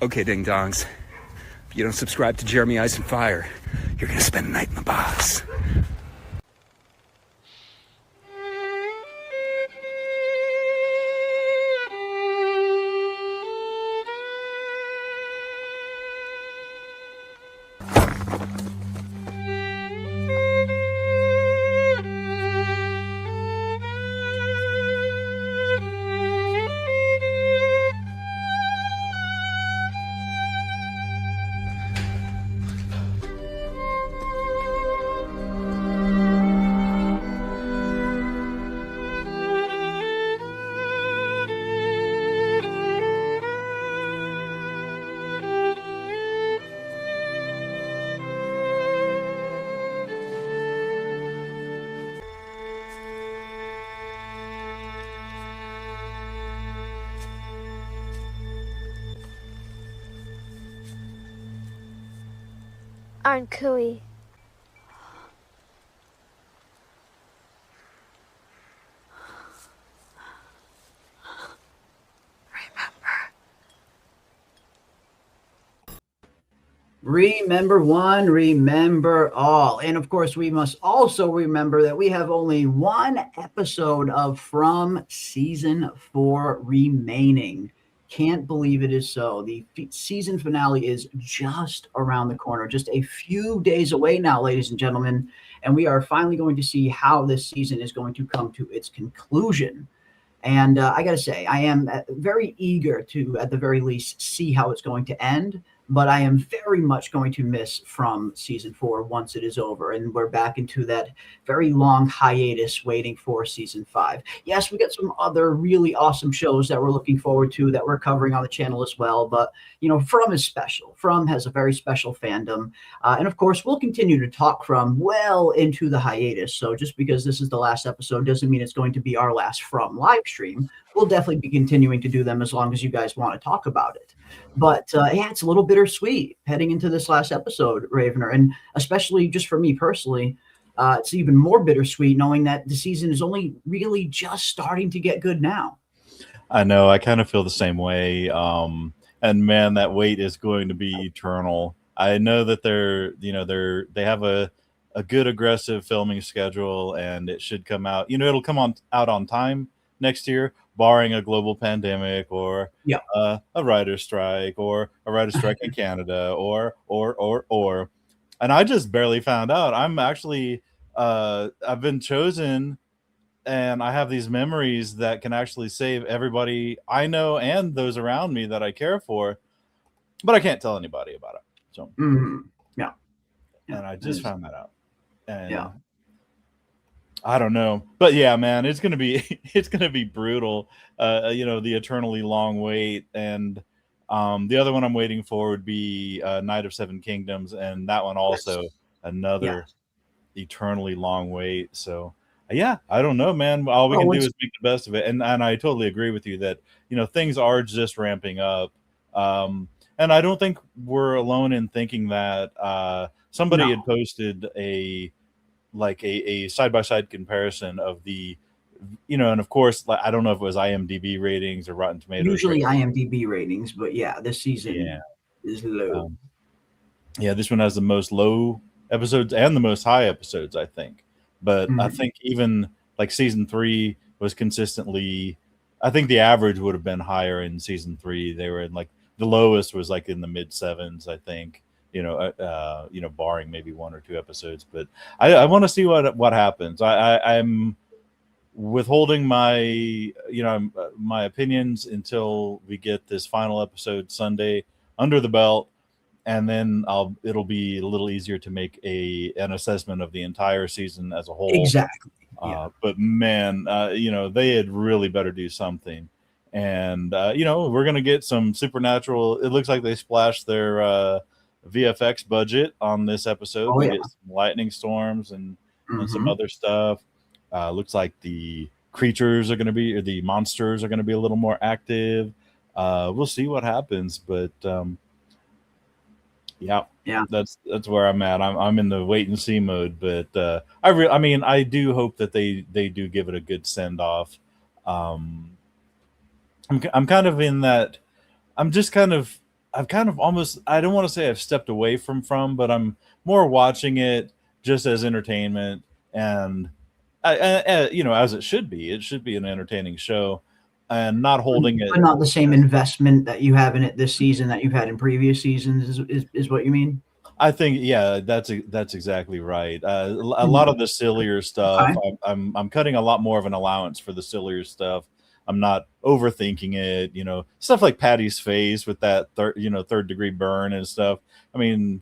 Okay, ding dongs. If you don't subscribe to Jeremy Eyes and Fire, you're gonna spend the night in the box. Aren't Cooey. Remember one, remember all. And of course, we must also remember that we have only one episode of From Season 4 remaining. Can't believe it is so. The season finale is just around the corner, just a few days away now, ladies and gentlemen. And we are finally going to see how this season is going to come to its conclusion. And I got to say, I am very eager to, at the very least, see how it's going to end. But I am very much going to miss From Season 4 once it is over. And we're back into that very long hiatus waiting for Season 5. Yes, we got some other really awesome shows that we're looking forward to that we're covering on the channel as well. But, you know, From is special. From has a very special fandom. And, of course, we'll continue to talk From well into the hiatus. So just because this is the last episode doesn't mean it's going to be our last From live stream. We'll definitely be continuing to do them as long as you guys want to talk about it. But yeah, it's a little bittersweet heading into this last episode, Ravener. And especially just for me personally, it's even more bittersweet knowing that the season is only really just starting to get good now. I know. I kind of feel the same way. And man, that wait is going to be eternal. I know that they have a good aggressive filming schedule, and it should come out. It'll come out on time next year, barring a global pandemic or a writer's strike or a writer's strike in Canada or. And I just barely found out. I'm actually I've been chosen, and I have these memories that can actually save everybody I know and those around me that I care for, but I can't tell anybody about it. So and I just found that out. And I don't know, but yeah, man, it's gonna be brutal. The eternally long wait, and the other one I'm waiting for would be Night of Seven Kingdoms, and that one also another eternally long wait. So yeah, I don't know, man. All we can do is make the best of it, and I totally agree with you that things are just ramping up, and I don't think we're alone in thinking that. Somebody had posted a side-by-side comparison of the, and of course, I don't know if it was IMDb ratings or Rotten Tomatoes. Usually IMDb ratings, but yeah, this season is low. This one has the most low episodes and the most high episodes, I think. But I think even like season 3 was consistently, I think the average would have been higher in season 3. They were in the lowest was in the mid 7s, I think. Barring maybe 1 or 2 episodes, but I want to see what happens. I'm withholding my my opinions until we get this final episode Sunday under the belt, and then it'll be a little easier to make an assessment of the entire season as a whole. Exactly. But man, they had really better do something, and we're gonna get some supernatural. It looks like they splashed their VFX budget on this episode. We get some lightning storms and some other stuff. Looks like the creatures are going to be, or the monsters are going to be a little more active. We'll see what happens, but that's where I'm at. I'm in the wait and see mode, but I do hope that they do give it a good send off. I'm kind of in that. I'm just kind of I've kind of almost, I don't want to say I've stepped away from, but I'm more watching it just as entertainment, and as it should be. It should be an entertaining show, and not holding it. But not the same investment that you have in it this season that you've had in previous seasons is what you mean? I think, yeah, that's exactly right. A lot of the sillier stuff, Okay. I'm cutting a lot more of an allowance for the sillier stuff. I'm not overthinking it, stuff like Patty's face with that third degree burn and stuff. I mean,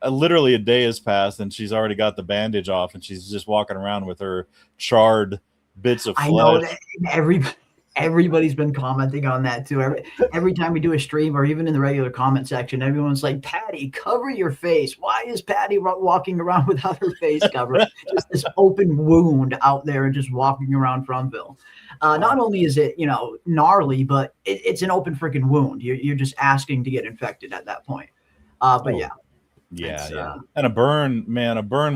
literally a day has passed and she's already got the bandage off and she's just walking around with her charred bits of I know flesh. that everybody's been commenting on that too. Every time we do a stream or even in the regular comment section, everyone's like, Patty, cover your face. Why is Patty walking around without her face covered? Just this open wound out there and just walking around Fromville. Not only is it, gnarly, but it's an open freaking wound. You're just asking to get infected at that point. But yeah. Yeah. And a burn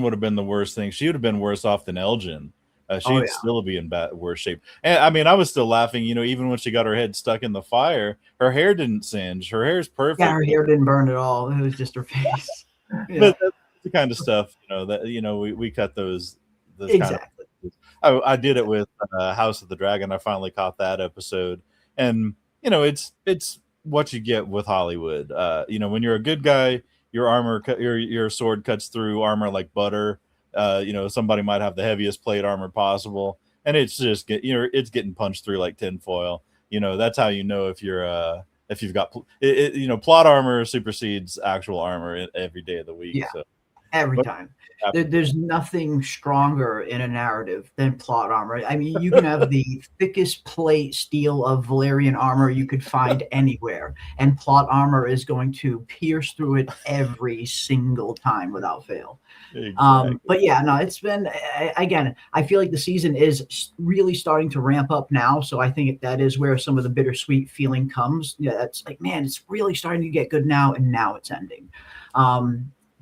would have been the worst thing. She would have been worse off than Elgin. She'd still be in worse shape. And I mean, I was still laughing, even when she got her head stuck in the fire, her hair didn't singe. Her hair's perfect. Yeah, her hair didn't burn at all. It was just her face. But that's the kind of stuff, that, we cut those exactly. I did it with House of the Dragon. I finally caught that episode. And, it's what you get with Hollywood. When you're a good guy, your armor, your sword cuts through armor like butter. Somebody might have the heaviest plate armor possible, and it's just it's getting punched through like tinfoil. That's how you know if you've got plot armor supersedes actual armor every day of the week. Yeah, so. Every time. There's nothing stronger in a narrative than plot armor. I mean, you can have the thickest plate steel of Valerian armor you could find anywhere, and plot armor is going to pierce through it every single time without fail. Exactly. But yeah, no, it's been, again, I feel like the season is really starting to ramp up now. So I think that is where some of the bittersweet feeling comes. Yeah, that's like, man, it's really starting to get good now, and now it's ending.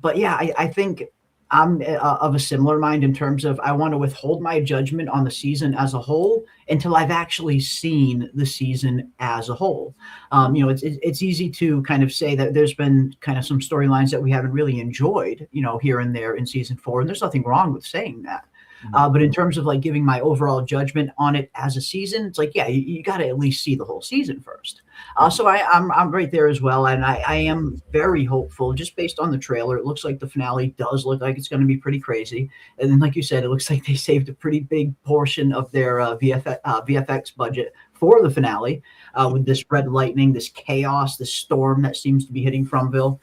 But yeah, I think I'm of a similar mind in terms of I want to withhold my judgment on the season as a whole until I've actually seen the season as a whole. It's easy to kind of say that there's been kind of some storylines that we haven't really enjoyed, here and there in season 4, and there's nothing wrong with saying that. But in terms of like giving my overall judgment on it as a season, it's like, yeah, you got to at least see the whole season first. So I'm right there as well, and I am very hopeful just based on the trailer. It looks like the finale does look like it's going to be pretty crazy, and then like you said, it looks like they saved a pretty big portion of their VFX budget for the finale with this red lightning, this chaos, this storm that seems to be hitting Fromville.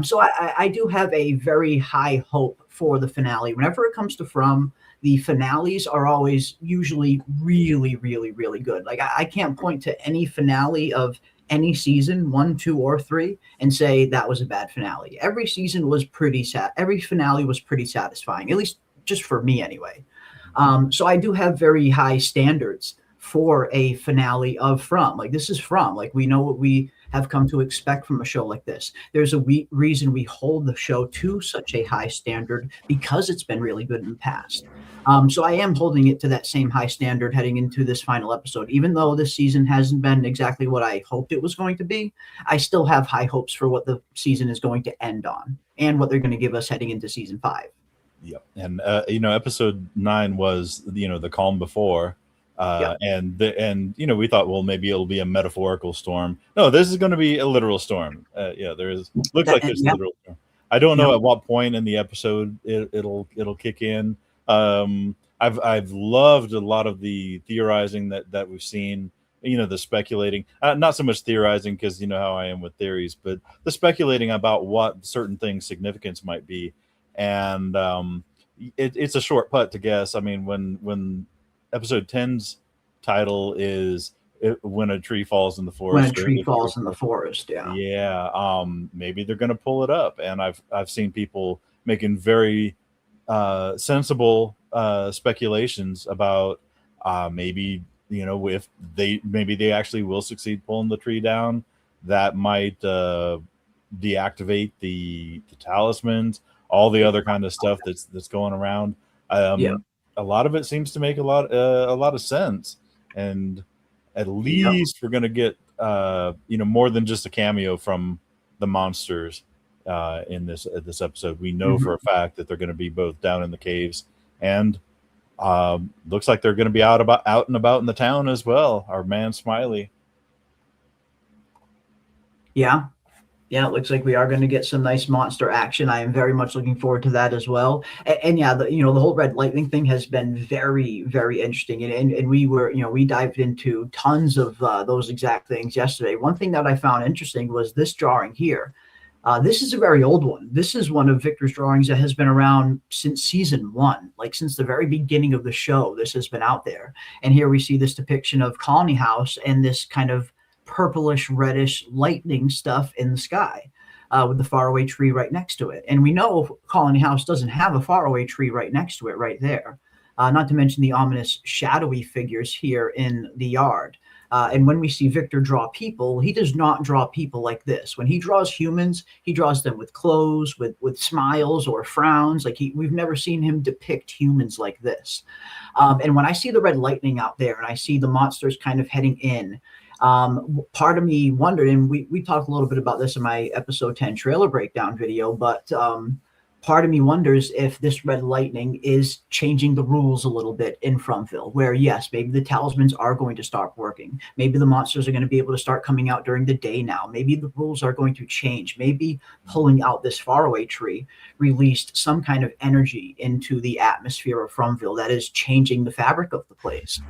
So I do have a very high hope for the finale. Whenever it comes to From, the finales are always usually really, really, really good. Like I can't point to any finale of any season, 1, 2, or 3, and say that was a bad finale. Every season was pretty sad. Every finale was pretty satisfying, at least just for me anyway. So I do have very high standards for a finale of From. Like this is From. Like we know what we have come to expect from a show like this. There's a reason we hold the show to such a high standard because it's been really good in the past. So I am holding it to that same high standard heading into this final episode. Even though this season hasn't been exactly what I hoped it was going to be, I still have high hopes for what the season is going to end on and what they're going to give us heading into season 5. Yep. And episode 9 was the calm before. And we thought, well, maybe it'll be a metaphorical storm. No, this is going to be a literal storm. Looks like there's a literal storm. I don't know at what point in the episode it'll kick in. I've loved a lot of the theorizing that we've seen. The speculating, not so much theorizing because you know how I am with theories, but the speculating about what certain things' significance might be. And it's a short putt to guess. I mean, when episode 10's title is when a tree falls in the forest. When a tree falls in the forest, yeah. Yeah, maybe they're going to pull it up. And I've seen people making very sensible speculations about maybe, if they actually will succeed pulling the tree down, that might deactivate the talismans, all the other kind of stuff that's going around. A lot of it seems to make a lot of sense, and at least we're going to get more than just a cameo from the monsters in this episode. We know for a fact that they're going to be both down in the caves, and looks like they're going to be out and about in the town as well. Our man Smiley. Yeah. Yeah, it looks like we are going to get some nice monster action. I am very much looking forward to that as well. And yeah, the whole red lightning thing has been very, very interesting. And we dived into tons of those exact things yesterday. One thing that I found interesting was this drawing here. This is a very old one. This is one of Victor's drawings that has been around since season 1, like since the very beginning of the show. This has been out there. And here we see this depiction of Colony House and this kind of purplish reddish lightning stuff in the sky with the faraway tree right next to it. And we know Colony House doesn't have a faraway tree right next to it right there, not to mention the ominous shadowy figures here in the yard. And when we see Victor draw people, he does not draw people like this. When he draws humans, he draws them with clothes, with smiles or frowns. Like we've never seen him depict humans like this. And when I see the red lightning out there and I see the monsters kind of heading in, part of me wondered, and we talked a little bit about this in my episode 10 trailer breakdown video, but part of me wonders if this red lightning is changing the rules a little bit in Fromville, where yes, maybe the talismans are going to start working. Maybe the monsters are going to be able to start coming out during the day now. Maybe the rules are going to change. Maybe pulling out this faraway tree released some kind of energy into the atmosphere of Fromville that is changing the fabric of the place.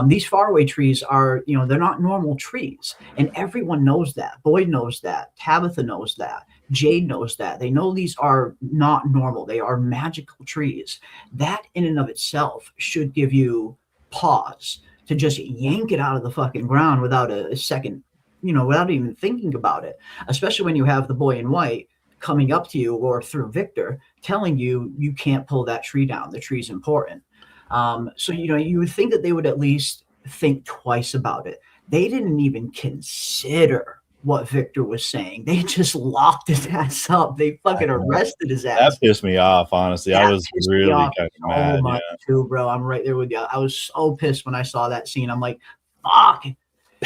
These faraway trees are, they're not normal trees, and everyone knows that. Boyd knows that. Tabitha knows that. Jade knows that. They know these are not normal. They are magical trees. That in and of itself should give you pause to just yank it out of the fucking ground without a second, without even thinking about it, especially when you have the boy in white coming up to you or through Victor telling you you can't pull that tree down. The tree's important. So, you would think that they would at least think twice about it. They didn't even consider what Victor was saying. They just locked his ass up. They fucking arrested his ass. That pissed me off, honestly. I was really kind of mad. Too, bro. I'm right there with you. I was so pissed when I saw that scene. I'm like, fuck.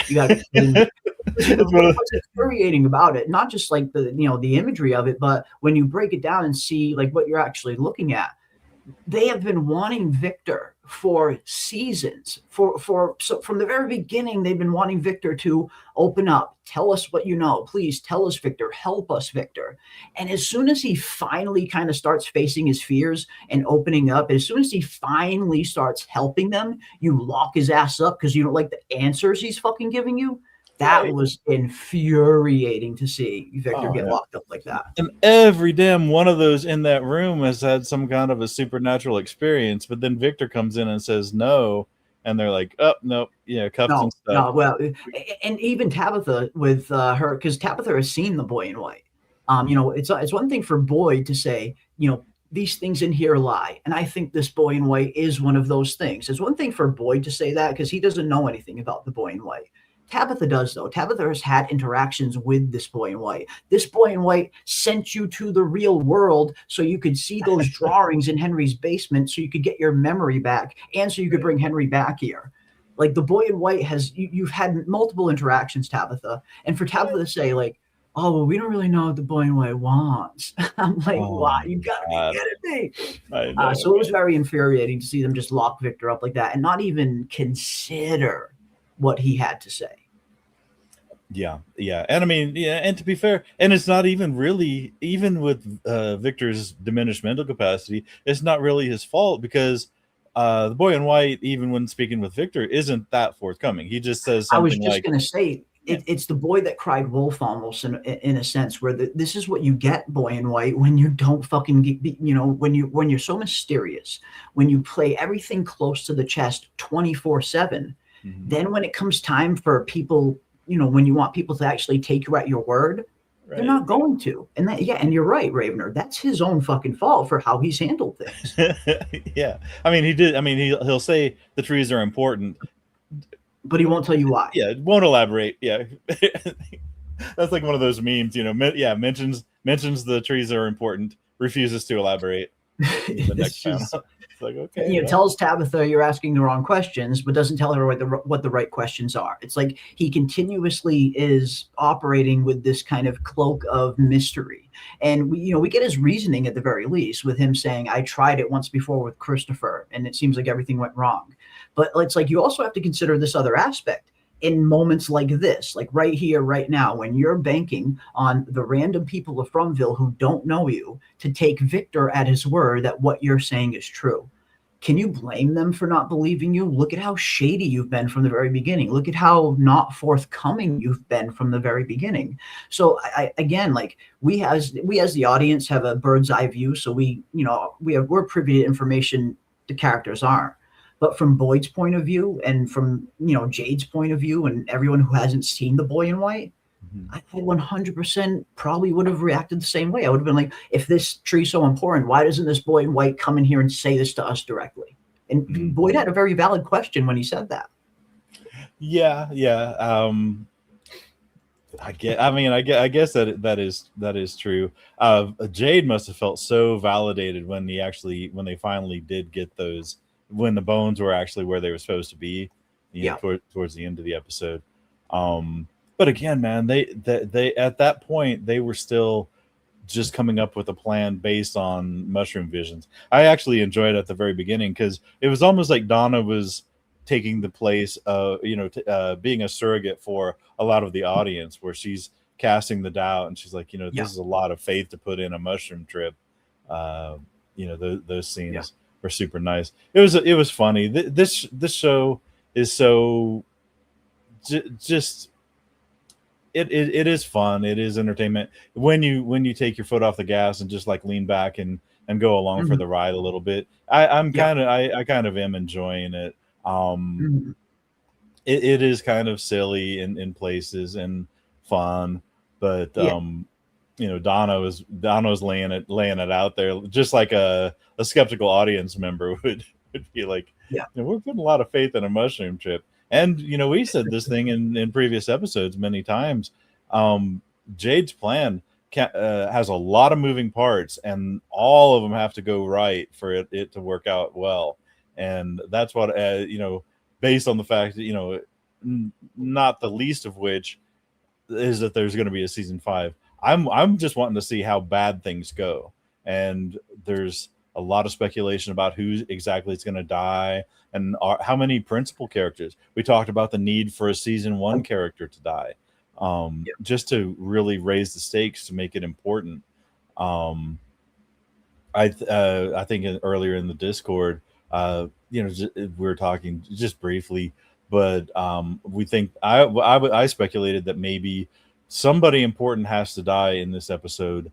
You got to be what's infuriating about it, not just like the imagery of it, but when you break it down and see like what you're actually looking at. They have been wanting Victor for seasons. So from the very beginning, they've been wanting Victor to open up, tell us what you know. Please tell us, Victor. Help us, Victor. And as soon as he finally kind of starts facing his fears and opening up, as soon as he finally starts helping them, you lock his ass up because you don't like the answers he's fucking giving you. That was infuriating to see Victor get locked up like that. And every damn one of those in that room has had some kind of a supernatural experience, but then Victor comes in and says no, and they're like, oh, nope, cuffs and stuff. No, well, and even Tabitha with her, because Tabitha has seen the boy in white. It's one thing for Boyd to say, these things in here lie, and I think this boy in white is one of those things. It's one thing for Boyd to say that because he doesn't know anything about the boy in white. Tabitha does, though. Tabitha has had interactions with this boy in white. This boy in white sent you to the real world so you could see those drawings in Henry's basement so you could get your memory back and so you could bring Henry back here. Like the boy in white you've had multiple interactions, Tabitha. And for Tabitha to say like, oh, well, we don't really know what the boy in white wants. I'm like, wow, you got to be kidding me. So it was very infuriating to see them just lock Victor up like that and not even consider what he had to say. Yeah. And I mean, and to be fair, and it's not even really, even with Victor's diminished mental capacity, it's not really his fault because the boy in white, even when speaking with Victor, isn't that forthcoming. He just says something. I was just going to say, it's the boy that cried wolf almost in a sense where this is what you get, boy in white, when you don't fucking get, when you're so mysterious, when you play everything close to the chest 24/7, then when it comes time for people, when you want people to actually take you at your word, they're not going to. And and you're right, Ravener. That's his own fucking fault for how he's handled things. Yeah. I mean, he did. I mean, he'll say the trees are important, but he won't tell you why. Yeah. Won't elaborate. Yeah. That's like one of those memes, mentions the trees are important, refuses to elaborate. The next like, okay, well. Tells Tabitha you're asking the wrong questions, but doesn't tell her what the right questions are. It's like he continuously is operating with this kind of cloak of mystery. And we get his reasoning at the very least with him saying, I tried it once before with Christopher and it seems like everything went wrong. But it's like you also have to consider this other aspect. In moments like this, like right here, right now, when you're banking on the random people of Fromville who don't know you to take Victor at his word that what you're saying is true. Can you blame them for not believing you? Look at how shady you've been from the very beginning. Look at how not forthcoming you've been from the very beginning. So again, like we as the audience have a bird's eye view. So we're privy to information the characters aren't. But from Boyd's point of view and from, Jade's point of view and everyone who hasn't seen the boy in white, I 100% probably would have reacted the same way. I would have been like, if this tree's so important, why doesn't this boy in white come in here and say this to us directly? And Boyd had a very valid question when he said that. Yeah. I guess that is true. Jade must have felt so validated when they finally did get those, when the bones were actually where they were supposed to be, towards the end of the episode. But again, man, they at that point they were still just coming up with a plan based on mushroom visions. I actually enjoyed it at the very beginning because it was almost like Donna was taking the place of being a surrogate for a lot of the audience, where she's casting the doubt and she's like, this is a lot of faith to put in a mushroom trip. Those scenes were super nice. It was funny. This show is so just it is fun. It is entertainment when you take your foot off the gas and just like lean back and go along for the ride a little bit. I kind of am enjoying it. It is kind of silly in places and fun, but Donna was laying it out there just like a skeptical audience member would be like, we're putting a lot of faith in a mushroom trip. And we said this thing in previous episodes many times. Jade's plan has a lot of moving parts, and all of them have to go right for it to work out well. And that's what based on the fact that not the least of which is that there's going to be a season 5. I'm just wanting to see how bad things go, and there's a lot of speculation about who exactly is going to die and how many principal characters. We talked about the need for a season 1 character to die, just to really raise the stakes to make it important. I think earlier in the Discord, we were talking just briefly, but we think I speculated that maybe somebody important has to die in this episode,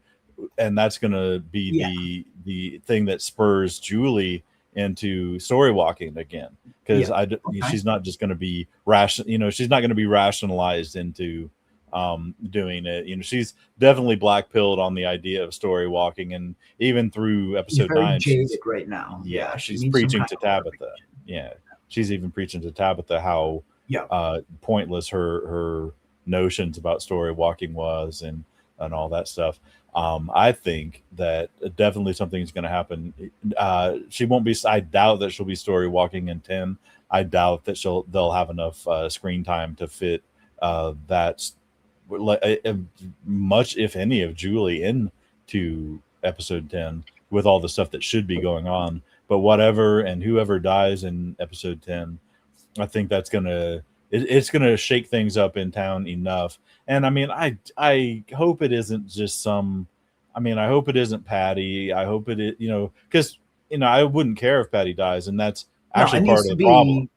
and that's going to be the thing that spurs Julie into story walking again, because she's not just going to be she's not going to be rationalized into doing it. She's definitely black pilled on the idea of story walking, and even through episode 9 she's right now. She's preaching to Tabitha. She's even preaching to Tabitha how pointless her notions about story walking was and all that stuff. I think that definitely something's going to happen. She won't be. I doubt that she'll be story walking in 10. I doubt that they'll have enough screen time to fit that much, if any, of Julie into episode 10 with all the stuff that should be going on. But whatever and whoever dies in episode 10, I think that's it's gonna shake things up in town enough. And I mean, I hope it isn't just I hope it isn't Patty. I hope it is, because I wouldn't care if Patty dies, and that's actually part of the problem.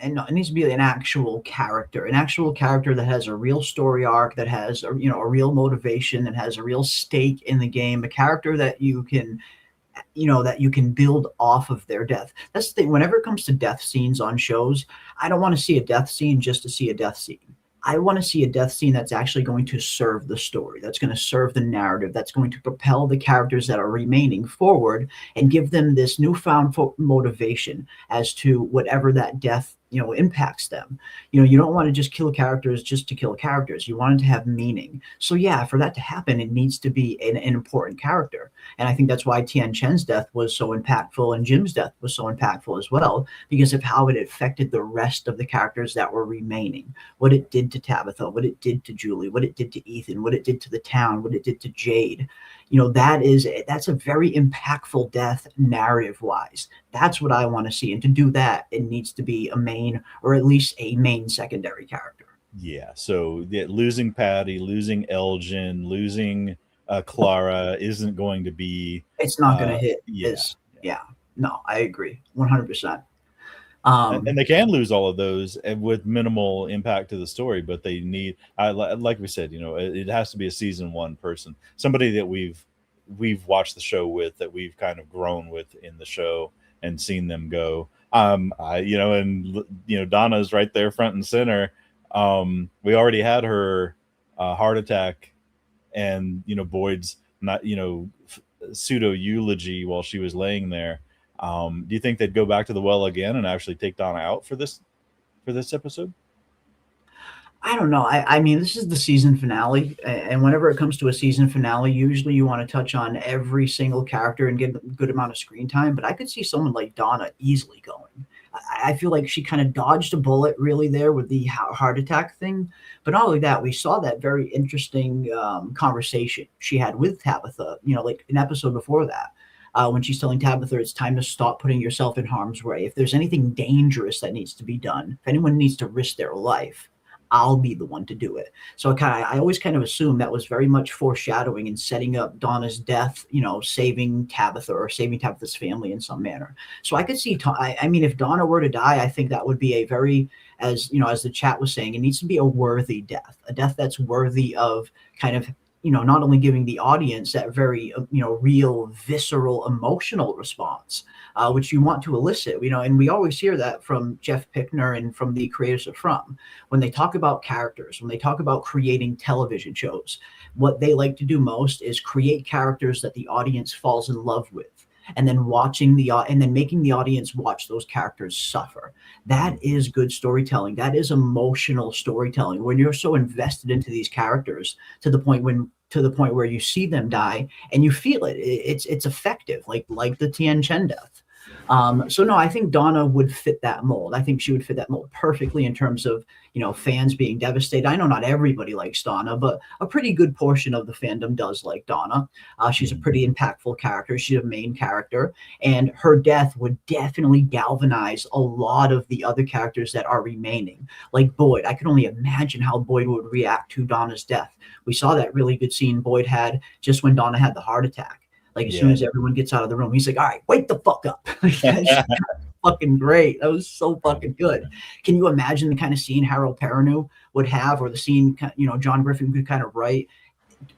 And it needs to be an actual character that has a real story arc, that has a real motivation, that has a real stake in the game, a character that you can build off of their death. That's the thing. Whenever it comes to death scenes on shows, I don't want to see a death scene just to see a death scene. I want to see a death scene that's actually going to serve the story, that's going to serve the narrative, that's going to propel the characters that are remaining forward and give them this newfound motivation as to whatever that death impacts them. You don't want to just kill characters just to kill characters. You want it to have meaning. So yeah, for that to happen, it needs to be an important character. And I think that's why Tian Chen's death was so impactful and Jim's death was so impactful as well, because of how it affected the rest of the characters that were remaining. What it did to Tabitha, what it did to Julie, what it did to Ethan, what it did to the town, what it did to Jade. That's a very impactful death narrative wise. That's what I want to see. And to do that, it needs to be a main, or at least a main secondary character. Yeah. So losing Patty, losing Elgin, losing Clara isn't going to be. It's not going to hit. Yeah. No, I agree 100%. And they can lose all of those with minimal impact to the story, but they need, like we said, it has to be a season 1 person, somebody that we've watched the show with, that we've kind of grown with in the show and seen them go. Donna's right there front and center. We already had her heart attack and Boyd's not pseudo eulogy while she was laying there. Do you think they'd go back to the well again and actually take Donna out for this episode? I don't know. I mean, this is the season finale, and whenever it comes to a season finale, usually you want to touch on every single character and give them a good amount of screen time. But I could see someone like Donna easily going. I feel like she kind of dodged a bullet really there with the heart attack thing. But not only that, we saw that very interesting conversation she had with Tabitha, like an episode before that. When she's telling Tabitha it's time to stop putting yourself in harm's way. If there's anything dangerous that needs to be done, if anyone needs to risk their life, I'll be the one to do it. So I always kind of assume that was very much foreshadowing and setting up Donna's death, saving Tabitha or saving Tabitha's family in some manner. So I could see, if Donna were to die, I think that would be a very, as the chat was saying, it needs to be a worthy death, a death that's worthy of kind of, not only giving the audience that very, real, visceral, emotional response, which you want to elicit, and we always hear that from Jeff Pickner and from the creators of From. When they talk about characters, when they talk about creating television shows, what they like to do most is create characters that the audience falls in love with. And then making the audience watch those characters suffer. That is good storytelling. That is emotional storytelling. When you're so invested into these characters to the point where you see them die and you feel it. It's effective, like the Tian Chen death. So no, I think Donna would fit that mold. I think she would fit that mold perfectly in terms of, fans being devastated. I know not everybody likes Donna, but a pretty good portion of the fandom does like Donna. She's a pretty impactful character. She's a main character, and her death would definitely galvanize a lot of the other characters that are remaining. Like Boyd, I can only imagine how Boyd would react to Donna's death. We saw that really good scene Boyd had just when Donna had the heart attack. Like as soon as everyone gets out of the room, he's like, all right, wake the fuck up. That's fucking great. That was so fucking good. Can you imagine the kind of scene Harold Perrineau would have, or the scene, John Griffin could kind of write,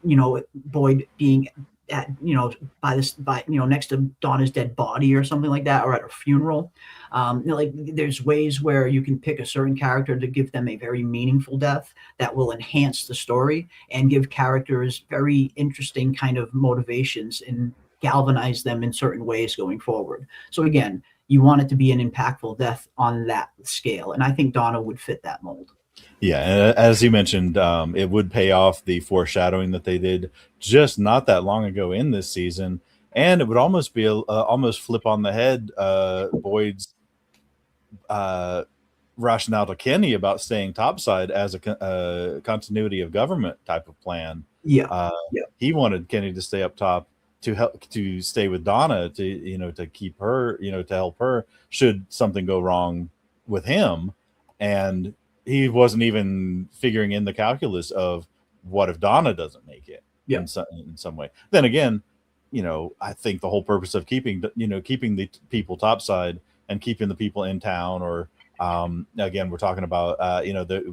Boyd being at, next to Donna's dead body or something like that, or at a funeral. There's ways where you can pick a certain character to give them a very meaningful death that will enhance the story and give characters very interesting kind of motivations and galvanize them in certain ways going forward. So again, you want it to be an impactful death on that scale. And I think Donna would fit that mold. Yeah, and as you mentioned, it would pay off the foreshadowing that they did just not that long ago in this season, and it would almost be almost flip on the head Boyd's rationale to Kenny about staying topside as a continuity of government type of plan. He wanted Kenny to stay up top to help, to stay with Donna, to keep her, to help her should something go wrong with him, and he wasn't even figuring in the calculus of what if Donna doesn't make it in some way. Then again, I think the whole purpose of keeping the people topside and keeping the people in town, or again, we're talking about,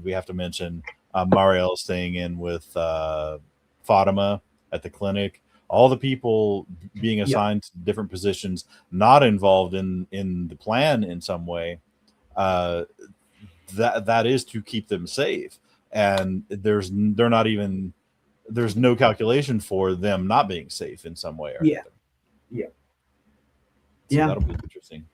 we have to mention Marielle staying in with Fatima at the clinic, all the people being assigned to different positions, not involved in the plan in some way. That is to keep them safe, and there's no calculation for them not being safe in some way. So that'll be interesting.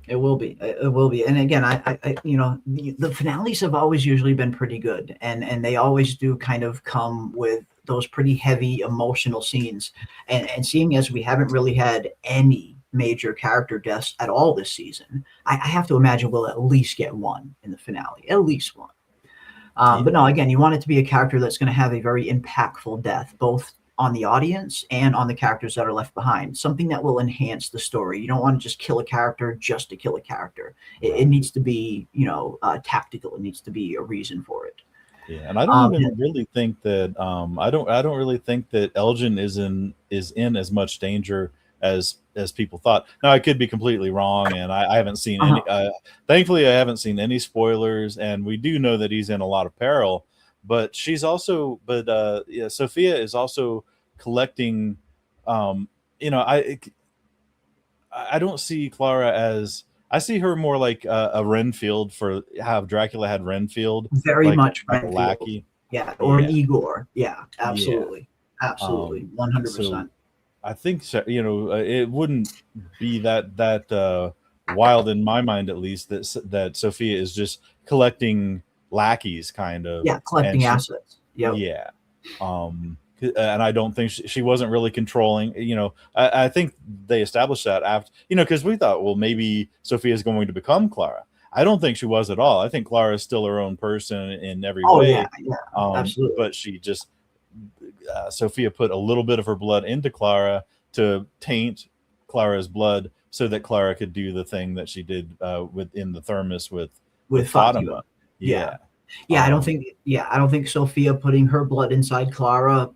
It will be. It will be. And again, the finales have always usually been pretty good, and they always do kind of come with those pretty heavy emotional scenes. And seeing as we haven't really had any major character deaths at all this season, I have to imagine we'll at least get one in the finale, at least one. But no, again, you want it to be a character that's going to have a very impactful death, both on the audience and on the characters that are left behind. Something that will enhance the story. You don't want to just kill a character just to kill a character. It needs to be, tactical. It needs to be a reason for it. Yeah, and I don't even really think that I don't really think that Elgin is in as much danger as people thought. Now, I could be completely wrong, and I haven't seen any. Thankfully, I haven't seen any spoilers, and we do know that he's in a lot of peril. But Sophia is also collecting. I don't see Clara as. I see her more like a Renfield for how Dracula had Renfield. Very like, much like a lackey. Yeah, or an Igor. Yeah, absolutely. Yeah. Absolutely. 100%. I think so, it wouldn't be that wild in my mind, at least, that Sophia is just collecting lackeys, kind of. Yeah, collecting assets. Yep. Yeah. And I don't think she wasn't really controlling. I think they established that after, because we thought, well, maybe Sophia is going to become Clara. I don't think she was at all. I think Clara is still her own person in every way. Yeah, absolutely. But she just Sophia put a little bit of her blood into Clara to taint Clara's blood so that Clara could do the thing that she did within the thermos with Fatima. Yeah. I don't think Sophia putting her blood inside Clara,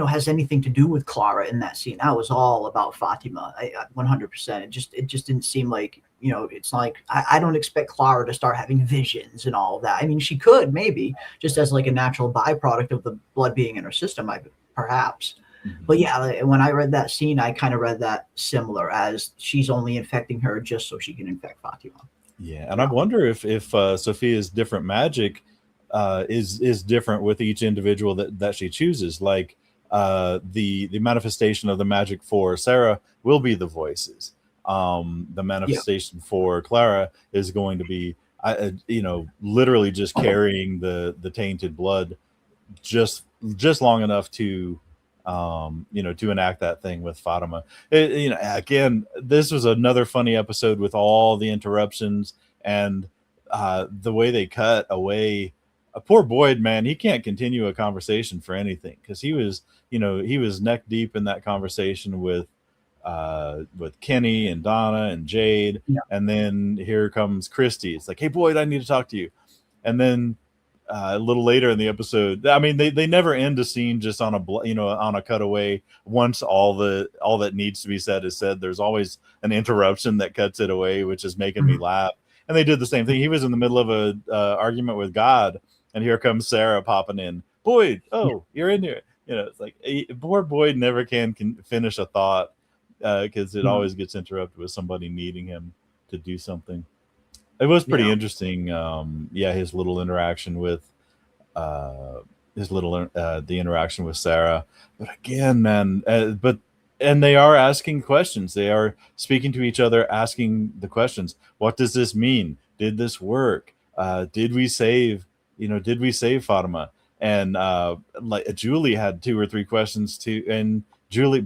has anything to do with Clara in that scene. That was all about Fatima. 100%. It just didn't seem like, it's like, I don't expect Clara to start having visions and all of that. I mean, she could maybe just as like a natural byproduct of the blood being in her system, perhaps. Mm-hmm. But yeah, when I read that scene, I kind of read that similar as she's only infecting her just so she can infect Fatima. Yeah. And I wonder if Sophia's different magic is different with each individual that she chooses. Like the manifestation of the magic for Sarah will be the voices. The manifestation for Clara is going to be, literally just carrying the tainted blood just long enough to, to enact that thing with Fatima. Again, this was another funny episode with all the interruptions and the way they cut away. Poor Boyd, man, he can't continue a conversation for anything because he was neck deep in that conversation with Kenny and Donna and Jade, and then here comes Christy. It's like, hey Boyd, I need to talk to you. And then a little later in the episode, I mean, they never end a scene just on a cutaway. Once all that needs to be said is said, there's always an interruption that cuts it away, which is making me laugh. And they did the same thing. He was in the middle of a argument with God, and here comes Sarah popping in. Boyd, you're in here. It's like poor Boyd never can finish a thought because it always gets interrupted with somebody needing him to do something. It was pretty interesting. His little interaction with the interaction with Sarah. But again, man, and they are asking questions. They are speaking to each other, asking the questions. What does this mean? Did this work? Did we save Fatima? And like Julie had 2 or 3 questions to, and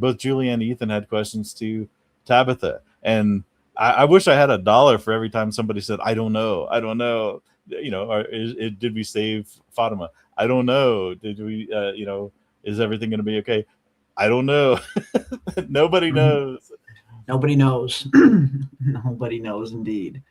both Julie and Ethan had questions to Tabitha. And I wish I had $1 for every time somebody said, I don't know. Did we save Fatima? I don't know. Did we, is everything going to be okay? I don't know. Nobody knows. Nobody knows. Nobody knows indeed.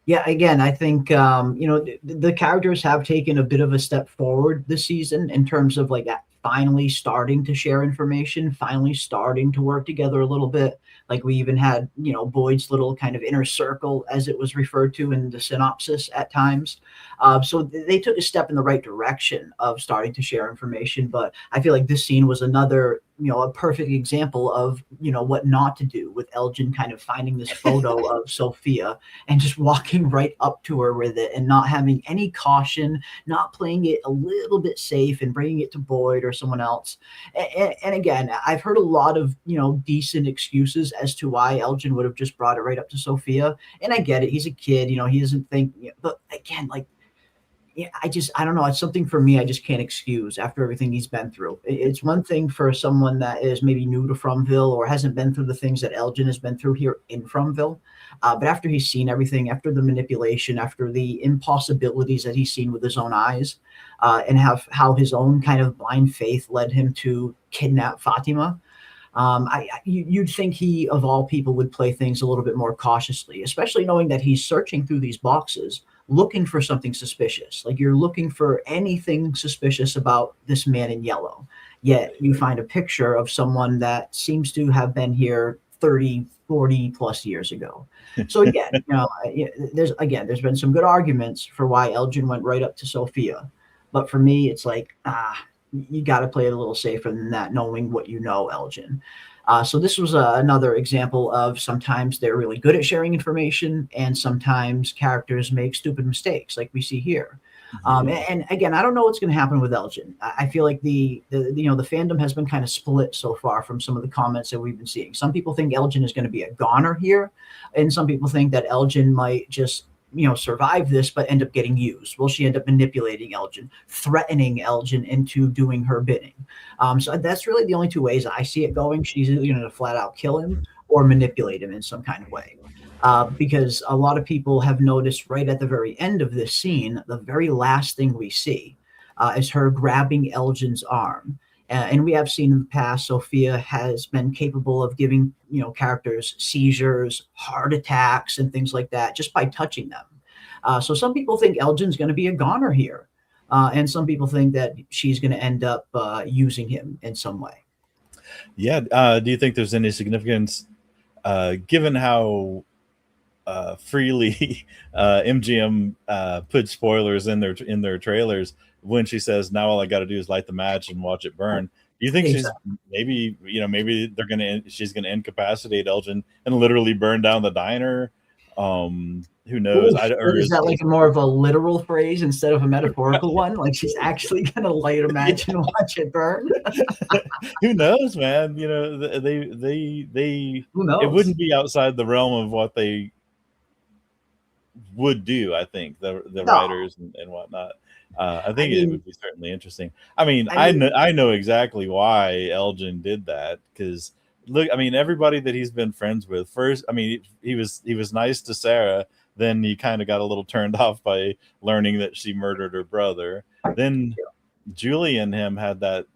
Yeah, again, I think, the characters have taken a bit of a step forward this season in terms of like that finally starting to share information, finally starting to work together a little bit. Like we even had, Boyd's little kind of inner circle, as it was referred to in the synopsis at times. So they took a step in the right direction of starting to share information. But I feel like this scene was another a perfect example of, what not to do, with Elgin kind of finding this photo of Sophia and just walking right up to her with it and not having any caution, not playing it a little bit safe and bringing it to Boyd or someone else. And again, I've heard a lot of, decent excuses as to why Elgin would have just brought it right up to Sophia. And I get it. He's a kid, he doesn't think, but again, like, yeah, I don't know. It's something for me I just can't excuse after everything he's been through. It's one thing for someone that is maybe new to Fromville or hasn't been through the things that Elgin has been through here in Fromville. But after he's seen everything, after the manipulation, after the impossibilities that he's seen with his own eyes, and how his own kind of blind faith led him to kidnap Fatima, you'd think he, of all people, would play things a little bit more cautiously, especially knowing that he's searching through these boxes looking for something suspicious. Like, you're looking for anything suspicious about this man in yellow. Yet you find a picture of someone that seems to have been here 30, 40 plus years ago. So again, there's been some good arguments for why Elgin went right up to Sophia. But for me, it's like, you got to play it a little safer than that, knowing what you know, Elgin. So this was another example of sometimes they're really good at sharing information, and sometimes characters make stupid mistakes, like we see here. And again, I don't know what's going to happen with Elgin. I feel like the fandom has been kind of split so far from some of the comments that we've been seeing. Some people think Elgin is going to be a goner here, and some people think that Elgin might just survive this but end up getting used. Will she end up manipulating Elgin, threatening Elgin into doing her bidding? So that's really the only two ways I see it going. She's either going to flat out kill him or manipulate him in some kind of way. Because a lot of people have noticed right at the very end of this scene, the very last thing we see is her grabbing Elgin's arm. And we have seen in the past, Sophia has been capable of giving, characters seizures, heart attacks, and things like that just by touching them. So some people think Elgin's going to be a goner here. And some people think that she's going to end up using him in some way. Yeah. Do you think there's any significance, given how freely MGM put spoilers in their trailers, when she says, now all I got to do is light the match and watch it burn? Do you think she's maybe she's gonna incapacitate Elgin and literally burn down the diner? Who knows? Is that like more of a literal phrase instead of a metaphorical one? Like she's actually gonna light a match and watch it burn? Who knows, man? They Who knows? It wouldn't be outside the realm of what they would do. I think the writers and whatnot. I think it would be certainly interesting. I know exactly why Elgin did that, because look, everybody that he's been friends with, first, he was nice to Sarah, then he kind of got a little turned off by learning that she murdered her brother. Then Julie and him had that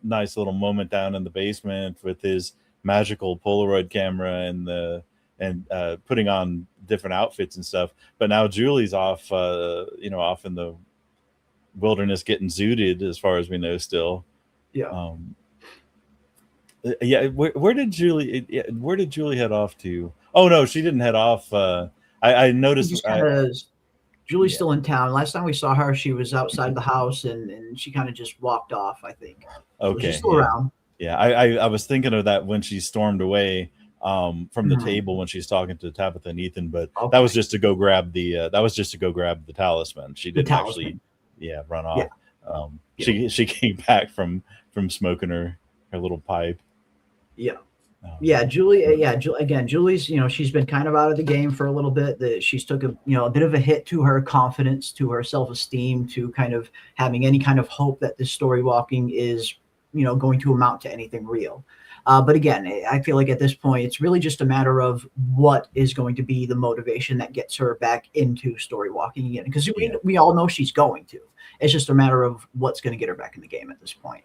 nice little moment down in the basement with his magical Polaroid camera and putting on different outfits and stuff. But now Julie's off off in the wilderness getting zooted, as far as we know still. Where did Julie head off to? Oh no, she didn't head off. I noticed Julie's still in town. Last time we saw her, she was outside the house and she kind of just walked off, I think. Okay, so she's still around. I was thinking of that when she stormed away from the table when she's talking to Tabitha and Ethan, but that was just to go grab the talisman. She didn't actually run off. She came back from smoking her little pipe. Julie's she's been kind of out of the game for a little bit. She's took a bit of a hit to her confidence, to her self-esteem, to kind of having any kind of hope that this story walking is going to amount to anything real. But again, I feel like at this point, it's really just a matter of what is going to be the motivation that gets her back into story walking again. Because we all know she's going to. It's just a matter of what's going to get her back in the game at this point.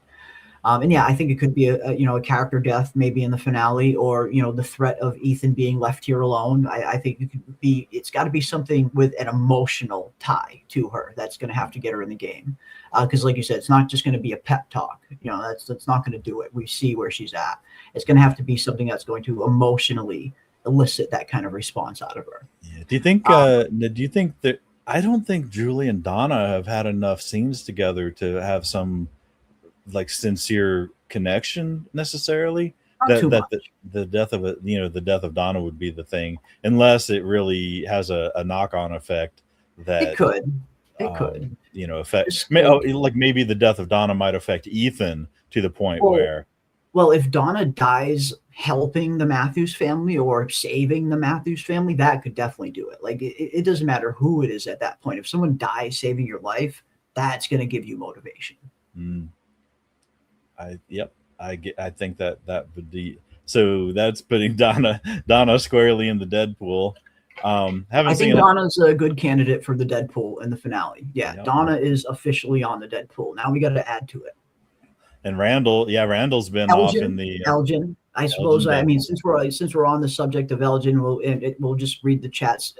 I think it could be a character death maybe in the finale, or the threat of Ethan being left here alone. I think it's got to be something with an emotional tie to her that's going to have to get her in the game. Because like you said, it's not just going to be a pep talk. That's not going to do it. We see where she's at. It's going to have to be something that's going to emotionally elicit that kind of response out of her. Yeah. Do you think that? I don't think Julie and Donna have had enough scenes together to have some like sincere connection necessarily. Not too much. The death of the death of Donna would be the thing, unless it really has a knock-on effect that It could. affect like maybe the death of Donna might affect Ethan to the point where. Well, if Donna dies helping the Matthews family or saving the Matthews family, that could definitely do it. Like it doesn't matter who it is at that point. If someone dies saving your life, that's going to give you motivation. I think that would be, so that's putting Donna squarely in the Deadpool. I think Donna's a good candidate for the Deadpool in the finale. Yeah, yep. Donna is officially on the Deadpool. Now we got to add to it. And Randall's been off in the Elgin. I suppose. I mean, since we're on the subject of Elgin, we'll just read the chat's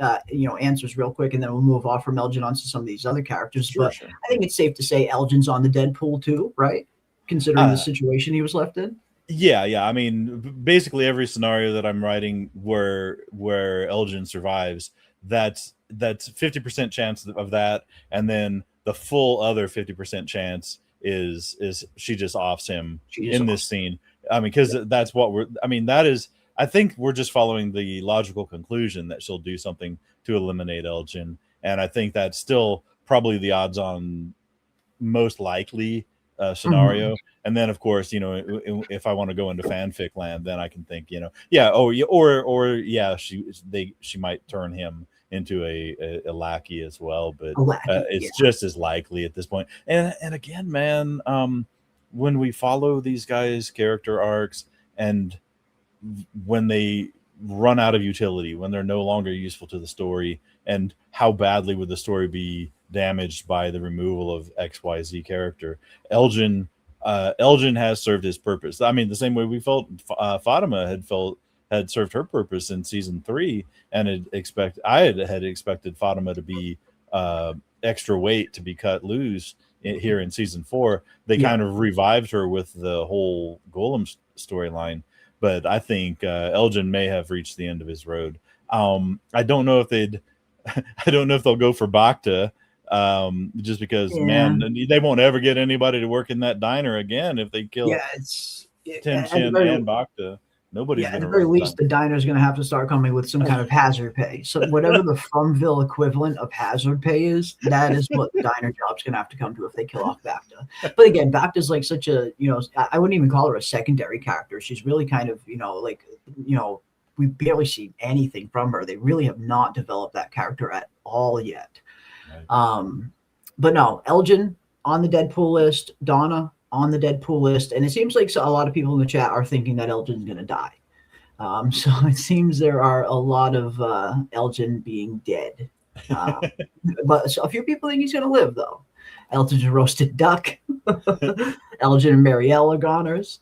answers real quick, and then we'll move off from Elgin onto some of these other characters. Sure. I think it's safe to say Elgin's on the Deadpool too, right? Considering the situation he was left in. Yeah. I mean, basically every scenario that I'm writing where Elgin survives, that's 50% chance of that, and then the full other 50% chance is she just offs him in this scene. I mean, because that's what I think we're just following the logical conclusion that she'll do something to eliminate Elgin, and I think that's still probably the odds on most likely scenario. And then of course, if I want to go into fanfic land, then I can think, she might turn him into a lackey as well, but it's just as likely at this point. And again, man, when we follow these guys' character arcs, and when they run out of utility, when they're no longer useful to the story, and how badly would the story be damaged by the removal of XYZ character, Elgin has served his purpose. I mean, the same way we felt Fatima had served her purpose in season 3, and I had expected Fatima to be extra weight to be cut loose here in season 4. They kind of revived her with the whole Golem storyline, but I think Elgin may have reached the end of his road. I don't know if they'll go for Bacta, just because man, they won't ever get anybody to work in that diner again if they kill Tim Chin and Bacta. Nobody's at the very least, the diner's going to have to start coming with some kind of hazard pay. So whatever the Fromville equivalent of hazard pay is, that is what the diner job's going to have to come to if they kill off Bacta. But again, Bacta's like such a, I wouldn't even call her a secondary character. She's really kind of, we barely see anything from her. They really have not developed that character at all yet. Right. But no, Elgin on the Deadpool list, Donna on the Deadpool list, and it seems like a lot of people in the chat are thinking that Elgin's going to die. So it seems there are a lot of Elgin being dead. But a few people think he's going to live, though. Elgin's a roasted duck. Elgin and Marielle are goners.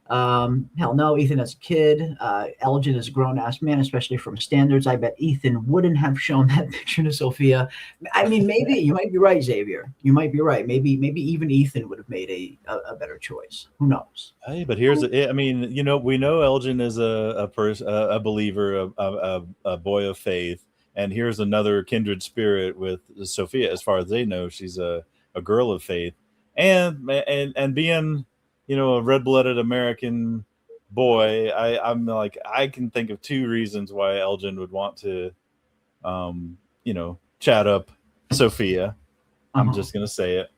Hell no, Ethan as a kid. Elgin is a grown-ass man, especially from standards. I bet Ethan wouldn't have shown that picture to Sophia. I mean, maybe you might be right, Xavier. You might be right. Maybe even Ethan would have made a better choice. Who knows? Hey, but here's we know Elgin is a believer, a boy of faith, and here's another kindred spirit with Sophia. As far as they know, she's a girl of faith, and being a red-blooded American boy, I'm like, I can think of 2 reasons why Elgin would want to, chat up Sophia. I'm just going to say it.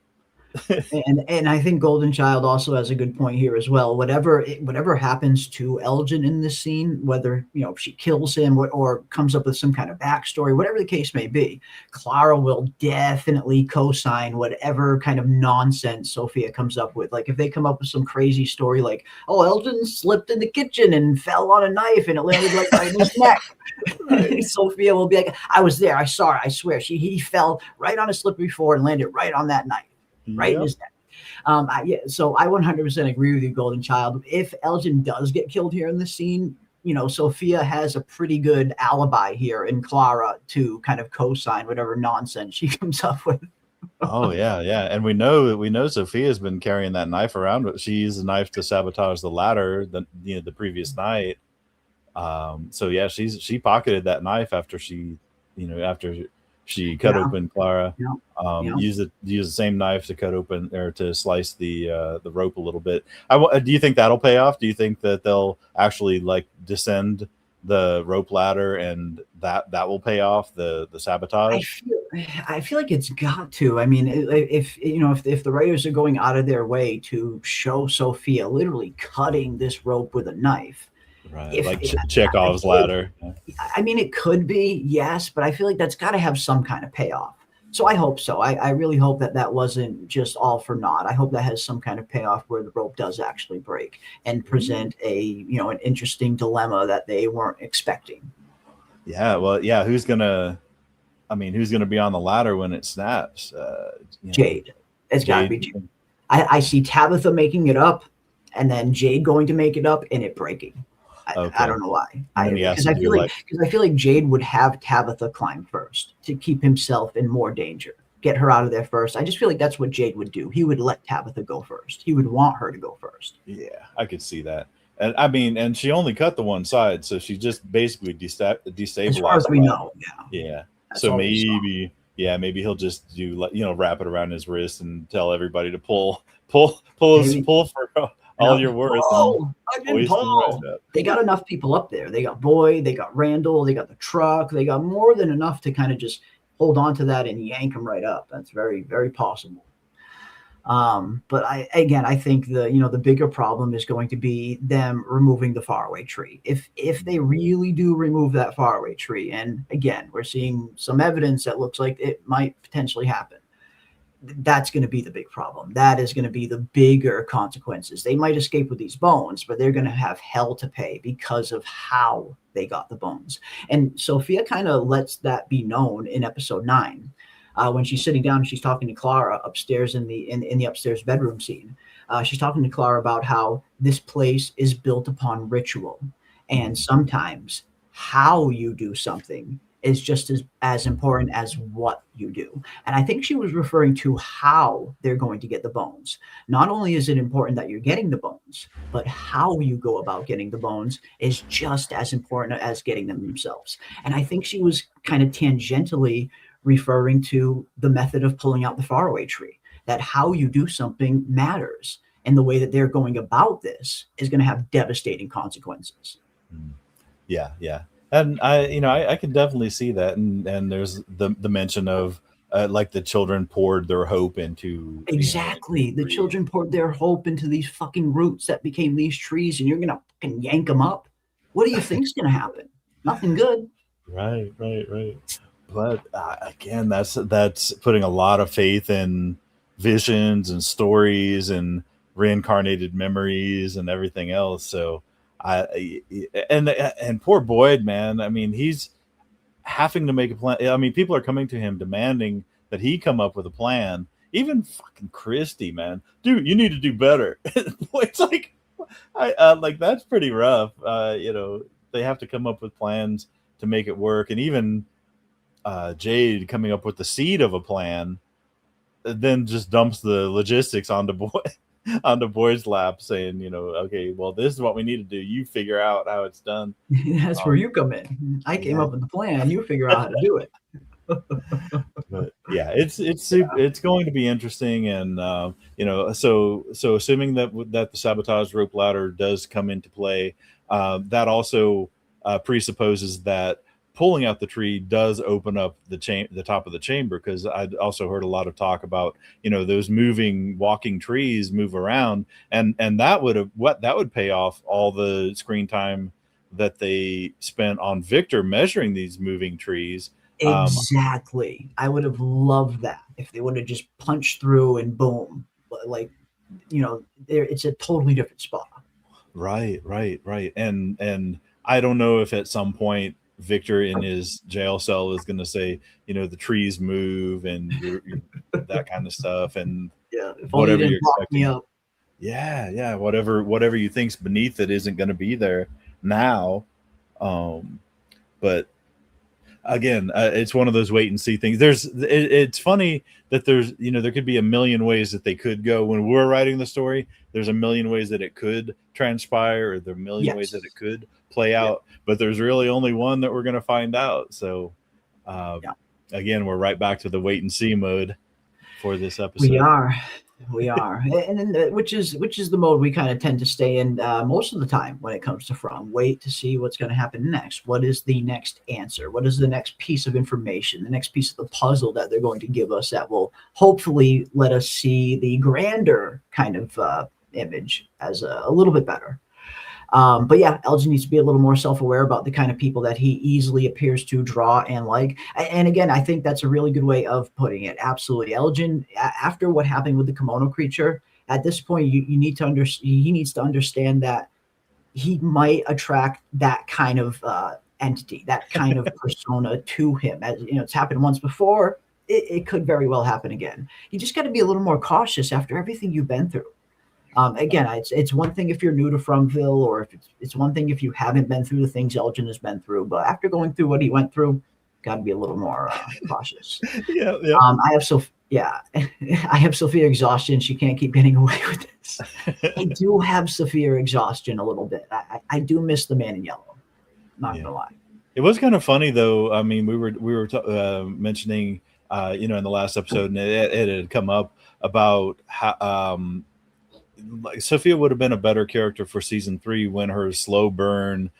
and I think Golden Child also has a good point here as well. Whatever happens to Elgin in this scene, whether if she kills him or comes up with some kind of backstory, whatever the case may be, Clara will definitely co-sign whatever kind of nonsense Sophia comes up with. Like if they come up with some crazy story like, oh, Elgin slipped in the kitchen and fell on a knife and it landed right in his neck. Sophia will be like, I was there, I saw it, I swear. He fell right on a slippery floor and landed right on that knife. Right in his neck. So I 100% agree with you, Golden Child. If Elgin does get killed here in this scene, Sophia has a pretty good alibi here in Clara to kind of co-sign whatever nonsense she comes up with. Oh yeah, and we know Sophia's been carrying that knife around, but she used the knife to sabotage the ladder the previous night. So yeah, she pocketed that knife after she She cut Yeah. open Clara. Yeah. Yeah. Use the same knife to cut open or to slice the rope a little bit. Do you think that'll pay off? Do you think that they'll actually like descend the rope ladder and that will pay off the sabotage? I feel like it's got to. I mean, if you know, if the writers are going out of their way to show Sophia literally cutting this rope with a knife, Right, if like I Chekhov's feel like- ladder. I mean, it could be, yes, but I feel like that's got to have some kind of payoff. So I hope so. I really hope that wasn't just all for naught. I hope that has some kind of payoff where the rope does actually break and present an interesting dilemma that they weren't expecting. Yeah, well, yeah. Who's gonna be on the ladder when it snaps? Jade. It's got to be Jade. Jade. I see Tabitha making it up, and then Jade going to make it up and it breaking. I don't know why. Because I feel like Jade would have Tabitha climb first to keep himself in more danger, get her out of there first. I just feel like that's what Jade would do. He would let Tabitha go first. He would want her to go first. Yeah, I could see that. And I mean, and she only cut the one side, so she just basically destabilized. As far as we know, yeah. That's So all we saw. maybe he'll just do wrap it around his wrist and tell everybody to pull Maybe. for all your worth. Paul, I didn't hoist him Paul. right up. They got enough people up there. They got Boyd, they got Randall, they got the truck. They got more than enough to kind of just hold on to that and yank him right up. That's very, very possible. But I think the bigger problem is going to be them removing the faraway tree. If they really do remove that faraway tree, and again, we're seeing some evidence that looks like it might potentially happen. That's going to be the big problem. That is going to be the bigger consequences. They might escape with these bones, but they're going to have hell to pay because of how they got the bones. And Sophia kind of lets that be known in episode 9. When she's sitting down and she's talking to Clara upstairs in the upstairs bedroom scene. She's talking to Clara about how this place is built upon ritual. And sometimes how you do something is just as important as what you do. And I think she was referring to how they're going to get the bones. Not only is it important that you're getting the bones, but how you go about getting the bones is just as important as getting them themselves. And I think she was kind of tangentially referring to the method of pulling out the faraway tree, that how you do something matters. And the way that they're going about this is going to have devastating consequences. Yeah. And I can definitely see that. And there's the mention of like the children poured their hope into Exactly. The children poured their hope into these fucking roots that became these trees, and you're going to fucking yank them up. What do you think's going to happen? Nothing good. Right. But again, that's putting a lot of faith in visions and stories and reincarnated memories and everything else. So and poor Boyd, man. I mean, he's having to make a plan. I mean, people are coming to him demanding that he come up with a plan. Even fucking Christy, man, dude, you need to do better. It's like, like that's pretty rough. They have to come up with plans to make it work, and even Jade coming up with the seed of a plan, then just dumps the logistics onto Boyd's lap, saying, okay, well, this is what we need to do. You figure out how it's done. That's where you come in. I came up with the plan. You figure out how to do it. But yeah, it's going to be interesting, and so assuming that the sabotage rope ladder does come into play, that also presupposes that pulling out the tree does open up the top of the chamber, because I'd also heard a lot of talk about those walking trees move around, and that would pay off all the screen time that they spent on Victor measuring these moving trees. Exactly. I would have loved that if they would have just punched through and boom, like it's a totally different spot. Right. And I don't know if at some point Victor in his jail cell is going to say, the trees move and that kind of stuff, and whatever you're expecting. Yeah, whatever you think's beneath it isn't going to be there now. But again, it's one of those wait and see things. It's funny that there could be a million ways that they could go when we're writing the story. There's a million ways that it could transpire, or there are a million ways that it could play out, but there's really only one that we're going to find out. So Again, we're right back to the wait and see mode for this episode. We are, and then which is the mode we kind of tend to stay in most of the time when it comes to From. Wait to see what's going to happen next. What is the next answer? What is the next piece of information? The next piece of the puzzle that they're going to give us that will hopefully let us see the grander kind of image as a little bit better. But yeah, Elgin needs to be a little more self-aware about the kind of people that he easily appears to draw and like. And again, I think that's a really good way of putting it. Absolutely. Elgin, after what happened with the kimono creature, at this point, he needs to understand that he might attract that kind of entity, that kind of persona to him. As you know, it's happened once before. It could very well happen again. You just got to be a little more cautious after everything you've been through. Again, it's one thing if you're new to Fromville, or if it's one thing if you haven't been through the things Elgin has been through. But after going through what he went through, got to be a little more cautious. Yeah. I have Sophia exhaustion. She can't keep getting away with this. I do have Sophia exhaustion a little bit. I do miss the man in yellow. Not gonna lie. It was kind of funny though. I mean, we were mentioning, in the last episode, and it had come up about how. Like Sophia would have been a better character for season 3 when her slow burn,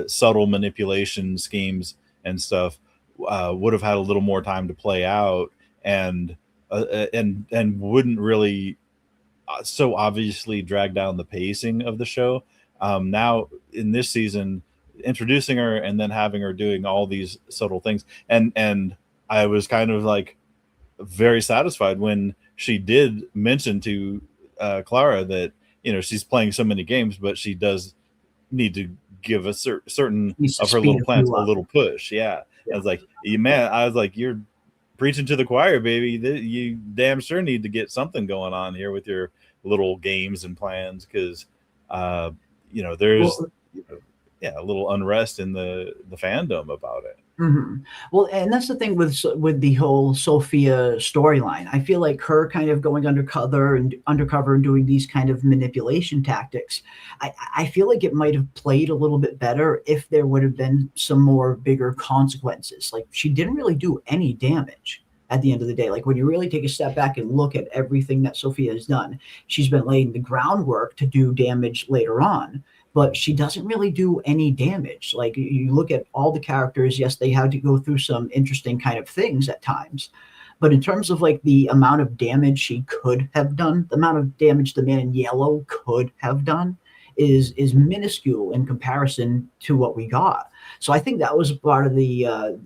subtle manipulation schemes and stuff would have had a little more time to play out, and wouldn't really so obviously drag down the pacing of the show. Now in this season, introducing her and then having her doing all these subtle things, and I was kind of like very satisfied when she did mention to Clara that she's playing so many games, but she does need to give a certain of her little plans a little push. Yeah. I was like, you're preaching to the choir, baby. You damn sure need to get something going on here with your little games and plans, because there's a little unrest in the fandom about it. Mm-hmm. Well, and that's the thing with the whole Sophia storyline. I feel like her kind of going undercover and doing these kind of manipulation tactics. I feel like it might have played a little bit better if there would have been some more bigger consequences. Like, she didn't really do any damage at the end of the day. Like, when you really take a step back and look at everything that Sophia has done, she's been laying the groundwork to do damage later on. But she doesn't really do any damage. Like, you look at all the characters, yes, they had to go through some interesting kind of things at times. But in terms of like the amount of damage she could have done, the amount of damage the man in yellow could have done is minuscule in comparison to what we got. So I think that was part of the a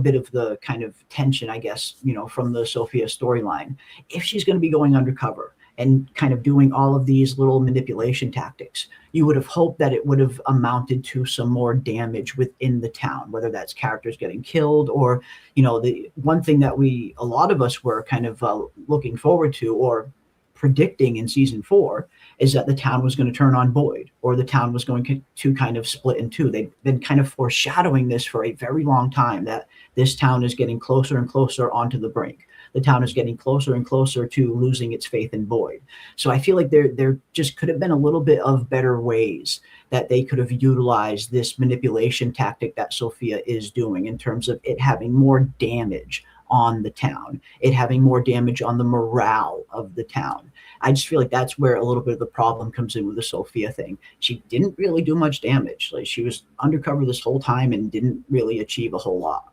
bit of the kind of tension, I guess, from the Sophia storyline. If she's going to be going undercover and kind of doing all of these little manipulation tactics, you would have hoped that it would have amounted to some more damage within the town, whether that's characters getting killed or, the one thing that a lot of us were kind of looking forward to or predicting in season 4 is that the town was going to turn on Boyd, or the town was going to kind of split in two. They've been kind of foreshadowing this for a very long time, that this town is getting closer and closer onto the brink. The town is getting closer and closer to losing its faith in Boyd. So I feel like there just could have been a little bit of better ways that they could have utilized this manipulation tactic that Sophia is doing, in terms of it having more damage on the town, it having more damage on the morale of the town. I just feel like that's where a little bit of the problem comes in with the Sophia thing. She didn't really do much damage. Like, she was undercover this whole time and didn't really achieve a whole lot.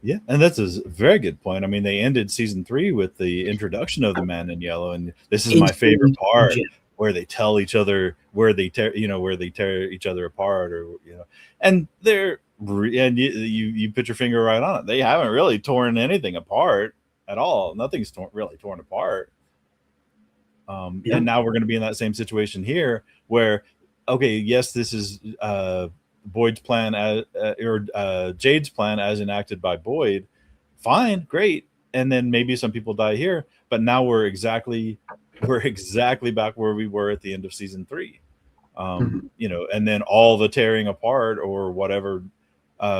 Yeah, and that's a very good point. I mean, they ended season 3 with the introduction of the man in yellow, and this is my favorite part, where they tell each other where they tear each other apart, or and you put your finger right on it. They haven't really torn anything apart at all. Nothing's really torn apart. And now we're going to be in that same situation here, where, okay, yes, this is Boyd's plan or Jade's plan as enacted by Boyd. Fine, great. And then maybe some people die here, but now we're exactly back where we were at the end of season 3. And then all the tearing apart or whatever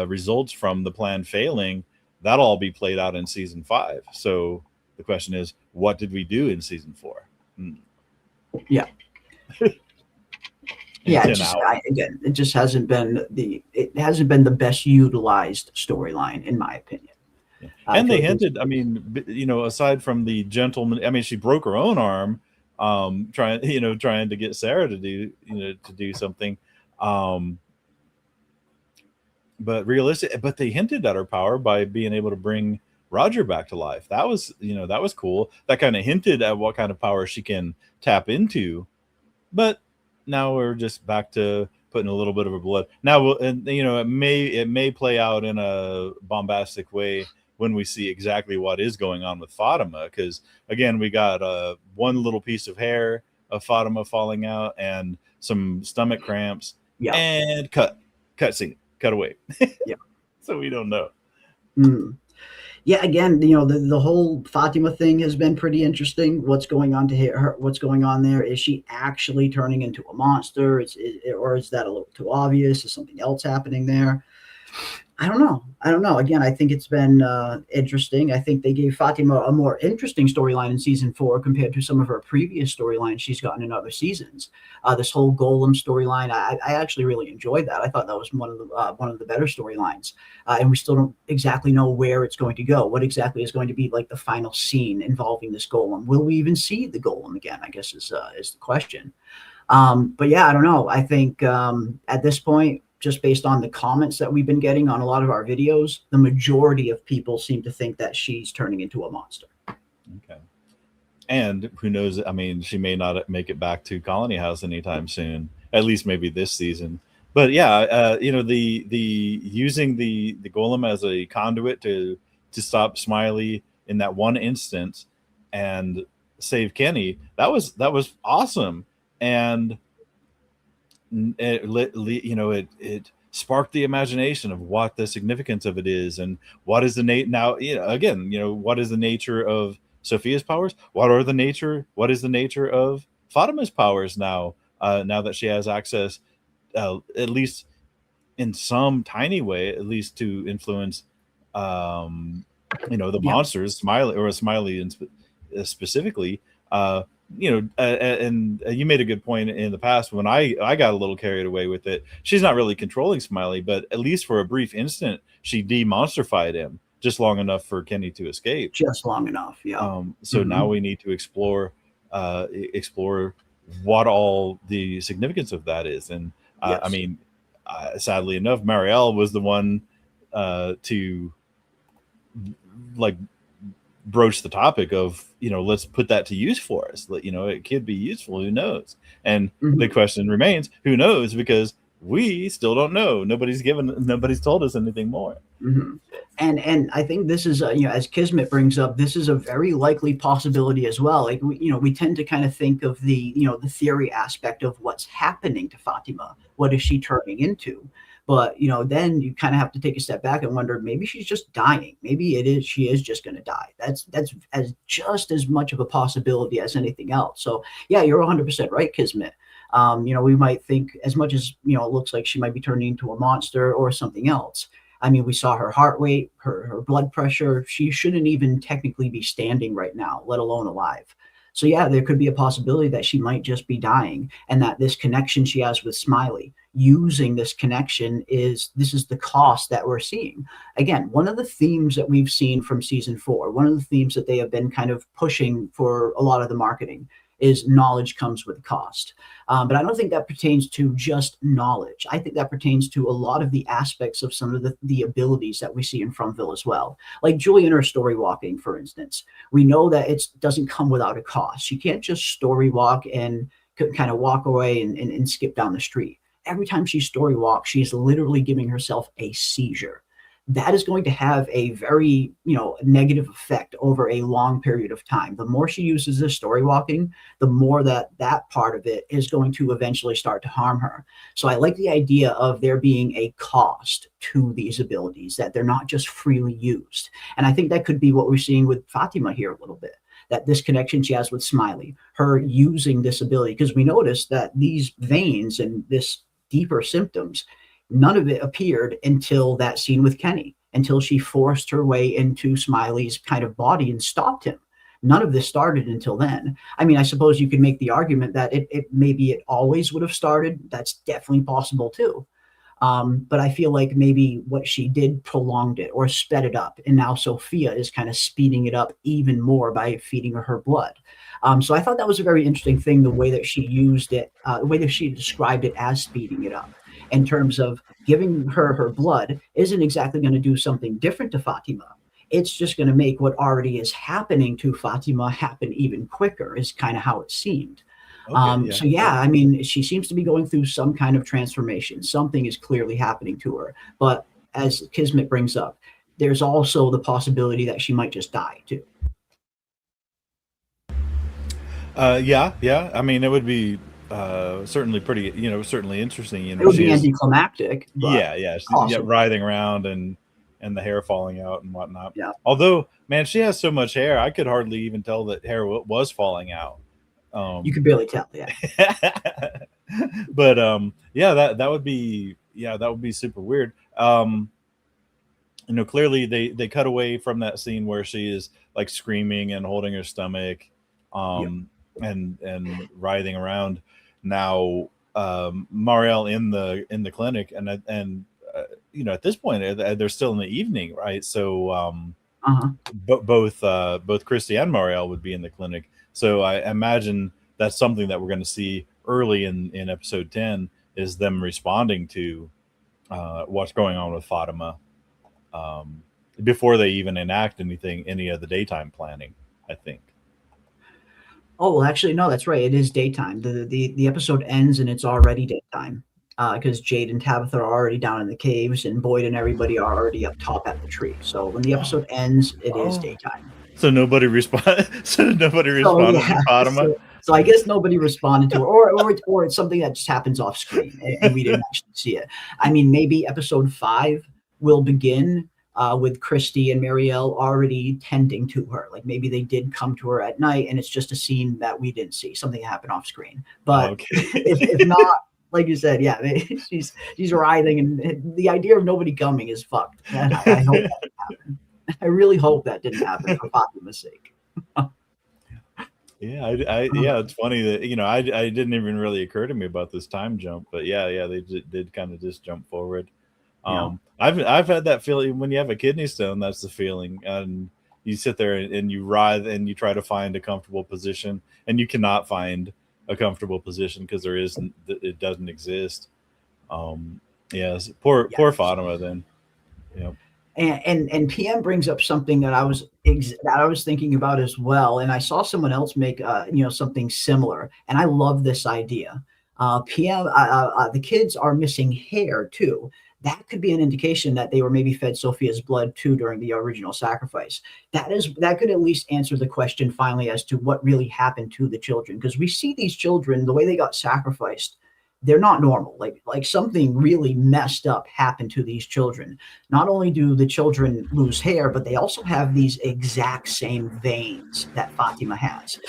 results from the plan failing, that'll all be played out in season 5. So the question is, what did we do in season 4? Yeah. Yeah, it just hasn't been the best utilized storyline, in my opinion. And they hinted, I mean, aside from the gentleman, I mean, she broke her own arm, trying to get Sarah to do something. But they hinted at her power by being able to bring Roger back to life. That was cool. That kind of hinted at what kind of power she can tap into. But now we're just back to putting a little bit of her blood. Now, it may play out in a bombastic way when we see exactly what is going on with Fatima, because again, we got one little piece of hair of Fatima falling out and some stomach cramps, and cut scene, cut away. Yeah. So we don't know. Yeah, again, the whole Fatima thing has been pretty interesting. What's going on to her? What's going on there? Is she actually turning into a monster? Or is that a little too obvious? Is something else happening there? I don't know. Again, I think it's been interesting. I think they gave Fatima a more interesting storyline in season 4 compared to some of her previous storylines she's gotten in other seasons. This whole Golem storyline, I actually really enjoyed that. I thought that was one of the better storylines. And we still don't exactly know where it's going to go. What exactly is going to be like the final scene involving this Golem? Will we even see the Golem again? I guess is the question. But yeah, I don't know. I think at this point, just based on the comments that we've been getting on a lot of our videos, the majority of people seem to think that she's turning into a monster. Okay. And who knows? I mean, she may not make it back to Colony House anytime soon, at least maybe this season. But yeah, the using the Golem as a conduit to stop Smiley in that one instance and save Kenny, that was awesome. And it sparked the imagination of what the significance of it is, and what is the what is the nature of Sophia's powers? What is the nature of Fatima's powers now that she has access, at least in some tiny way, at least to influence the monsters, Smiley and specifically. And you made a good point in the past when I got a little carried away with it. She's not really controlling Smiley, but at least for a brief instant, she demonstrified him just long enough for Kenny to escape. Just long enough, yeah. So now we need to explore what all the significance of that is. And Yes. I mean, sadly enough, Marielle was the one to broach the topic of, let's put that to use for us. It could be useful. Who knows? And the question remains, who knows? Because we still don't know. Nobody's told us anything more. And I think this is, as Kismet brings up, this is a very likely possibility as well. Like, we tend to kind of think of the theory aspect of what's happening to Fatima. What is she turning into? But, then you kind of have to take a step back and wonder, maybe she's just dying. Maybe she is just going to die. That's just as much of a possibility as anything else. So yeah, you're 100% right, Kismet. We might think, as much as, it looks like she might be turning into a monster or something else. I mean, we saw her heart rate, her blood pressure. She shouldn't even technically be standing right now, let alone alive. So yeah, there could be a possibility that she might just be dying, and that this connection she has with Smiley, using this connection, is the cost that we're seeing. Again, one of the themes that we've seen from season 4, one of the themes that they have been kind of pushing for a lot of the marketing, is knowledge comes with cost. But I don't think that pertains to just knowledge. I think that pertains to a lot of the aspects of some of the abilities that we see in Fromville as well. Like Julie and her story walking, for instance. We know that it doesn't come without a cost. She can't just story walk and kind of walk away and skip down the street. Every time she story walks, she's literally giving herself a seizure. That is going to have a very, negative effect over a long period of time. The more she uses this story walking, the more that part of it is going to eventually start to harm her. So I like the idea of there being a cost to these abilities, that they're not just freely used. And I think that could be what we're seeing with Fatima here a little bit. That this connection she has with Smiley, her using this ability, because we noticed that these veins and this deeper symptoms, none of it appeared until that scene with Kenny, until she forced her way into Smiley's kind of body and stopped him. None of this started until then. I mean, I suppose you could make the argument that it maybe it always would have started. That's definitely possible too. But I feel like maybe what she did prolonged it or sped it up. And now Sophia is kind of speeding it up even more by feeding her blood. So I thought that was a very interesting thing, the way that she used it, the way that she described it as speeding it up, in terms of giving her blood isn't exactly going to do something different to Fatima. It's just going to make what already is happening to Fatima happen even quicker, is kind of how it seemed. Okay, So yeah, I mean, she seems to be going through some kind of transformation. Something is clearly happening to her. But as Kismet brings up, there's also the possibility that she might just die too. Yeah. I mean, it would be certainly pretty, certainly interesting. It would She be is, anticlimactic, but yeah, possible. writhing around and the hair falling out and whatnot. Yeah. Although, man, she has so much hair, I could hardly even tell that hair was falling out. You could barely tell, yeah. But yeah, that would be super weird. Clearly they cut away from that scene where she is like screaming and holding her stomach, and writhing around. Now, Marielle in the clinic, and at this point they're still in the evening, right? So both Christy and Marielle would be in the clinic. So I imagine that's something that we're going to see early in episode 10, is them responding to what's going on with Fatima, before they even enact any of the daytime planning, I think. Oh, well, actually, no, that's right. It is daytime. The episode ends and it's already daytime, because Jade and Tabitha are already down in the caves, and Boyd and everybody are already up top at the tree. So when the episode ends, it is daytime. So nobody responded. To Fatima. So I guess nobody responded to her, or it's something that just happens off screen and we didn't actually see it. I mean, maybe episode 5 will begin with Christy and Marielle already tending to her. Like maybe they did come to her at night, and it's just a scene that we didn't see, something that happened off screen. But if not, like you said, yeah, she's writhing, and the idea of nobody coming is fucked. And I hope that didn't happen. I really hope that didn't happen for Fatima's sake. Yeah, it's funny that I didn't even really occur to me about this time jump, but yeah, they did kind of just jump forward. I've had that feeling when you have a kidney stone. That's the feeling, and you sit there and you writhe and you try to find a comfortable position, and you cannot find a comfortable position because it doesn't exist. Poor Fatima then. Yeah. And PM brings up something that I was thinking about as well, and I saw someone else make something similar, and I love this idea. PM, the kids are missing hair too. That could be an indication that they were maybe fed Sophia's blood too during the original sacrifice. That could at least answer the question finally as to what really happened to the children, because we see these children, the way they got sacrificed, they're not normal. Like something really messed up happened to these children. Not only do the children lose hair, but they also have these exact same veins that Fatima has.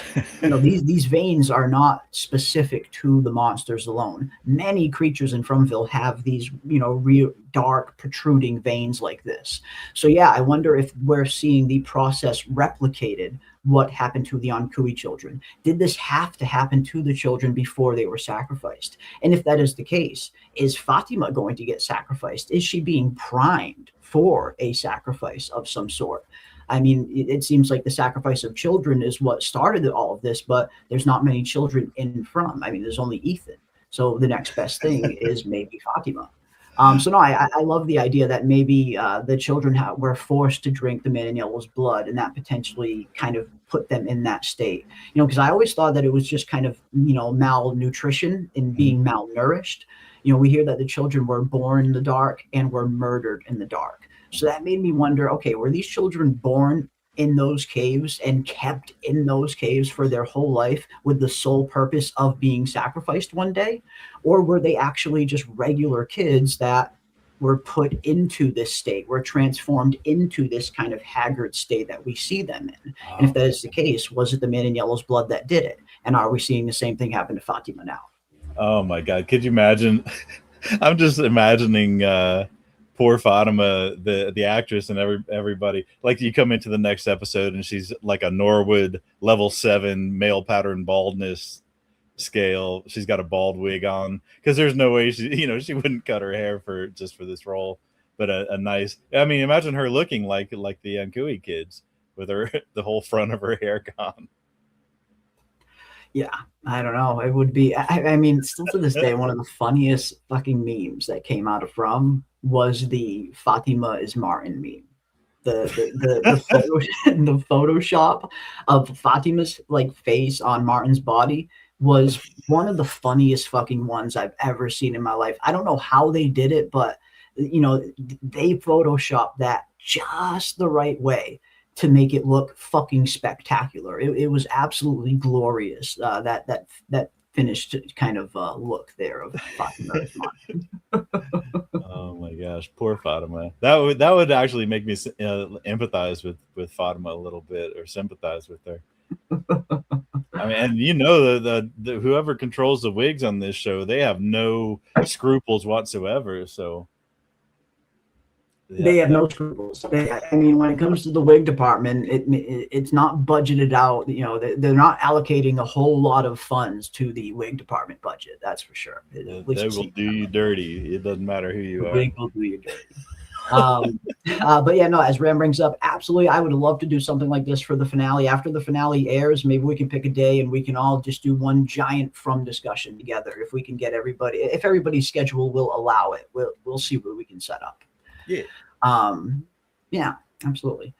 These veins are not specific to the monsters alone. Many creatures in Fromville have these, real dark protruding veins like this. So yeah, I wonder if we're seeing the process replicated. What happened to the Ankui children? Did this have to happen to the children before they were sacrificed? And if that is the case, is Fatima going to get sacrificed? Is she being primed for a sacrifice of some sort? I mean, it seems like the sacrifice of children is what started all of this, but there's not many children in From. I mean, there's only Ethan. So the next best thing is maybe Fatima. So no, I love the idea that maybe the children were forced to drink the man in yellow's blood, and that potentially kind of put them in that state. Because I always thought that it was just kind of malnutrition and being malnourished. We hear that the children were born in the dark and were murdered in the dark. So that made me wonder, okay, were these children born in those caves and kept in those caves for their whole life with the sole purpose of being sacrificed one day? Or were they actually just regular kids that were put into this state, were transformed into this kind of haggard state that we see them in? And if that is the case, was it the man in yellow's blood that did it? And are we seeing the same thing happen to Fatima now? Oh my God. Could you imagine? I'm just imagining poor Fatima, the actress, and everybody. Like, you come into the next episode and she's like a Norwood level 7 male pattern baldness, scale. She's got a bald wig on because there's no way she wouldn't cut her hair for this role. But a nice, I mean, imagine her looking like the Yankui kids with her the whole front of her hair gone. Yeah, I don't know. It would be. I mean, still to this day, one of the funniest fucking memes that came out of From was the Fatima is Martin meme. The Photoshop of Fatima's like face on Martin's body was one of the funniest fucking ones I've ever seen in my life. I don't know how they did it, but they photoshopped that just the right way to make it look fucking spectacular. It was absolutely glorious. That finished kind of look there of Fatima. Oh my gosh, poor Fatima. That would actually make me empathize with Fatima a little bit, or sympathize with her. I mean, and the whoever controls the wigs on this show, they have no scruples whatsoever. So. Yeah, they have no scruples. I mean, when it comes to the wig department, it's not budgeted out. They're not allocating a whole lot of funds to the wig department budget. That's for sure. They will do you dirty. It doesn't matter who you are. Wig will do you dirty. But yeah, no, as Ram brings up, absolutely, I would love to do something like this for the finale. After the finale airs, maybe we can pick a day and we can all just do one giant From discussion together. If we can get everybody, if everybody's schedule will allow it, we'll see what we can set up. Yeah. Yeah, absolutely.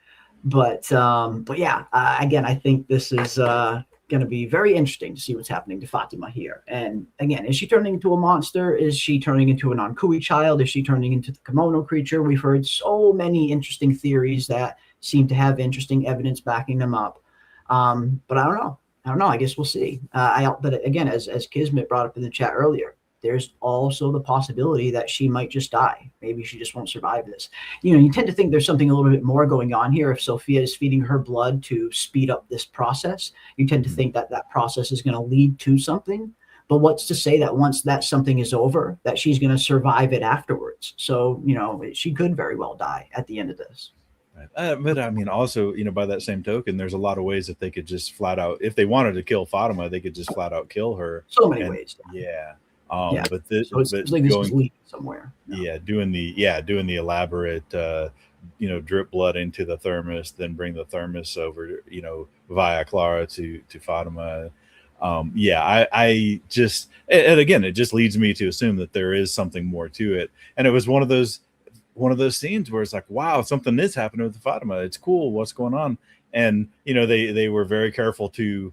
But yeah, again, I think this is going to be very interesting to see what's happening to Fatima here. And again, is she turning into a monster? Is she turning into an Ankui child? Is she turning into the kimono creature? We've heard so many interesting theories that seem to have interesting evidence backing them up. But I don't know. I guess we'll see. But again, as Kismet brought up in the chat earlier, there's also the possibility that she might just die. Maybe she just won't survive this. You tend to think there's something a little bit more going on here. If Sophia is feeding her blood to speed up this process, you tend to think that process is going to lead to something. But what's to say that once that something is over, that she's going to survive it afterwards? So, she could very well die at the end of this. But I mean, also, by that same token, there's a lot of ways that they could just flat out, if they wanted to kill Fatima, they could just flat out kill her. So many ways. Yeah. But this is leading somewhere. Yeah, doing the elaborate, drip blood into the thermos, then bring the thermos over, via Clara to Fatima. I just, and again, it just leads me to assume that there is something more to it. And it was one of those scenes where it's like, wow, something is happening with Fatima. It's cool. What's going on? And they were very careful to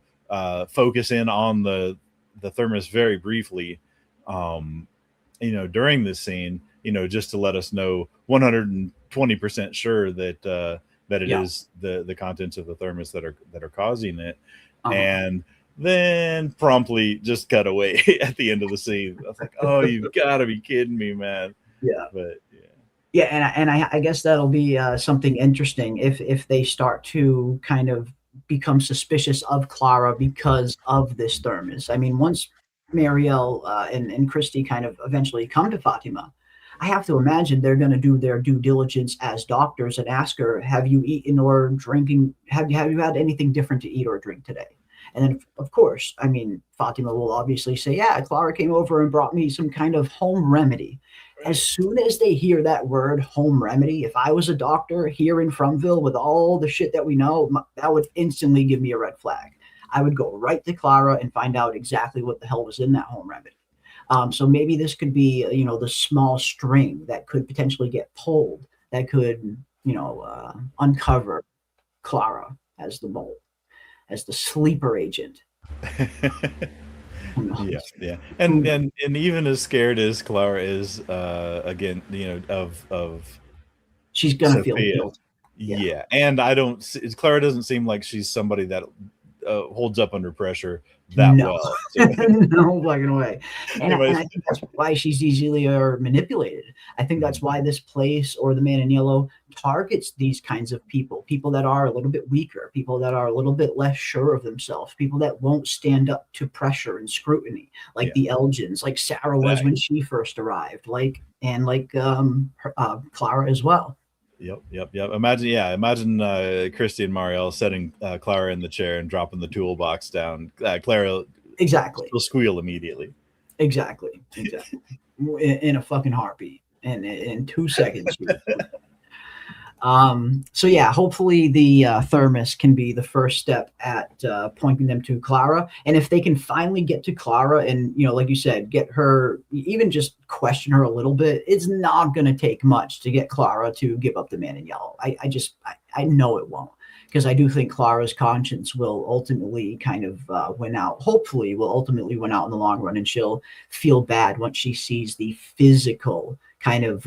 focus in on the thermos very briefly. During this scene, just to let us know 120% sure that it is the contents of the thermos that are causing it. And then promptly just cut away at the end of the scene. I was like, oh, you've got to be kidding me, man. Yeah. But yeah, and I guess that'll be something interesting if they start to kind of become suspicious of Clara because of this thermos. I mean, once Marielle and Christy kind of eventually come to Fatima, I have to imagine they're going to do their due diligence as doctors and ask her, have you eaten or drinking? Have you had anything different to eat or drink today? And then, of course, I mean, Fatima will obviously say, yeah, Clara came over and brought me some kind of home remedy. As soon as they hear that word home remedy, if I was a doctor here in Fromville with all the shit that we know, that would instantly give me a red flag. I would go right to Clara and find out exactly what the hell was in that home remedy. So maybe this could be, the small string that could potentially get pulled that could, uncover Clara as the mole, as the sleeper agent. Yeah. And even as scared as Clara is, again, of she's gonna Sophia, feel guilt. Yeah. And Clara doesn't seem like she's somebody that holds up under pressure that well. So. No fucking way. And I think that's why she's easily manipulated. I think that's why this place or the Man in Yellow targets these kinds of people that are a little bit weaker, people that are a little bit less sure of themselves, people that won't stand up to pressure and scrutiny, like the Elgins, like Sarah was when she first arrived, like Clara as well. Yep. Imagine Christy and Marielle setting Clara in the chair and dropping the toolbox down. Clara Exactly. She'll squeal immediately. Exactly. In a fucking heartbeat. And in 2 seconds. So yeah, hopefully the thermos can be the first step at pointing them to Clara. And if they can finally get to Clara and, like you said, get her, even just question her a little bit, it's not going to take much to get Clara to give up the man in yellow. I know it won't, because I do think Clara's conscience will ultimately kind of win out. Hopefully will ultimately win out in the long run, and she'll feel bad once she sees the physical kind of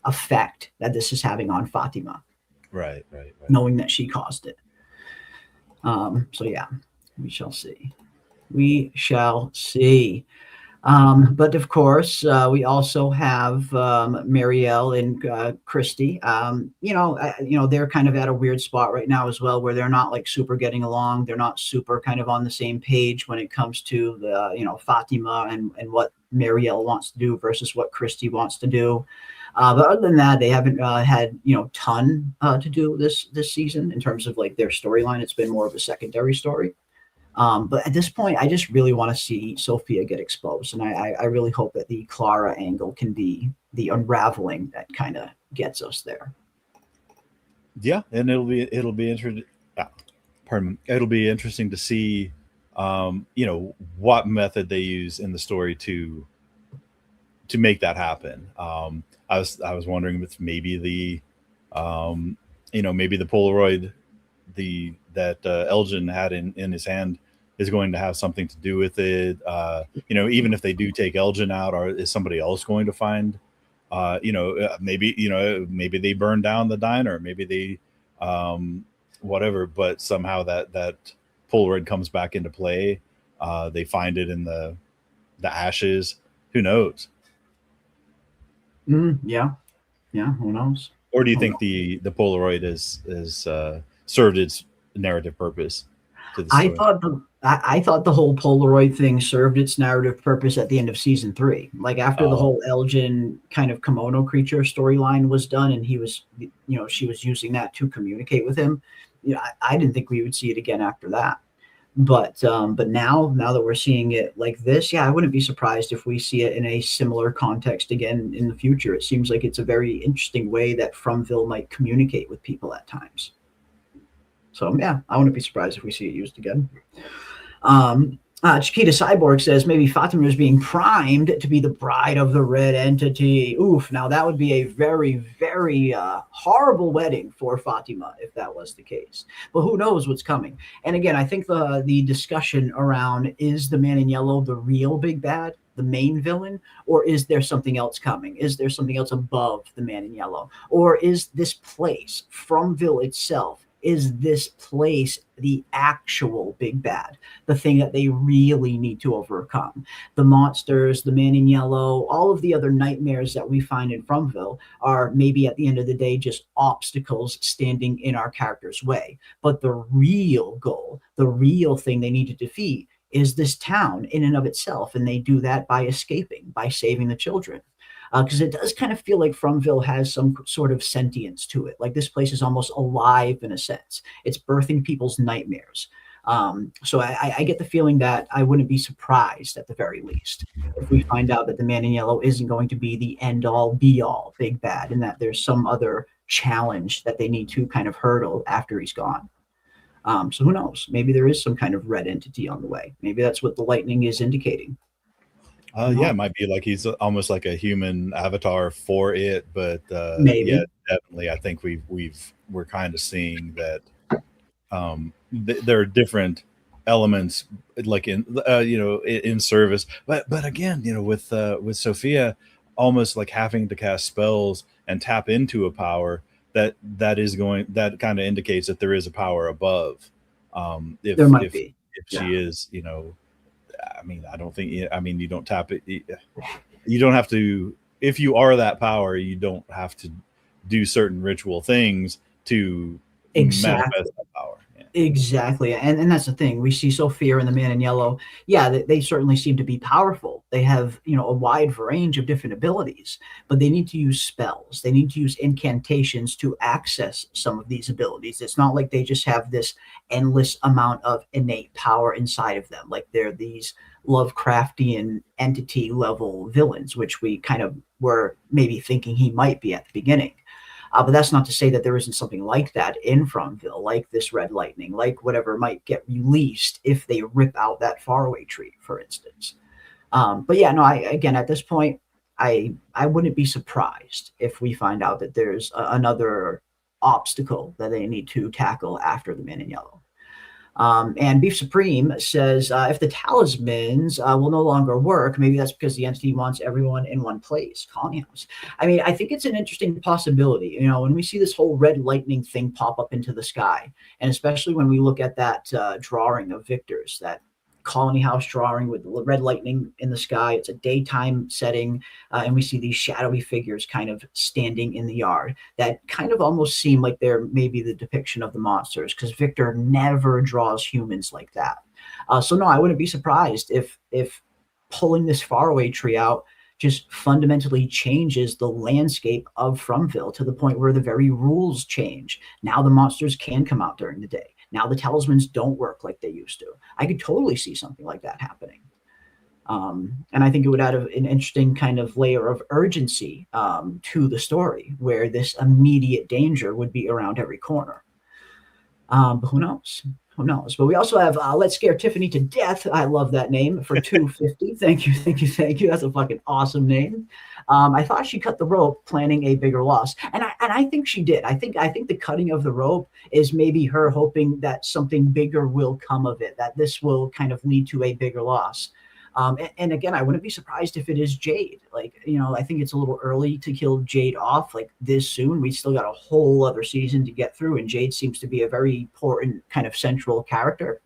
effect that this is having on Fatima. Right. Knowing that she caused it. So yeah, we shall see. We shall see. But of course, we also have Marielle and Christy. They're kind of at a weird spot right now as well, where they're not like super getting along. They're not super kind of on the same page when it comes to the Fatima and what Marielle wants to do versus what Christy wants to do. But other than that, they haven't had ton to do this season in terms of like their storyline. It's been more of a secondary story. But at this point, I just really want to see Sophia get exposed, and I really hope that the Clara angle can be the unraveling that kind of gets us there. Yeah, and it'll be interesting. It'll be interesting to see, what method they use in the story to make that happen. I was wondering if maybe the maybe the Polaroid that Elgin had in his hand is going to have something to do with it. Even if they do take Elgin out, or is somebody else going to find? Maybe they burn down the diner. Maybe they whatever. But somehow that Polaroid comes back into play. They find it in the ashes. Who knows? Yeah. Who knows? Or do you think the Polaroid is served its narrative purpose to the story? I thought the whole Polaroid thing served its narrative purpose at the end of season 3. Like after the whole Elgin kind of kimono creature storyline was done, and he was, she was using that to communicate with him. I didn't think we would see it again after that. But now that we're seeing it like this, yeah, I wouldn't be surprised if we see it in a similar context again in the future. It seems like it's a very interesting way that Fromville might communicate with people at times. So yeah, I wouldn't be surprised if we see it used again. Chiquita Cyborg says maybe Fatima is being primed to be the bride of the red entity. Oof. Now that would be a very, very horrible wedding for Fatima if that was the case. But who knows what's coming? And again, I think the discussion around, is the man in yellow the real big bad, the main villain, or is there something else coming? Is there something else above the man in yellow? Or is this place, Fromville itself, is this place the actual big bad, the thing that they really need to overcome? The monsters, the man in yellow, all of the other nightmares that we find in Fromville are maybe at the end of the day just obstacles standing in our character's way. But the real goal, the real thing they need to defeat, is this town in and of itself. And they do that by escaping, by saving the children. Because it does kind of feel like Fromville has some sort of sentience to it. Like this place is almost alive in a sense. It's birthing people's nightmares. So I get the feeling that I wouldn't be surprised, at the very least, if we find out that the man in yellow isn't going to be the end-all, be-all big bad, and that there's some other challenge that they need to kind of hurdle after he's gone. So who knows? Maybe there is some kind of red entity on the way. Maybe that's what the lightning is indicating. Yeah, it might be like he's almost like a human avatar for it, but Maybe. Yeah, definitely. I think we're kind of seeing that there are different elements, like in service, but again, with Sophia, almost like having to cast spells and tap into a power that kind of indicates that there is a power above. If there might be. If she is, I mean, I don't think. I mean, you don't tap it. You don't have to. If you are that power, you don't have to do certain ritual things to manifest that power. Yeah. Exactly, and that's the thing. We see Sophia and the man in yellow. Yeah, they certainly seem to be powerful, They have, a wide range of different abilities, but they need to use spells. They need to use incantations to access some of these abilities. It's not like they just have this endless amount of innate power inside of them. Like they're these Lovecraftian entity level villains, which we kind of were maybe thinking he might be at the beginning. But that's not to say that there isn't something like that in Fromville, like this red lightning, like whatever might get released if they rip out that faraway tree, for instance. But yeah, no, again, at this point, I wouldn't be surprised if we find out that there's another obstacle that they need to tackle after the Man in Yellow. And Beef Supreme says if the talismans will no longer work, maybe that's because the entity wants everyone in one place. Colony House. I mean, I think it's an interesting possibility. When we see this whole red lightning thing pop up into the sky, and especially when we look at that drawing of Victor's, that colony house drawing with red lightning in the sky. It's a daytime setting, and we see these shadowy figures kind of standing in the yard that kind of almost seem like they're maybe the depiction of the monsters, because Victor never draws humans like that. So no, I wouldn't be surprised if pulling this faraway tree out just fundamentally changes the landscape of Fromville to the point where the very rules change. Now the monsters can come out during the day. Now the talismans don't work like they used to. I could totally see something like that happening. And I think it would add an interesting kind of layer of urgency to the story, where this immediate danger would be around every corner. But who knows? Who knows? But we also have Let's Scare Tiffany to Death. I love that name for 250. Thank you. That's a fucking awesome name. I thought she cut the rope planning a bigger loss. And I think she did. I think the cutting of the rope is maybe her hoping that something bigger will come of it, that this will kind of lead to a bigger loss. And again, I wouldn't be surprised if it is Jade. Like, I think it's a little early to kill Jade off like this soon. We still got a whole other season to get through, and Jade seems to be a very important kind of central character.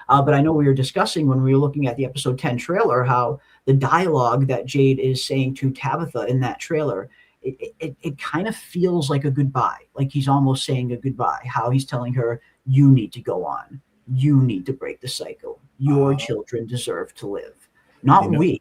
But I know we were discussing when we were looking at the episode 10 trailer, how the dialogue that Jade is saying to Tabitha in that trailer, it kind of feels like a goodbye. Like he's almost saying a goodbye, how he's telling her, you need to go on. You need to break the cycle. Your children deserve to live. Not we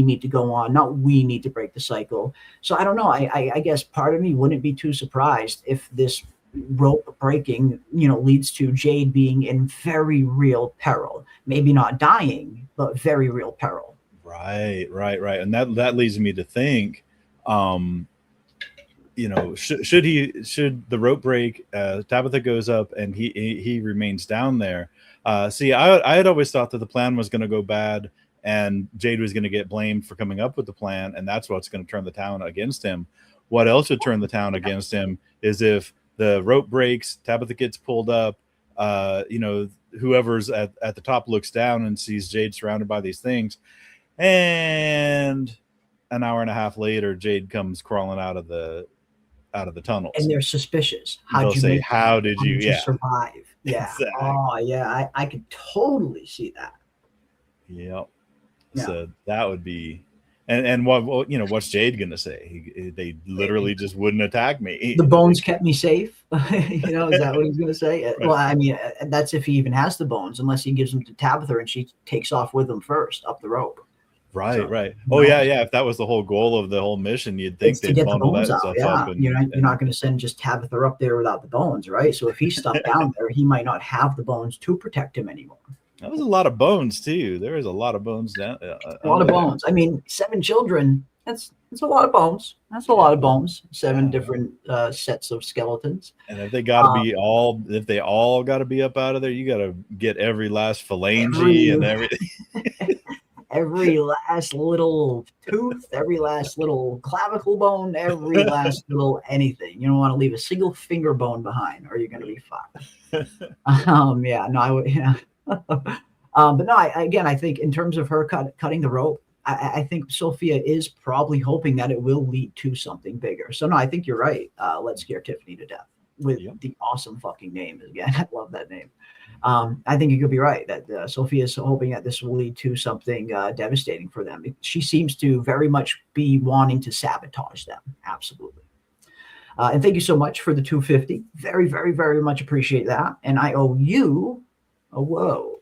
need to go on. Not we need to break the cycle. So I don't know. I guess part of me wouldn't be too surprised if this rope breaking, leads to Jade being in very real peril. Maybe not dying, but very real peril. Right. And that leads me to think, should the rope break, Tabitha goes up and he remains down there. See, I had always thought that the plan was going to go bad, and Jade was going to get blamed for coming up with the plan, and that's what's going to turn the town against him. What else would turn the town against him is if the rope breaks, Tabitha gets pulled up, whoever's at the top looks down and sees Jade surrounded by these things, and an hour and a half later, Jade comes crawling out of the tunnels, and they're suspicious. How did you survive? Yeah. Exactly. Oh yeah, I could totally see that. Yep. Yeah. So that would be, and what's Jade gonna say? They literally just wouldn't attack me. The bones kept me safe. Is that what he's gonna say? Right. Well, I mean, that's if he even has the bones, unless he gives them to Tabitha and she takes off with them first up the rope. Right. Oh yeah. If that was the whole goal of the whole mission, you'd think they'd bundle that stuff up. And, you're not going to send just Tabitha up there without the bones, right? So if he's stuck down there, he might not have the bones to protect him anymore. That was a lot of bones too. There was a lot of bones down. A lot of bones. I mean, 7 children. That's a lot of bones. That's a lot of bones. 7 different sets of skeletons. And if they got to be if they all got to be up out of there, you got to get every last phalange and everything. Every last little tooth, every last little clavicle bone, every last little anything. You don't want to leave a single finger bone behind, or you're going to be fucked. But no, I think in terms of her cutting the rope, I think Sophia is probably hoping that it will lead to something bigger. So no, I think you're right. Let's Scare Tiffany to Death with the awesome fucking name. Again, I love that name. I think you could be right that Sophia is hoping that this will lead to something devastating for them. She seems to very much be wanting to sabotage them. Absolutely. And thank you so much for the 250. Very, very, very much appreciate that. And I owe you a whoa.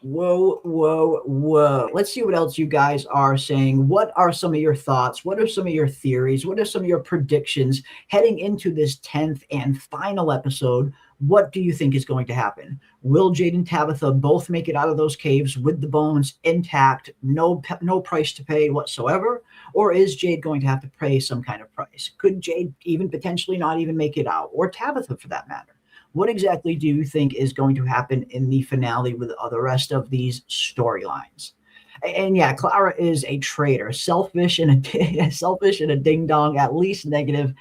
Whoa, whoa, whoa. Let's see what else you guys are saying. What are some of your thoughts? What are some of your theories? What are some of your predictions heading into this 10th and final episode? What do you think is going to happen? Will Jade and Tabitha both make it out of those caves with the bones intact, no price to pay whatsoever? Or is Jade going to have to pay some kind of price? Could Jade even potentially not even make it out, or Tabitha for that matter? What exactly do you think is going to happen in the finale with the rest of these storylines? And yeah, Clara is a traitor, selfish and a ding dong, at least negative.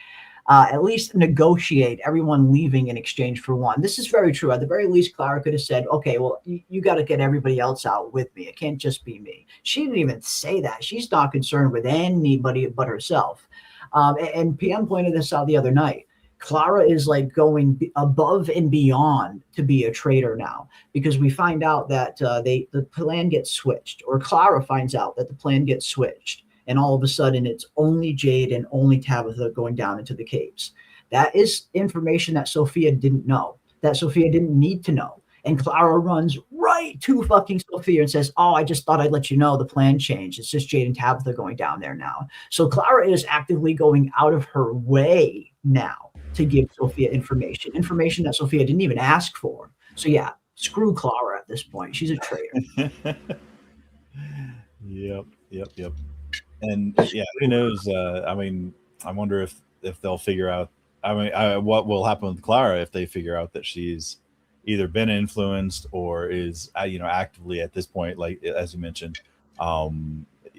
At least negotiate everyone leaving in exchange for one. This is very true. At the very least, Clara could have said, okay, well, you got to get everybody else out with me. It can't just be me. She didn't even say that. She's not concerned with anybody but herself. And PM pointed this out the other night. Clara is like going above and beyond to be a traitor now, because we find out that the plan gets switched, or Clara finds out that the plan gets switched, and all of a sudden it's only Jade and only Tabitha going down into the caves. That is information that Sophia didn't know, that Sophia didn't need to know. And Clara runs right to fucking Sophia and says, oh, I just thought I'd let you know the plan changed. It's just Jade and Tabitha going down there now. So Clara is actively going out of her way now to give Sophia information that Sophia didn't even ask for. So yeah, screw Clara at this point. She's a traitor. Yep. And yeah, who knows? I mean, I wonder if they'll figure out. I mean, what will happen with Clara if they figure out that she's either been influenced or is, actively at this point, like as you mentioned,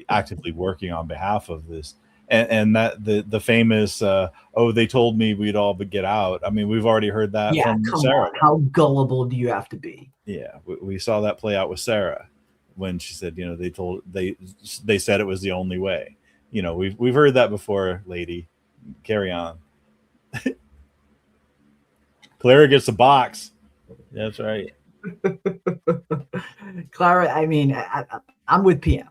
actively working on behalf of this. And that the famous they told me we'd all get out. I mean, we've already heard that from Sarah. On. How gullible do you have to be? Yeah, we saw that play out with Sarah when she said, they said it was the only way. We've heard that before, lady. Carry on. Clara gets a box. That's right. Clara, I mean, I'm with PM.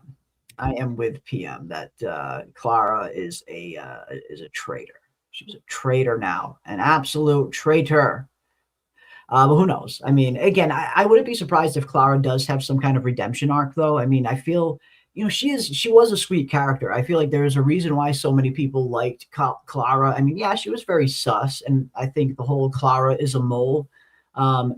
I am with PM that Clara is a traitor. She's a traitor now, an absolute traitor. But who knows? I mean, again, I wouldn't be surprised if Clara does have some kind of redemption arc, though. I mean, I feel, she was a sweet character. I feel like there is a reason why so many people liked Clara. I mean, yeah, she was very sus, and I think the whole Clara is a mole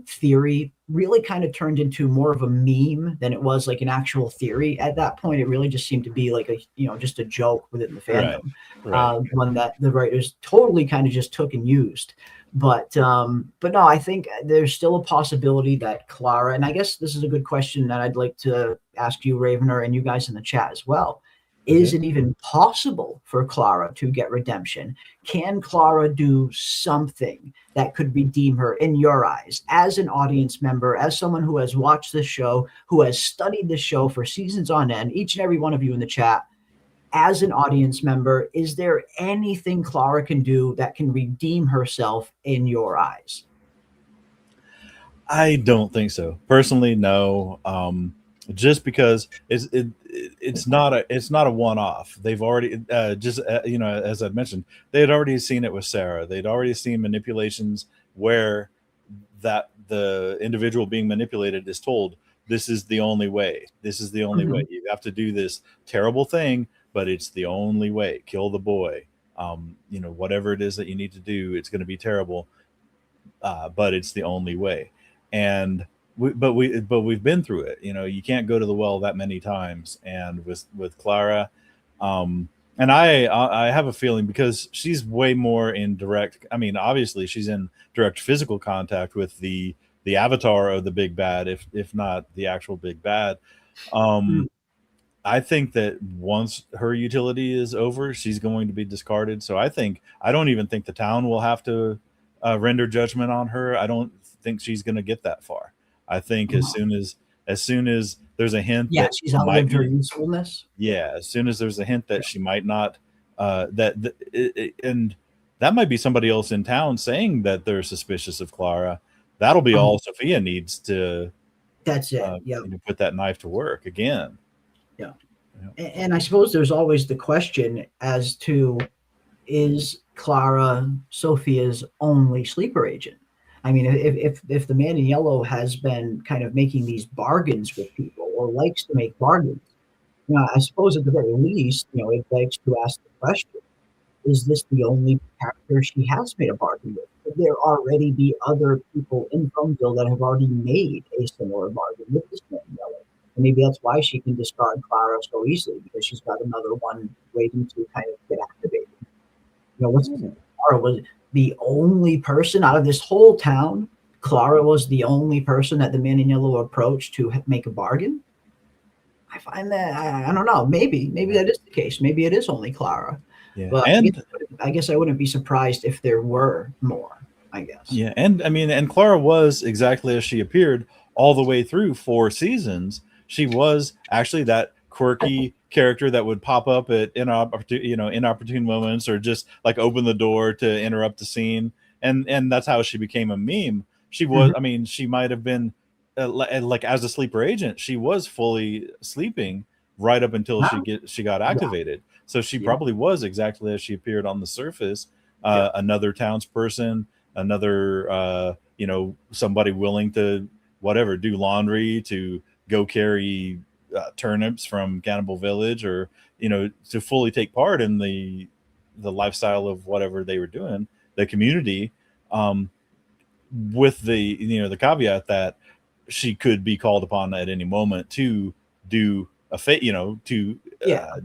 theory really kind of turned into more of a meme than it was like an actual theory. At that point, it really just seemed to be like just a joke within the fandom. Right. One that the writers totally kind of just took and used. But no, I think there's still a possibility that Clara, and I guess this is a good question that I'd like to ask you, Ravener, and you guys in the chat as well. Is it even possible for Clara to get redemption? Can Clara do something that could redeem her in your eyes as an audience member, as someone who has watched this show, who has studied this show for seasons on end, each and every one of you in the chat, as an audience member, is there anything Clara can do that can redeem herself in your eyes? I don't think so. Personally, no. Just because it's not a one-off. They've already as I'd mentioned, they had already seen it with Sarah. They'd already seen manipulations where that the individual being manipulated is told, this is the only way. This is the only way. You have to do this terrible thing, but it's the only way. Kill the boy. Whatever it is that you need to do, it's going to be terrible, but it's the only way. And we've been through it. You can't go to the well that many times. And with Clara, and I have a feeling, because she's way more in direct. I mean, obviously she's in direct physical contact with the avatar of the big bad, if not the actual big bad. I think that once her utility is over, she's going to be discarded. So I don't even think the town will have to render judgment on her. I don't think she's going to get that far. I think as soon as there's a hint that she's outlived her usefulness. Yeah, as soon as there's a hint that she might not, and that might be somebody else in town saying that they're suspicious of Clara. That'll be all Sophia needs to. That's it. Put that knife to work again. Yeah. And I suppose there's always the question as to, is Clara Sophia's only sleeper agent? I mean, if the man in yellow has been kind of making these bargains with people or likes to make bargains, I suppose at the very least, it begs to ask the question: is this the only character she has made a bargain with? Could there already be other people in Fromville that have already made a similar bargain with this man in yellow? And maybe that's why she can discard Clara so easily, because she's got another one waiting to kind of get activated. Clara was the only person out of this whole town. Clara was the only person that the man in yellow approached to make a bargain. I find that I don't know. Maybe that is the case. Maybe it is only Clara. Yeah, but and I guess I wouldn't be surprised if there were more. I guess. Yeah, and I mean, and Clara was exactly as she appeared all the way through 4 seasons. She was actually that quirky character that would pop up at inopportune moments, or just like open the door to interrupt the scene, and that's how she became a meme. She was, I mean, she might have been like as a sleeper agent, she was fully sleeping right up until she got activated. So she probably was exactly as she appeared on the surface, another townsperson, another somebody willing to do laundry, to go carry turnips from Cannibal Village, or to fully take part in the lifestyle of whatever they were doing, the community, with the caveat that she could be called upon at any moment to do a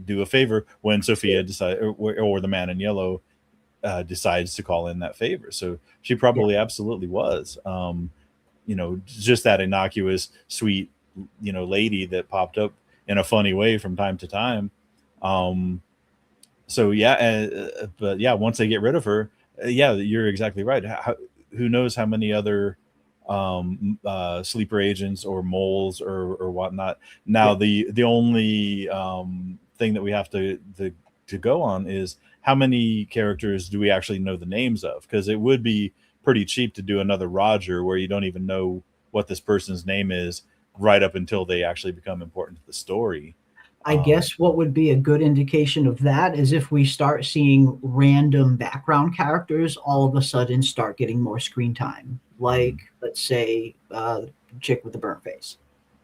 do a favor when Sophia decides, or the man in yellow decides to call in that favor. So she probably absolutely was, just that innocuous, sweet, lady that popped up in a funny way from time to time. But once they get rid of her, you're exactly right. Who knows how many other sleeper agents or moles or whatnot. Now the only thing that we have to go on is how many characters do we actually know the names of, because it would be pretty cheap to do another Roger where you don't even know what this person's name is right up until they actually become important to the story. I guess what would be a good indication of that is if we start seeing random background characters all of a sudden start getting more screen time. Like, let's say, chick with the burnt face.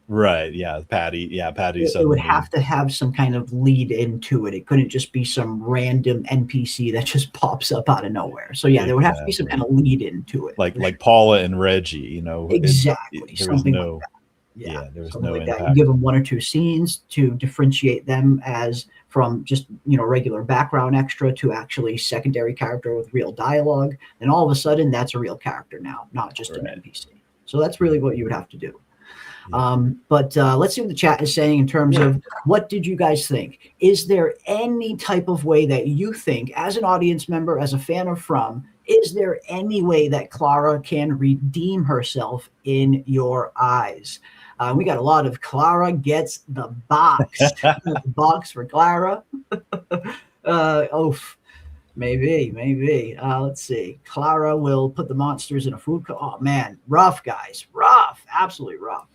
Right. Yeah. Patty. Yeah. Patty. It would have to have some kind of lead into it. It couldn't just be some random NPC that just pops up out of nowhere. So there would have to be some kind of lead into it. Like Paula and Reggie, Exactly. Something like that. There was no impact. You give them 1 or 2 scenes to differentiate them as from just regular background extra to actually secondary character with real dialogue, and all of a sudden that's a real character now, not just an NPC. So that's really what you would have to do. But let's see what the chat is saying in terms of what did you guys think? Is there any type of way that you think, as an audience member, as a fan of From, is there any way that Clara can redeem herself in your eyes? We got a lot of Clara gets the box. The box for Clara. Maybe. Let's see. Clara will put the monsters in a food. Oh, man. Rough, guys. Rough. Absolutely rough.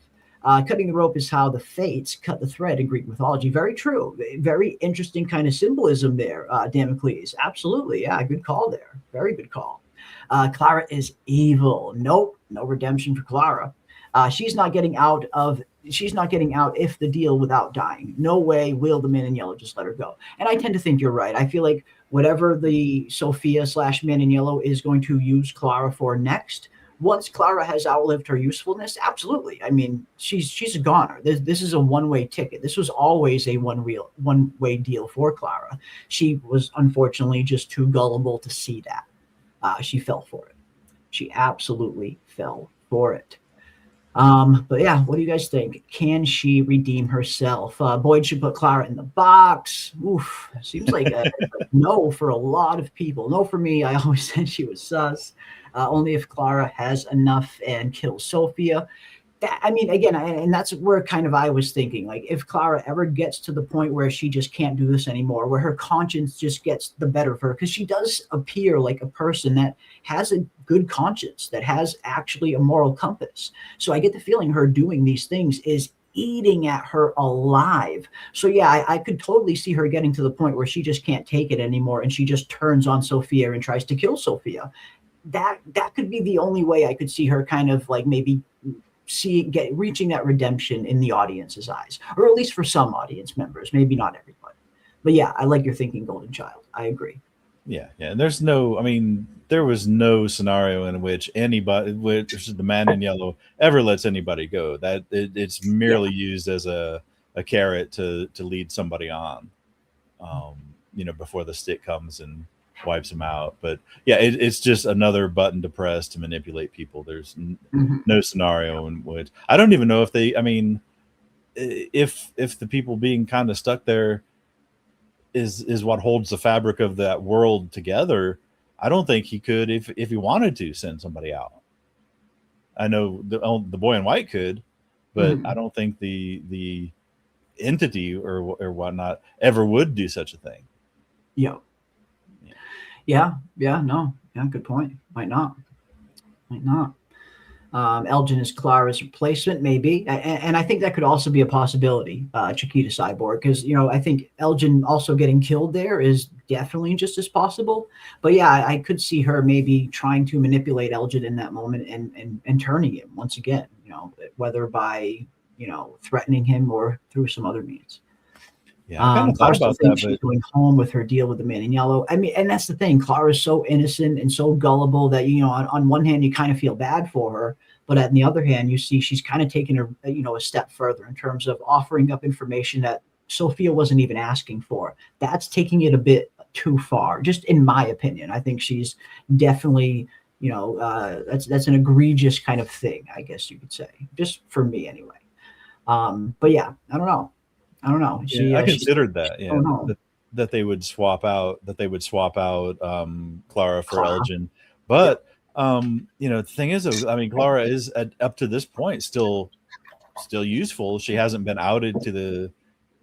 Cutting the rope is how the fates cut the thread in Greek mythology. Very true. Very interesting kind of symbolism there, Damocles. Absolutely. Yeah, good call there. Very good call. Clara is evil. Nope. No redemption for Clara. She's not getting out if the deal without dying. No way will the man in yellow just let her go. And I tend to think you're right. I feel like whatever the Sophia / man in yellow is going to use Clara for next, once Clara has outlived her usefulness, absolutely. I mean, she's a goner. This is a one-way ticket. This was always a one-way deal for Clara. She was unfortunately just too gullible to see that. She fell for it. She absolutely fell for it. But yeah, what do you guys think? Can she redeem herself? Boyd should put Clara in the box. Oof, seems like a no for a lot of people. No for me. I always said she was sus. Only if Clara has enough and kills Sophia. Again, and that's where kind of I was thinking, like, if Clara ever gets to the point where she just can't do this anymore, where her conscience just gets the better of her, because she does appear like a person that has a good conscience, that has actually a moral compass. So I get the feeling her doing these things is eating at her alive. So yeah, I could totally see her getting to the point where she just can't take it anymore, and she just turns on Sophia and tries to kill Sophia. that could be the only way I could see her kind of like maybe reaching that redemption in the audience's eyes, or at least for some audience members, maybe not everybody. But yeah, I like your thinking, Golden Child. I agree. Yeah. And there's no, I mean, there was no scenario in which which the man in yellow ever lets anybody go. That it's merely used as a carrot to lead somebody on, before the stick comes and wipes them out. But yeah, it's just another button to press to manipulate people. There's no scenario in which, I don't even know if if the people being kind of stuck there is what holds the fabric of that world together. I don't think he could, if he wanted to, send somebody out. I know the boy in white could, but I don't think the entity or whatnot ever would do such a thing. Good point. Might not. Elgin is Clara's replacement, maybe, and I think that could also be a possibility, Chiquita Cyborg, because I think Elgin also getting killed there is definitely just as possible. But yeah, I could see her maybe trying to manipulate Elgin in that moment and turning him once again, whether by threatening him or through some other means. Yeah, I kind of thought about that. She's going home with her deal with the man in yellow. I mean, and that's the thing. Clara's so innocent and so gullible that on one hand you kind of feel bad for her, but on the other hand, you see she's kind of taken a step further in terms of offering up information that Sophia wasn't even asking for. That's taking it a bit too far, just in my opinion. I think she's definitely, that's an egregious kind of thing, I guess you could say, just for me anyway. But yeah, I don't know. I considered that. That they would swap out. Clara for Elgin, but the thing is, I mean, Clara is up to this point still useful. She hasn't been outed to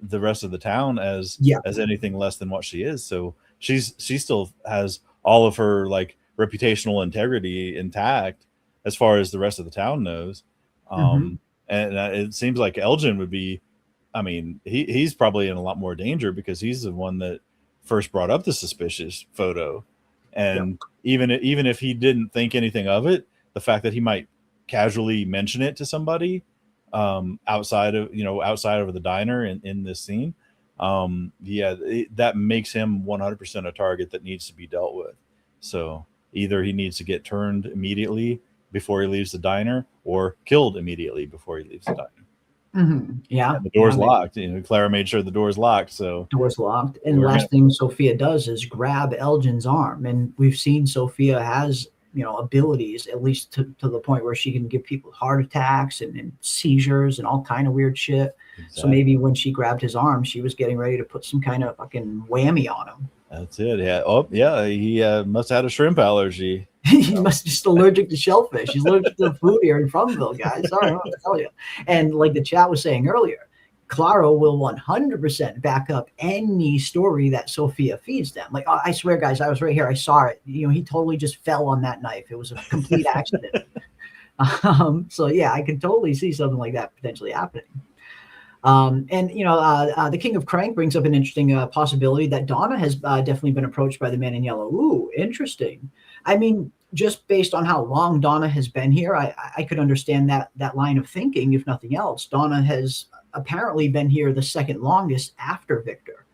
the rest of the town as anything less than what she is. So she still has all of her like reputational integrity intact as far as the rest of the town knows. And it seems like Elgin would be. I mean, he's probably in a lot more danger because he's the one that first brought up the suspicious photo. And even if he didn't think anything of it, the fact that he might casually mention it to somebody outside of the diner in this scene, that makes him 100% a target that needs to be dealt with. So either he needs to get turned immediately before he leaves the diner or killed immediately before he leaves the diner. Yeah, and the door's locked. Clara made sure the door's locked. So door's locked, and the last thing Sophia does is grab Elgin's arm, and we've seen Sophia has abilities at least to the point where she can give people heart attacks and seizures and all kind of weird shit. Exactly. So maybe when she grabbed his arm, she was getting ready to put some kind of fucking whammy on him. That's it. Yeah. Oh, yeah. He must have had a shrimp allergy. He must be just allergic to shellfish. He's allergic to the food here in Fromville, guys. Sorry, I don't know what to tell you. And like the chat was saying earlier, Clara will 100% back up any story that Sophia feeds them. Like, I swear, guys, I was right here. I saw it. He totally just fell on that knife. It was a complete accident. So yeah, I could totally see something like that potentially happening. The King of Crank brings up an interesting possibility that Donna has definitely been approached by the Man in Yellow. Ooh, interesting. I mean, just based on how long Donna has been here, I could understand that line of thinking, if nothing else. Donna has apparently been here the second longest after Victor,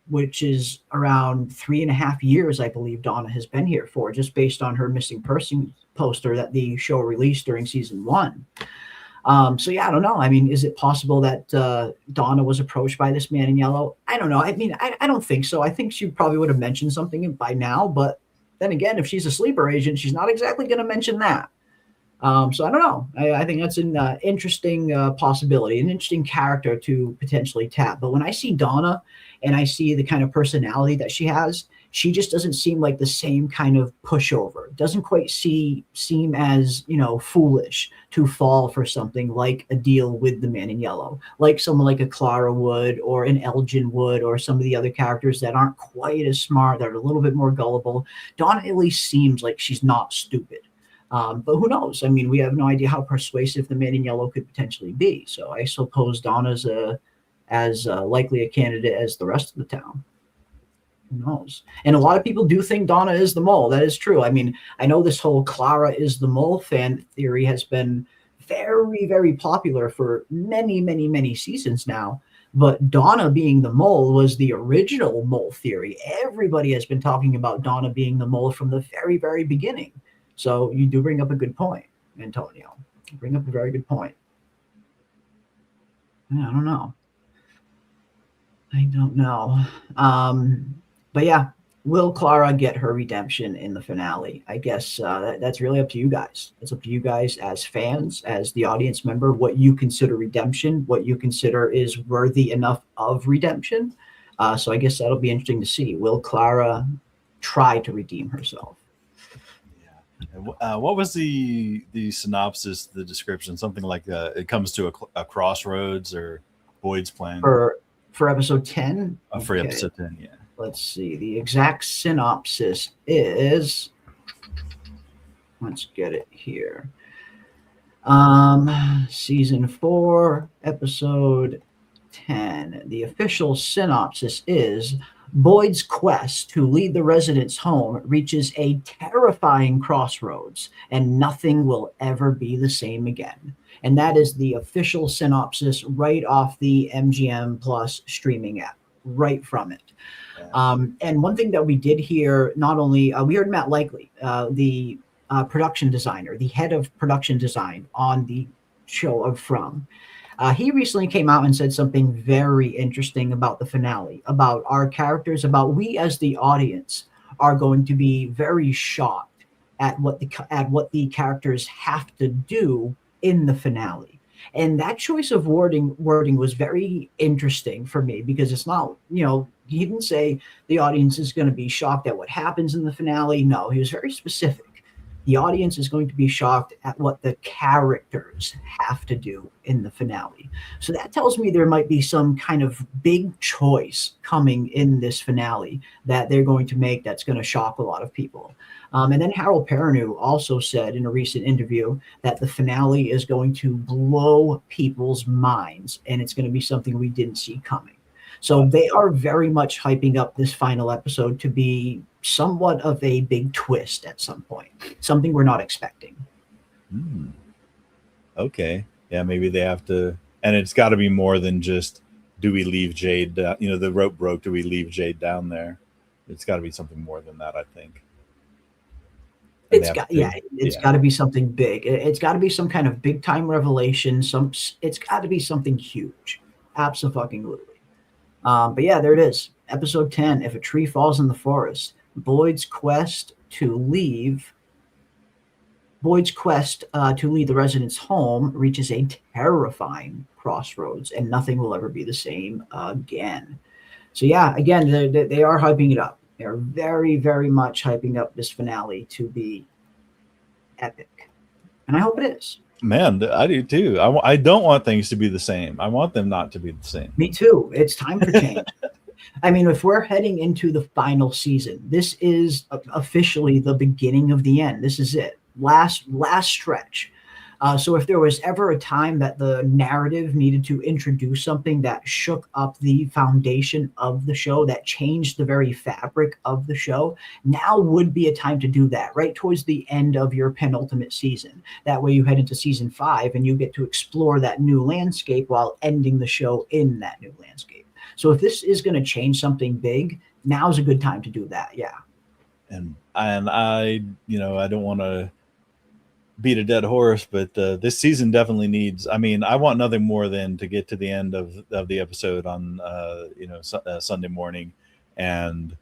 which is around 3.5 years, I believe Donna has been here for, just based on her missing person poster that the show released during season 1. So yeah, I don't know. I mean, is it possible that Donna was approached by this Man in Yellow? I don't know. I mean, I don't think so. I think she probably would have mentioned something by now, but then again, if she's a sleeper agent, she's not exactly going to mention that. So I don't know. I think that's an interesting possibility, an interesting character to potentially tap. But when I see Donna and I see the kind of personality that she has, she just doesn't seem like the same kind of pushover. Doesn't quite seem as, foolish to fall for something like a deal with the Man in Yellow, like someone like a Clara would, or an Elgin would, or some of the other characters that aren't quite as smart, that are a little bit more gullible. Donna at least seems like she's not stupid. But who knows? I mean, we have no idea how persuasive the Man in Yellow could potentially be. So I suppose Donna's as likely a candidate as the rest of the town. Who knows? And a lot of people do think Donna is the mole. That is true. I mean, I know this whole Clara is the mole fan theory has been very, very popular for many, many, many seasons now. But Donna being the mole was the original mole theory. Everybody has been talking about Donna being the mole from the very, very beginning. So you do bring up a good point, Antonio. You bring up a very good point. Yeah, I don't know. But yeah, will Clara get her redemption in the finale? I guess that's really up to you guys. It's up to you guys as fans, as the audience member, what you consider redemption, what you consider is worthy enough of redemption. So I guess that'll be interesting to see. Will Clara try to redeem herself? Yeah. What was the synopsis, the description? Something like it comes to a crossroads, or Boyd's plan for episode 10. For episode 10, yeah. Let's see. The exact synopsis is, let's get it here. Season 4, episode 10. The official synopsis is Boyd's quest to lead the residents home reaches a terrifying crossroads, and nothing will ever be the same again. And that is the official synopsis right off the MGM Plus streaming app, right from it. And one thing that we did hear, not only we heard Matt Likely, the production designer, the head of production design on the show of From. He recently came out and said something very interesting about the finale, about our characters, about we as the audience are going to be very shocked at what the characters have to do in the finale. And that choice of wording was very interesting for me, because it's not, he didn't say the audience is going to be shocked at what happens in the finale. No, he was very specific. The audience is going to be shocked at what the characters have to do in the finale. So that tells me there might be some kind of big choice coming in this finale that they're going to make that's going to shock a lot of people. And then Harold Perrineau also said in a recent interview that the finale is going to blow people's minds, and it's going to be something we didn't see coming. So they are very much hyping up this final episode to be somewhat of a big twist at some point, something we're not expecting. Okay. Yeah, maybe they have to, and it's got to be more than just, do we leave Jade, the rope broke, do we leave Jade down there? It's got to be something more than that, I think. It's got to be something big. It's got to be some kind of big time revelation. It's got to be something huge. Absolutely. But yeah, there it is. Episode 10, If a Tree Falls in the Forest. Boyd's quest to lead the residents home reaches a terrifying crossroads, and nothing will ever be the same again. So yeah, again, they are hyping it up. They're very, very much hyping up this finale to be epic. And I hope it is. Man, I do too. I don't want things to be the same. I want them not to be the same. Me too. It's time for change. I mean, if we're heading into the final season, this is officially the beginning of the end. This is it. Last stretch. So if there was ever a time that the narrative needed to introduce something that shook up the foundation of the show, that changed the very fabric of the show, now would be a time to do that, right towards the end of your penultimate season. That way you head into season 5 and you get to explore that new landscape while ending the show in that new landscape. So if this is going to change something big, now's a good time to do that. Yeah. And I don't want to beat a dead horse, but this season definitely needs, I want nothing more than to get to the end of the episode on Sunday morning and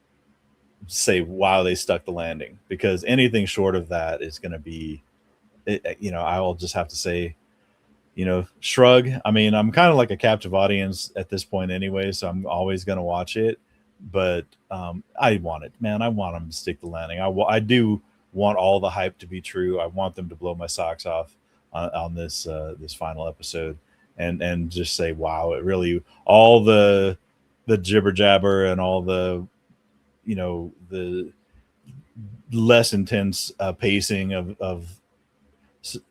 say, wow, they stuck the landing, because anything short of that is going to be, I will just have to say, shrug. I'm kind of like a captive audience at this point anyway, so I'm always going to watch it, but I want it, man. I want them to stick the landing. I do want all the hype to be true. I want them to blow my socks off on this final episode, and just say, wow, it really, all the jibber jabber and all the the less intense pacing of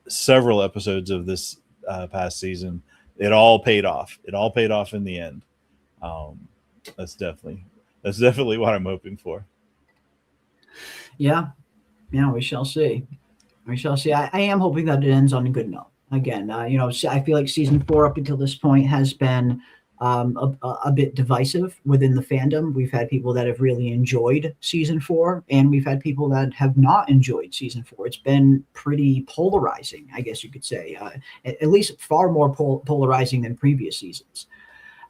several episodes of this past season, it all paid off. It all paid off in the end. That's definitely. That's definitely what I'm hoping for. Yeah, we shall see. We shall see. I am hoping that it ends on a good note. Again, I feel like season 4 up until this point has been a bit divisive within the fandom. We've had people that have really enjoyed season 4, and we've had people that have not enjoyed season 4. It's been pretty polarizing, I guess you could say, at least far more polarizing than previous seasons.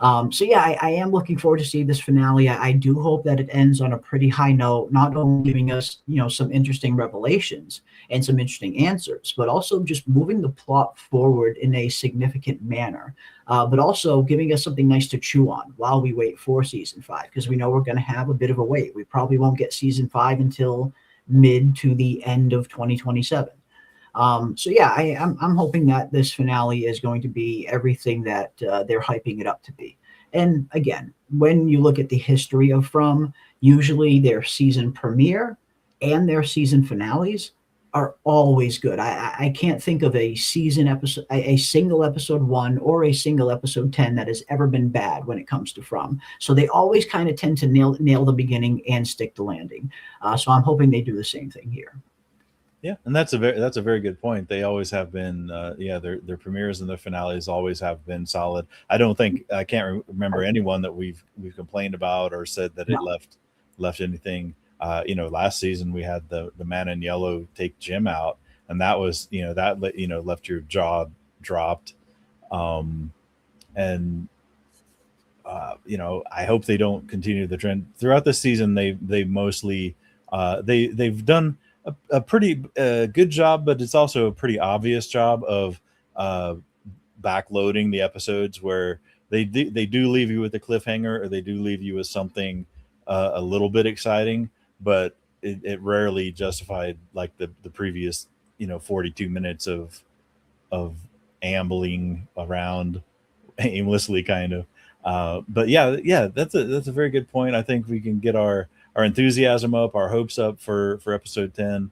So yeah, I am looking forward to see this finale. I do hope that it ends on a pretty high note, not only giving us, some interesting revelations and some interesting answers, but also just moving the plot forward in a significant manner, but also giving us something nice to chew on while we wait for season 5, because we know we're going to have a bit of a wait. We probably won't get season 5 until mid to the end of 2027. So yeah, I'm hoping that this finale is going to be everything that they're hyping it up to be. And again, when you look at the history of From, usually their season premiere and their season finales are always good. I can't think of a season episode, a single episode 1 or a single episode 10 that has ever been bad when it comes to From. So they always kind of tend to nail the beginning and stick the landing. So I'm hoping they do the same thing here. Yeah, and that's a very good point. They always have been, their premieres and their finales always have been solid. I can't remember anyone that we've complained about or said that it left anything. Last season we had the Man in Yellow take Jim out, and that was left your jaw dropped. And I hope they don't continue the trend throughout the season. They mostly they've done a pretty good job, but it's also a pretty obvious job of backloading the episodes where they do leave you with a cliffhanger, or they do leave you with something a little bit exciting, but it rarely justified like the previous 42 minutes of ambling around aimlessly, kind of. But yeah, that's a very good point. I think we can get our enthusiasm up, our hopes up for episode 10,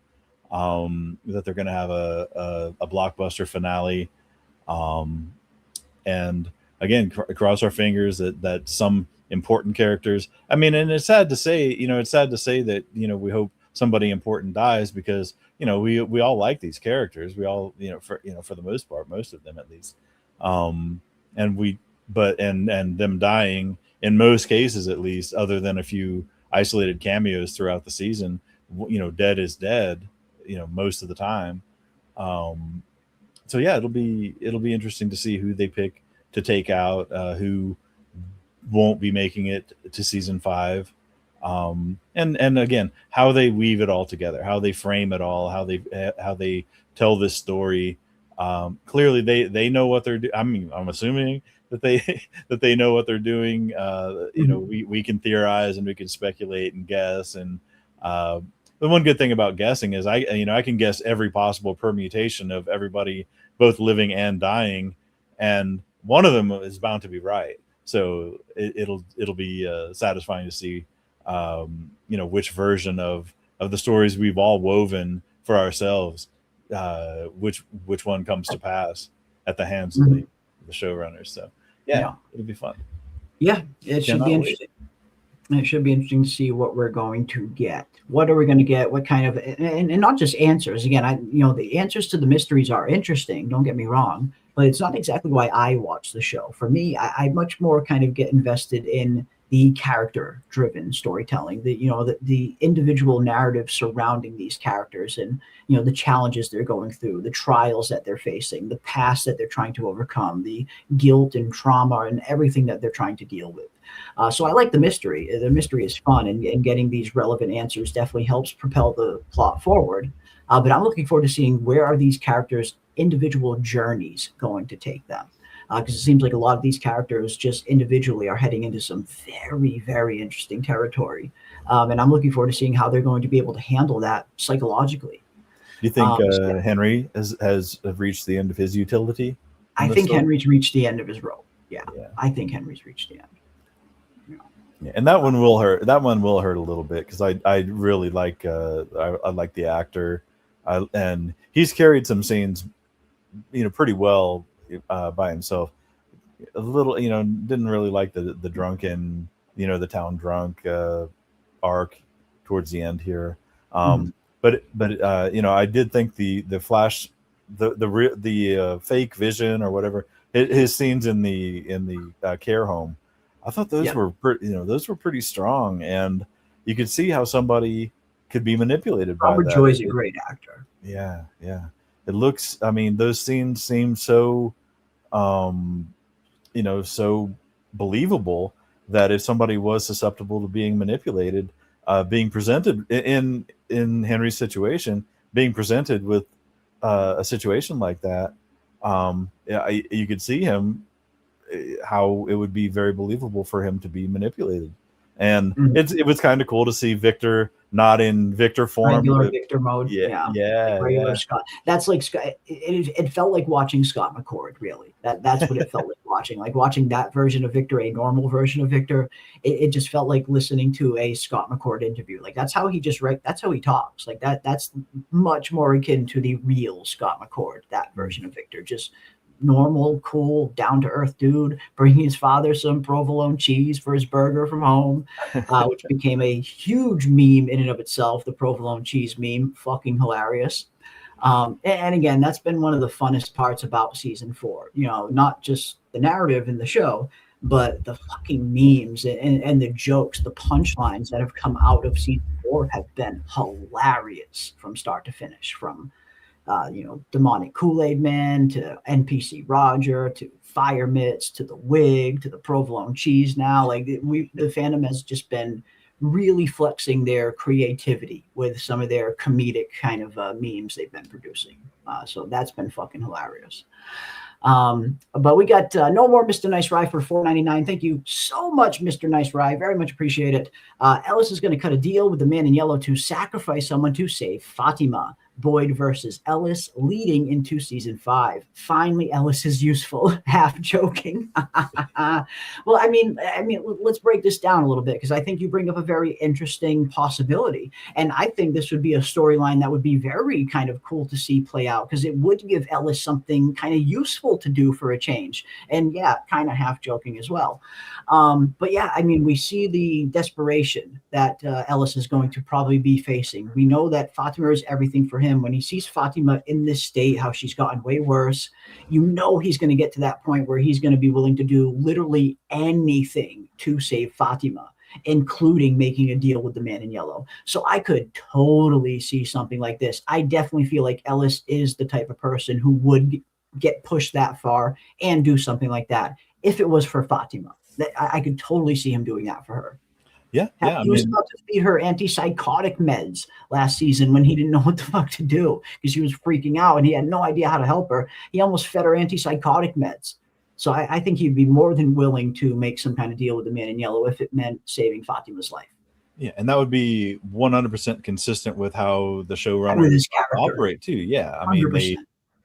that they're going to have a blockbuster finale, and again, cross our fingers that some important characters. I mean, and it's sad to say that we hope somebody important dies, because we all like these characters. We all for the most part, most of them at least, and them dying in most cases, at least, other than a few isolated cameos throughout the season, dead is dead, most of the time. So yeah, it'll be interesting to see who they pick to take out, who won't be making it to season 5, and again, how they weave it all together, how they frame it all, how they tell this story. Clearly they know what they're doing. I mean, I'm assuming that they know what they're doing. We can theorize and we can speculate and guess, and the one good thing about guessing is I can guess every possible permutation of everybody, both living and dying, and one of them is bound to be right. So it'll be satisfying to see which version of the stories we've all woven for ourselves, which one comes to pass at the hands of the showrunners. So yeah, it'll be fun. Yeah, it should be interesting. It should be interesting to see what we're going to get. What are we going to get? What kind of, and not just answers. Again, the answers to the mysteries are interesting. Don't get me wrong, but it's not exactly why I watch the show. For me, I much more kind of get invested in the character-driven storytelling, the individual narrative surrounding these characters, and the challenges they're going through, the trials that they're facing, the past that they're trying to overcome, the guilt and trauma and everything that they're trying to deal with. So I like the mystery. The mystery is fun, and getting these relevant answers definitely helps propel the plot forward. But I'm looking forward to seeing where are these characters' individual journeys going to take them. Because it seems like a lot of these characters just individually are heading into some very, very interesting territory. And I'm looking forward to seeing how they're going to be able to handle that psychologically. Do you think Henry has reached the end of his utility? I think Henry's reached the end of his rope. Yeah. I think Henry's reached the end. Yeah, and that one will hurt. That one will hurt a little bit, because I really like I like the actor, and he's carried some scenes, pretty well by himself. A little, didn't really like the drunken the town drunk arc towards the end here. Mhm. But I did think the Flash, the fake Vision or whatever, his scenes in the care home, I thought those Yeah. were those were pretty strong, and you could see how somebody could be manipulated by Robert that. Joy's a great actor. Yeah, yeah. It looks. I mean, those scenes seem so, um, so believable that if somebody was susceptible to being manipulated, being presented in Henry's situation, being presented with a situation like that, you could see him how it would be very believable for him to be manipulated. And Mhm. it was kind of cool to see Victor not in Victor form, Regular but Victor mode. Yeah. Like yeah, regular yeah. Scott. That's like Scott. It felt like watching Scott McCord, really. That's what it felt like watching. Like watching that version of Victor, a normal version of Victor. It just felt like listening to a Scott McCord interview. Like that's how he that's how he talks. Like that's much more akin to the real Scott McCord, that version of Victor. Just normal, cool, down to earth dude, bringing his father some provolone cheese for his burger from home, which became a huge meme in and of itself. The provolone cheese meme, fucking hilarious. And again, that's been one of the funnest parts about season 4. Not just the narrative in the show, but the fucking memes and the jokes, the punchlines that have come out of season 4 have been hilarious from start to finish. From demonic Kool-Aid Man to NPC Roger to Fire Mitts to the wig to the provolone cheese. Now, like the fandom has just been really flexing their creativity with some of their comedic kind of memes they've been producing. So that's been fucking hilarious. But we got no more Mr. Nice Rye for $4.99. Thank you so much, Mr. Nice Rye. Very much appreciate it. Ellis is going to cut a deal with the man in yellow to sacrifice someone to save Fatima. Boyd versus Ellis leading into season 5. Finally, Ellis is useful. Half joking. Well, I mean, let's break this down a little bit because I think you bring up a very interesting possibility, and I think this would be a storyline that would be very kind of cool to see play out because it would give Ellis something kind of useful to do for a change, and yeah, kind of half joking as well. But yeah, I mean, we see the desperation that Ellis is going to probably be facing. We know that Fatima is everything for him. When he sees Fatima in this state, how she's gotten way worse, he's going to get to that point where he's going to be willing to do literally anything to save Fatima, including making a deal with the man in yellow. So I could totally see something like this. I definitely feel like Ellis is the type of person who would get pushed that far and do something like that if it was for Fatima. I could totally see him doing that for her. Yeah. He was about to feed her antipsychotic meds last season when he didn't know what the fuck to do because he was freaking out and he had no idea how to help her. He almost fed her antipsychotic meds. So I think he'd be more than willing to make some kind of deal with the man in yellow if it meant saving Fatima's life. Yeah, and that would be 100% consistent with how the showrunners operate too. Yeah, I mean, 100%. They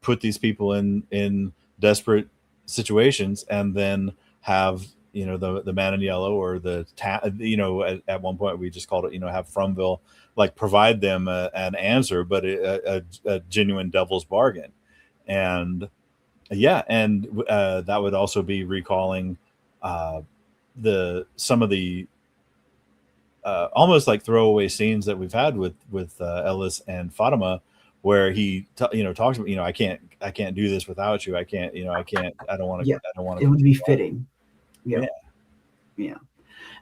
put these people in desperate situations and then have the man in yellow or at one point we just called it have Fromville like provide them an answer, but a genuine devil's bargain. And that would also be recalling some of the almost like throwaway scenes that we've had with Ellis and Fatima, where he talks about I can't do this without you. I don't want to. Yeah, I don't want to. It would be fitting. Yeah.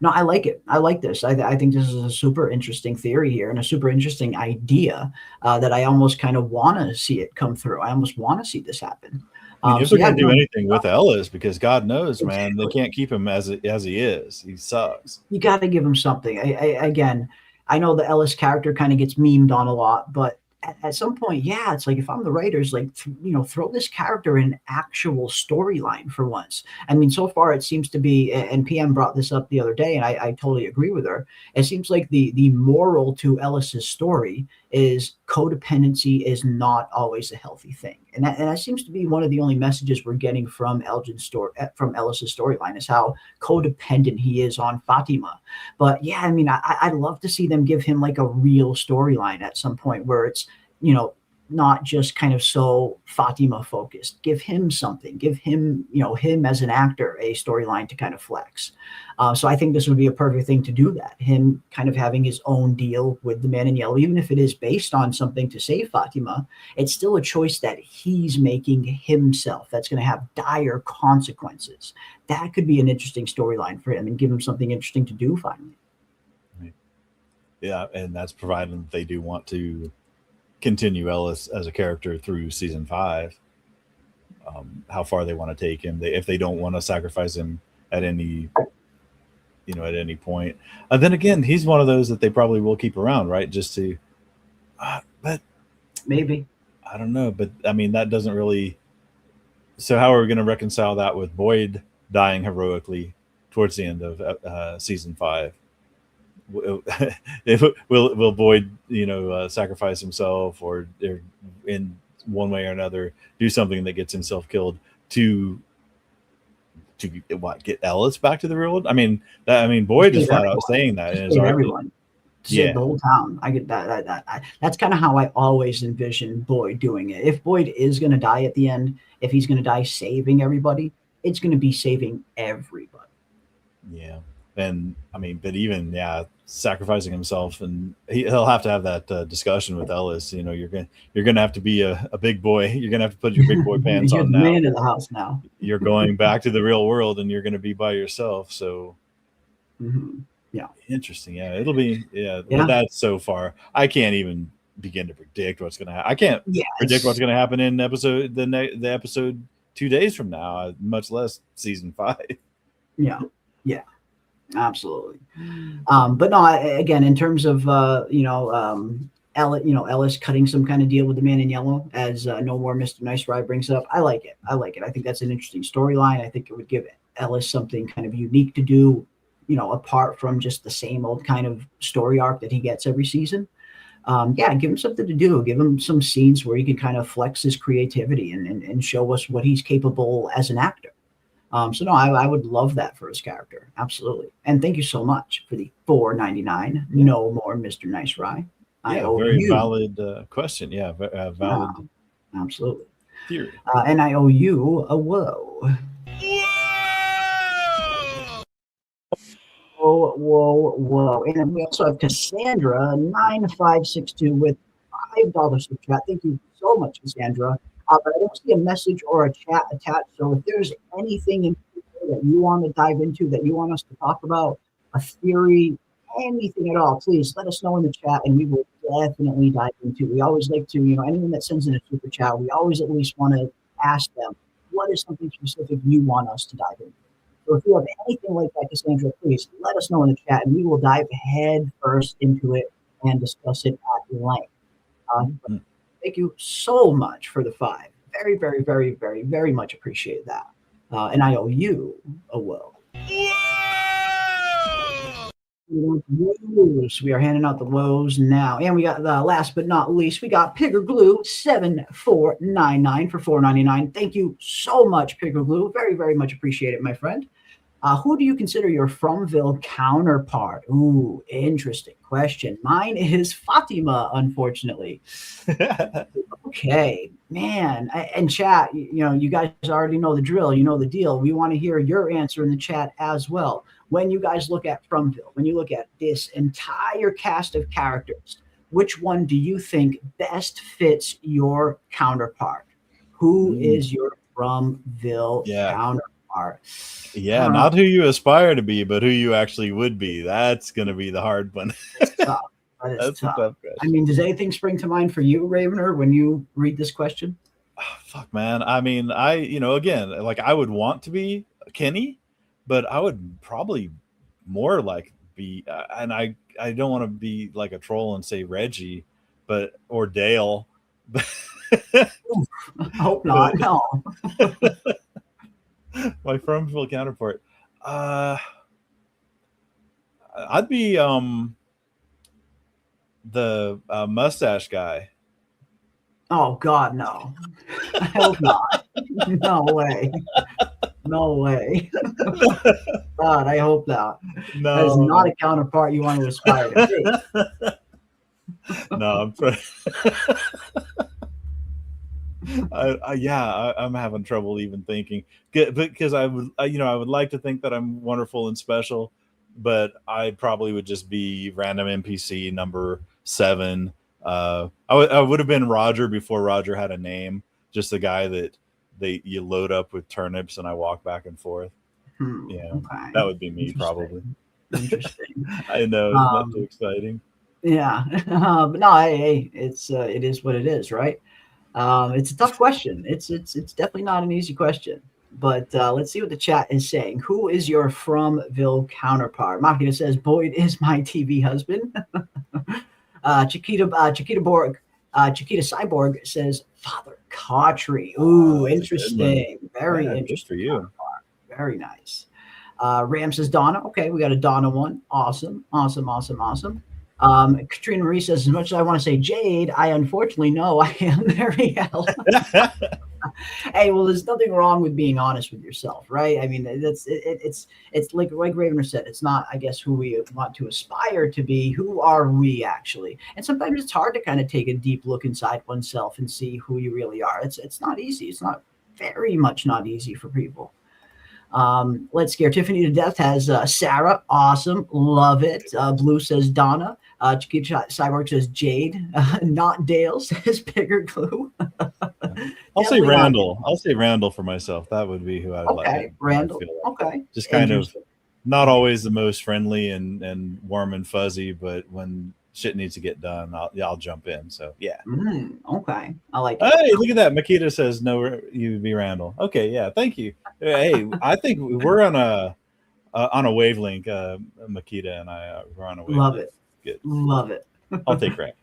No, I like it. I like this. I think this is a super interesting theory here and a super interesting idea that I almost kind of want to see it come through. I almost want to see this happen. If they're going to do anything with Ellis, because God knows, man, they can't keep him as he is. He sucks. You got to give him something. Again, I know the Ellis character kind of gets memed on a lot, but at some point, yeah, it's like if I'm the writers, like, throw this character in an actual storyline for once. I mean, so far it seems to be, and PM brought this up the other day, and I totally agree with her. It seems like the moral to Ellis's story is codependency is not always a healthy thing. And that seems to be one of the only messages we're getting from from Ellis's storyline is how codependent he is on Fatima. But yeah, I mean, I'd love to see them give him like a real storyline at some point where it's, not just kind of so Fatima focused. Give him something. Give him, him as an actor, a storyline to kind of flex. So I think this would be a perfect thing to do that. Him kind of having his own deal with the Man in Yellow, even if it is based on something to save Fatima, it's still a choice that he's making himself. That's going to have dire consequences. That could be an interesting storyline for him and give him something interesting to do finally. Yeah, and that's provided that they do want to continue Ellis as a character through season 5. How far they want to take him, if they don't want to sacrifice him at any point. Then again, he's one of those that they probably will keep around, right? Just to, but maybe, I don't know. But I mean, that doesn't really. So how are we going to reconcile that with Boyd dying heroically towards the end of season 5? Will Boyd, sacrifice himself or in one way or another do something that gets himself killed to get Ellis back to the real world? I mean, Boyd is flat out saying that in his everyone. Save the whole town. I get that. That's kind of how I always envision Boyd doing it. If Boyd is going to die at the end, if he's going to die saving everybody, it's going to be saving everybody. Yeah. And I mean, but even sacrificing himself, and he'll have to have that discussion with Ellis. You're gonna have to be a big boy. You're gonna have to put your big boy pants you're on the now. Man in the house now. You're going back to the real world, and you're going to be by yourself. So, yeah, interesting. Yeah, it'll be But that's so far. I can't even begin to predict what's going to happen. I can't predict what's going to happen in the episode 2 days from now, much less season 5. Yeah. Absolutely. But no, again, in terms of Ellis cutting some kind of deal with the Man in Yellow, as No More Mr. Nice Guy brings up, I like it. I think that's an interesting storyline. I think it would give Ellis something kind of unique to do, apart from just the same old kind of story arc that he gets every season. Give him something to do. Give him some scenes where he can kind of flex his creativity and show us what he's capable as an actor. So no, I would love that for his character. Absolutely. And thank you so much for the $4.99. No more Mr. Nice Rye. Very valid question. Yeah, valid. Absolutely. Theory. And I owe you a whoa. Whoa. And we also have Cassandra 9562 with $5 super chat. Thank you so much, Cassandra. But I don't see a message or a chat attached. So if there's anything in particular that you want to dive into, that you want us to talk about, a theory, anything at all, please let us know in the chat, and we will definitely dive into. We always like to, anyone that sends in a super chat, we always at least want to ask them, what is something specific you want us to dive into? So if you have anything like that, Cassandra, please let us know in the chat, and we will dive head first into it and discuss it at length. Thank you so much for the 5. Very, very, very, very, very much appreciate that. And I owe you a whoa. We are handing out the woes now. And we got, last but not least, we got Pigger Glue 7499 for $4.99. Thank you so much, Pigger Glue. Very, very much appreciate it, my friend. Who do you consider your Fromville counterpart? Ooh, interesting question. Mine is Fatima, unfortunately. Okay, man. And chat, you guys already know the drill. You know the deal. We want to hear your answer in the chat as well. When you guys look at Fromville, when you look at this entire cast of characters, which one do you think best fits your counterpart? Who is your Fromville counterpart? Yeah, not who you aspire to be, but who you actually would be. That's going to be the hard one. That's tough. That's tough. A tough question. I mean, does anything spring to mind for you, Ravener, when you read this question? Oh, fuck, man. I mean, again, like I would want to be Kenny, but I would probably more like be, and I don't want to be like a troll and say Reggie, or Dale. I hope not. No. My Fromville counterpart. I'd be the mustache guy. Oh God, no! I hope not. No way. No way. God, I hope not. No, that is not a counterpart you want to aspire to be. No, I'm trying. I'm having trouble even thinking because I would like to think that I'm wonderful and special, but I probably would just be random NPC number 7. I would have been Roger before Roger had a name, just the guy that you load up with turnips and I walk back and forth. Okay. That would be me probably. Interesting. I know it's not too exciting. Yeah, but no, hey, it is what it is, right? It's a tough question. It's definitely not an easy question. But let's see what the chat is saying. Who is your Fromville counterpart? Makita says Boyd is my TV husband. Chiquita Cyborg says Father Cautry. Ooh, interesting. Very interesting. Good for you. Very nice. Ram says Donna. Okay, we got a Donna one. Awesome. Katrina Marie says, as much as I want to say Jade, I unfortunately know I am Marielle. Hey, well, there's nothing wrong with being honest with yourself, right? I mean, it's like Ravener said, it's not, I guess, who we want to aspire to be. Who are we actually? And sometimes it's hard to kind of take a deep look inside oneself and see who you really are. It's not easy. It's not very much not easy for people. Let's Scare Tiffany to Death has Sarah. Awesome. Love it. Blue says Donna. Chiquita Cyborg says Jade. Not Dale says Bigger Glue. I'll say Randall. I'll say Randall for myself. That would be who I'd like. Okay, Randall. Okay. Just kind of not always the most friendly and warm and fuzzy, but when shit needs to get done, I'll jump in. So yeah. Okay, I like it. Hey, look at that. Makita says no, you would be Randall. Okay, yeah, thank you. Hey, I think we're on a wavelength. Makita and I we're on a wavelength. Love it. Good. Love it. I'll take Randall.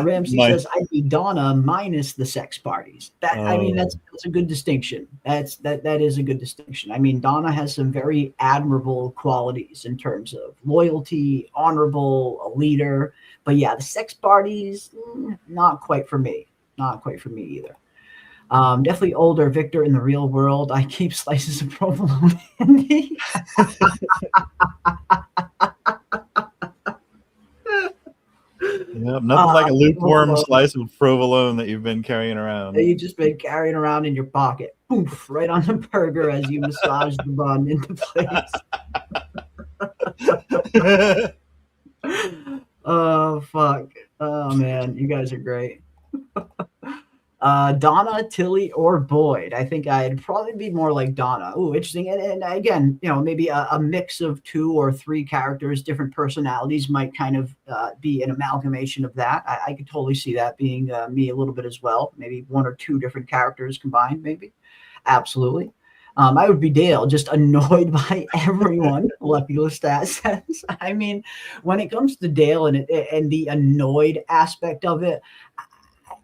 Ramsey says I'd be Donna minus the sex parties. I mean that's a good distinction. That is a good distinction. I mean Donna has some very admirable qualities in terms of loyalty, honorable, a leader. But yeah, the sex parties, not quite for me. Not quite for me either. Definitely older Victor in the real world. I keep slices of provolone handy. Yep, nothing like a lukewarm slice of provolone that you've been carrying around. That you've just been carrying around in your pocket. Poof, right on the burger as you massage the bun into place. Oh, fuck. Oh, man. You guys are great. Donna, Tilly, or Boyd. I think I'd probably be more like Donna. Ooh, interesting. And again, maybe a mix of 2 or 3 characters, different personalities might kind of be an amalgamation of that. I could totally see that being me a little bit as well. Maybe 1 or 2 different characters combined, maybe. Absolutely. I would be Dale, just annoyed by everyone, Lucky Lestat says. I mean, when it comes to Dale and the annoyed aspect of it,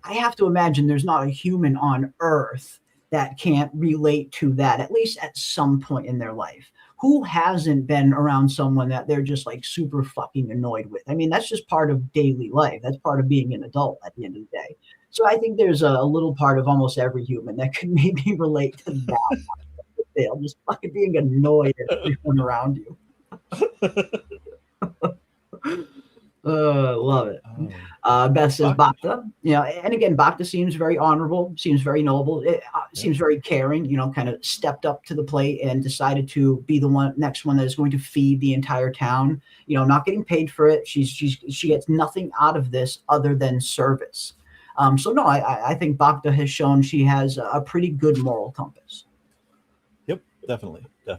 I have to imagine there's not a human on Earth that can't relate to that, at least at some point in their life. Who hasn't been around someone that they're just like super fucking annoyed with? I mean, that's just part of daily life. That's part of being an adult at the end of the day. So I think there's a little part of almost every human that could maybe relate to that. They're just fucking being annoyed at everyone around you. Love it. Beth says Bhakta. And again, Bhakta seems very honorable, seems very noble, seems very caring, kind of stepped up to the plate and decided to be the next one that is going to feed the entire town, not getting paid for it. She gets nothing out of this other than service. So no, I think Bhakta has shown she has a pretty good moral compass. Yep, definitely. Yeah.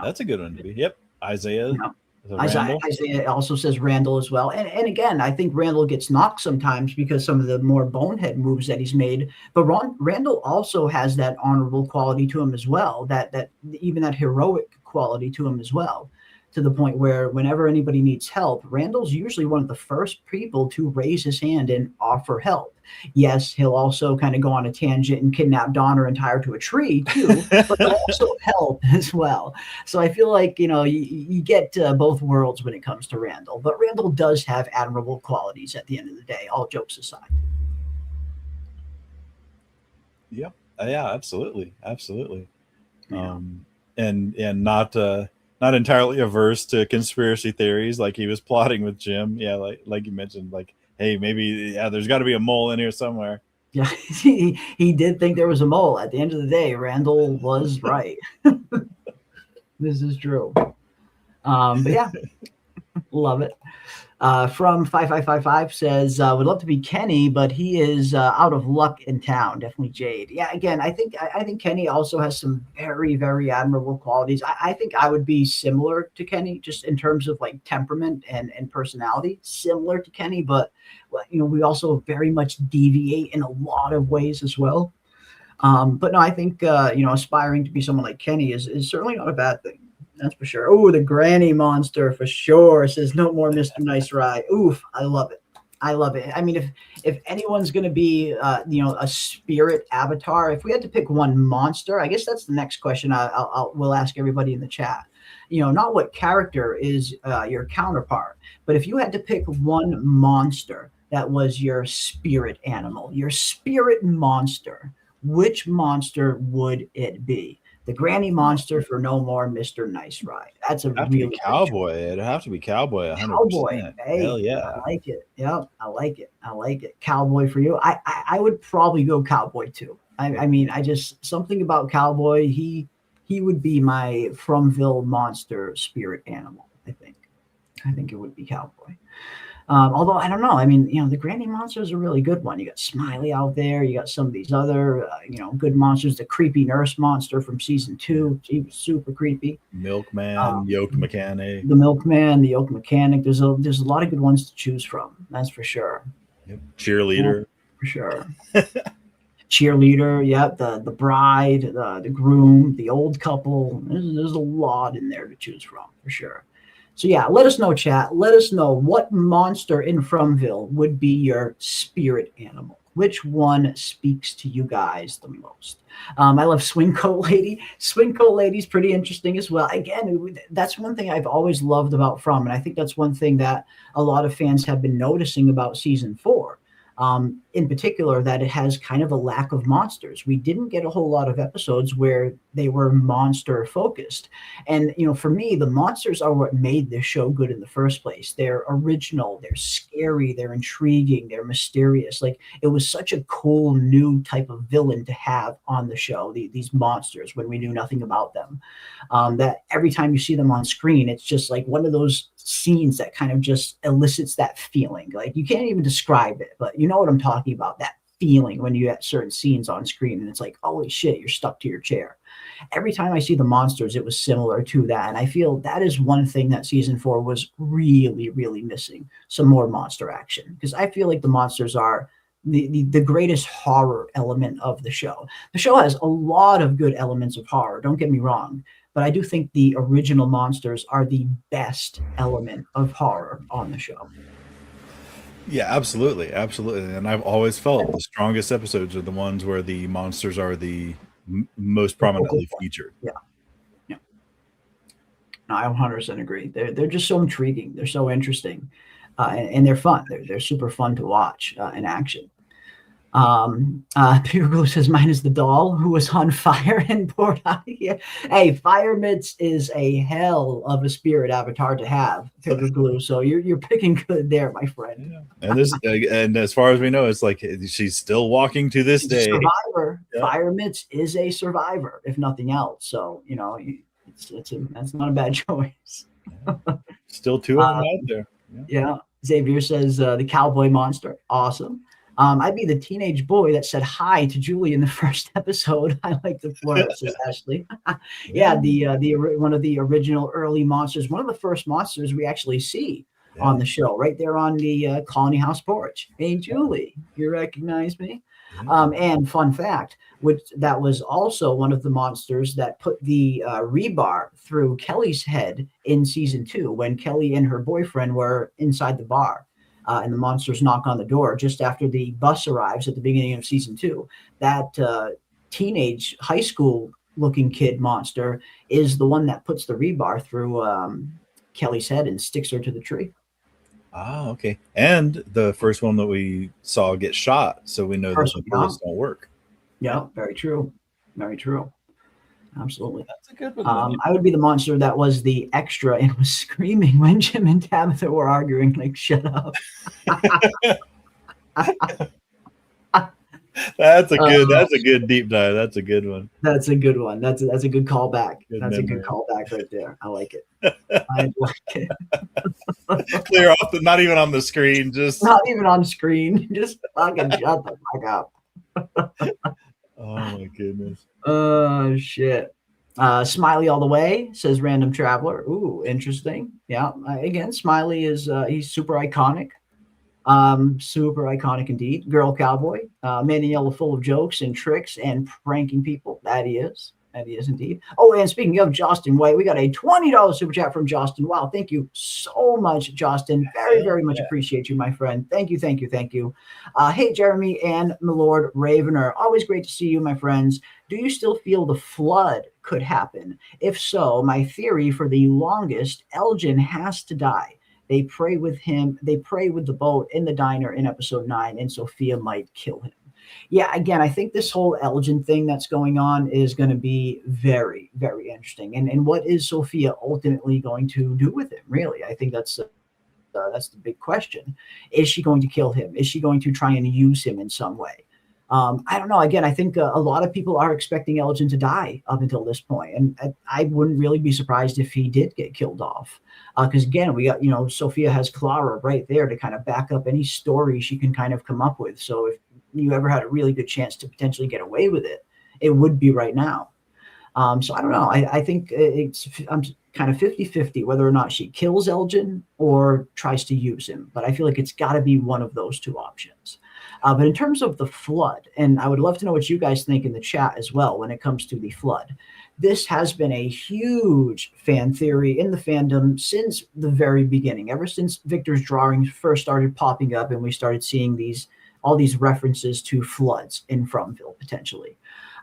That's a good one to be. Yep. Isaiah. Yeah. Isaiah also says Randall as well. And again, I think Randall gets knocked sometimes because some of the more bonehead moves that he's made. But Randall also has that honorable quality to him as well, that even that heroic quality to him as well, to the point where whenever anybody needs help, Randall's usually one of the first people to raise his hand and offer help. Yes, he'll also kind of go on a tangent and kidnap Donna and tie her to a tree too, but he'll also help as well. So I feel like, you get both worlds when it comes to Randall, but Randall does have admirable qualities at the end of the day, all jokes aside. Yep. Yeah, absolutely. Yeah. And not entirely averse to conspiracy theories, like he was plotting with Jim. Yeah, like you mentioned, like hey, maybe there's got to be a mole in here somewhere. Yeah, he did think there was a mole. At the end of the day, Randall was right. This is true. But yeah, love it. From 5555 says, would love to be Kenny, but he is out of luck in town. Definitely Jade. Yeah, again, I think Kenny also has some very, very admirable qualities. I think I would be similar to Kenny just in terms of like temperament and personality, similar to Kenny, but we also very much deviate in a lot of ways as well. But no, I think aspiring to be someone like Kenny is certainly not a bad thing. That's for sure. Oh, the granny monster for sure says no more Mr. Nice Rye. Oof, I love it. I love it. I mean, if anyone's going to be, a spirit avatar, if we had to pick one monster, I guess that's the next question we'll ask everybody in the chat. Not what character is your counterpart, but if you had to pick one monster that was your spirit animal, your spirit monster, which monster would it be? The granny monster for no more Mr. Nice Ride. That's a really cowboy. It'd have to be cowboy. 100%. Cowboy. Hey, hell yeah, I like it. Yep, I like it. Cowboy for you. I would probably go cowboy too. I mean, I just something about cowboy. He would be my Fromville monster spirit animal. I think it would be cowboy. Although I don't know. I mean, the granny monster is a really good one. You got Smiley out there. You got some of these other, good monsters. The creepy nurse monster from season 2. He was super creepy. Milkman, yoke mechanic. The milkman, the yoke mechanic. There's a lot of good ones to choose from. That's for sure. Yep. Cheerleader. Yeah, for sure. Cheerleader. Yep. The bride, the groom, the old couple. There's a lot in there to choose from for sure. So yeah, let us know, chat. Let us know what monster in Fromville would be your spirit animal. Which one speaks to you guys the most? I love Swing Coat Lady. Swing Coat Lady's pretty interesting as well. Again, that's one thing I've always loved about From, and I think that's one thing that a lot of fans have been noticing about season 4. In particular, that it has kind of a lack of monsters. We didn't get a whole lot of episodes where they were monster focused. And, for me, the monsters are what made this show good in the first place. They're original, they're scary, they're intriguing, they're mysterious. Like, it was such a cool new type of villain to have on the show, these monsters, when we knew nothing about them. That every time you see them on screen, it's just like one of those scenes that kind of just elicits that feeling. Like, you can't even describe it, but you know what I'm talking about, that feeling when you have certain scenes on screen and it's like, holy shit, you're stuck to your chair. Every time I see the monsters, it was similar to that. And I feel that is one thing that season 4 was really, really missing, some more monster action. Because I feel like the monsters are the greatest horror element of the show. The show has a lot of good elements of horror, don't get me wrong, but I do think the original monsters are the best element of horror on the show. Yeah, absolutely. And I've always felt the strongest episodes are the ones where the monsters are the most prominently featured. Yeah. No, I 100% agree. They're just so intriguing. They're so interesting, and they're fun. They're super fun to watch in action. Peter Glue says mine is the doll who was on fire in Port Hey, Fire Mitts is a hell of a spirit avatar to have, Peter Glue. So you're picking good there, my friend. Yeah. And as far as we know, it's like she's still walking to this day. Survivor. Yeah. Fire Mitts is a survivor, if nothing else. So that's not a bad choice. Still 2 of them out there. Yeah. Xavier says the cowboy monster. Awesome. I'd be the teenage boy that said hi to Julie in the first episode. I like the flirt, says Ashley. Yeah, the one of the original early monsters, one of the first monsters we actually see on the show, right there on the Colony House porch. Hey, Julie, you recognize me? And fun fact, that was also one of the monsters that put the rebar through Kelly's head in season 2 when Kelly and her boyfriend were inside the bar. And the monsters knock on the door just after the bus arrives at the beginning of season 2. That teenage high school looking kid monster is the one that puts the rebar through Kelly's head and sticks her to the tree. Ah, okay. And the first one that we saw get shot, so we know that the bullets don't work. Yeah, very true. Very true. Absolutely. That's a good one. I would be the monster that was the extra and was screaming when Jim and Tabitha were arguing, like, shut up. That's a good deep dive. That's a good one. That's a good one. That's a good callback. Good That's memory. a good callback right there. I like it. I like it. Clear off not even on the screen, just Not even on screen. Just fucking shut the fuck up. oh my goodness. Oh shit. Smiley all the way, says Random Traveler. Ooh, interesting. Yeah. Again, Smiley is he's super iconic. Super iconic indeed. Girl Cowboy, man in yellow, full of jokes and tricks and pranking people. That he is. That he is indeed. Oh, and speaking of Justin White, we got a $20 super chat from Justin. Wow, thank you so much, Justin. Very, very much appreciate you, my friend. Thank you, thank you, thank you. Hey, Jeremy and Milord Ravener. Always great to see you, my friends. Do you still feel the flood could happen? If so, my theory for the longest, Elgin has to die. They pray with him. They pray with the boat in the diner in episode 9, and Sophia might kill him. Yeah, again, I think this whole Elgin thing that's going on is going to be very, very interesting. And what is Sophia ultimately going to do with him? Really, I think that's the big question. Is she going to kill him? Is she going to try and use him in some way? I don't know. Again, I think a lot of people are expecting Elgin to die up until this point, and I wouldn't really be surprised if he did get killed off. Because again, we got, Sophia has Clara right there to kind of back up any story she can kind of come up with. So if you ever had a really good chance to potentially get away with it, it would be right now. So I don't know. I think I'm kind of 50-50 whether or not she kills Elgin or tries to use him. But I feel like it's got to be one of those two options. But in terms of the flood, and I would love to know what you guys think in the chat as well when it comes to the flood. This has been a huge fan theory in the fandom since the very beginning, ever since Victor's drawings first started popping up and we started seeing all these references to floods in Fromville potentially.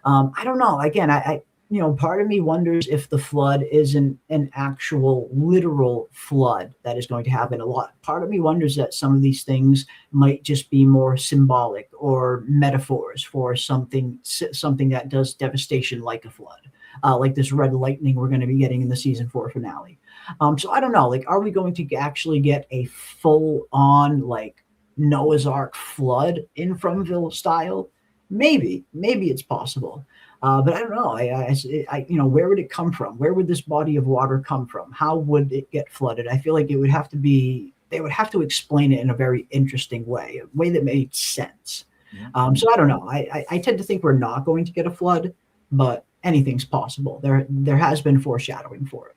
I don't know. Again, I part of me wonders if the flood isn't an actual literal flood that is going to happen a lot. Part of me wonders that some of these things might just be more symbolic or metaphors for something that does devastation like a flood. Like this red lightning we're going to be getting in the season 4 finale. So I don't know, like, are we going to actually get a full on like Noah's Ark flood in Fromville style? Maybe it's possible. But I don't know. I where would it come from? Where would this body of water come from? How would it get flooded? I feel like they would have to explain it in a very interesting way, a way that made sense. So I don't know. I tend to think we're not going to get a flood, but anything's possible. There has been foreshadowing for it.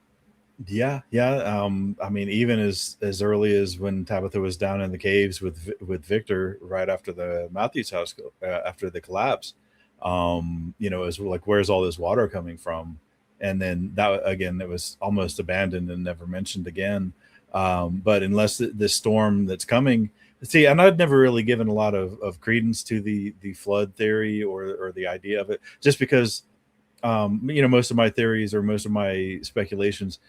Yeah. I mean, even as early as when Tabitha was down in the caves with Victor right after the Matthews house, after the collapse, it was like, where's all this water coming from? And then that again, it was almost abandoned and never mentioned again. But unless the storm that's coming, see, and I've never really given a lot of credence to the flood theory or the idea of it, just because most of my theories or most of my speculations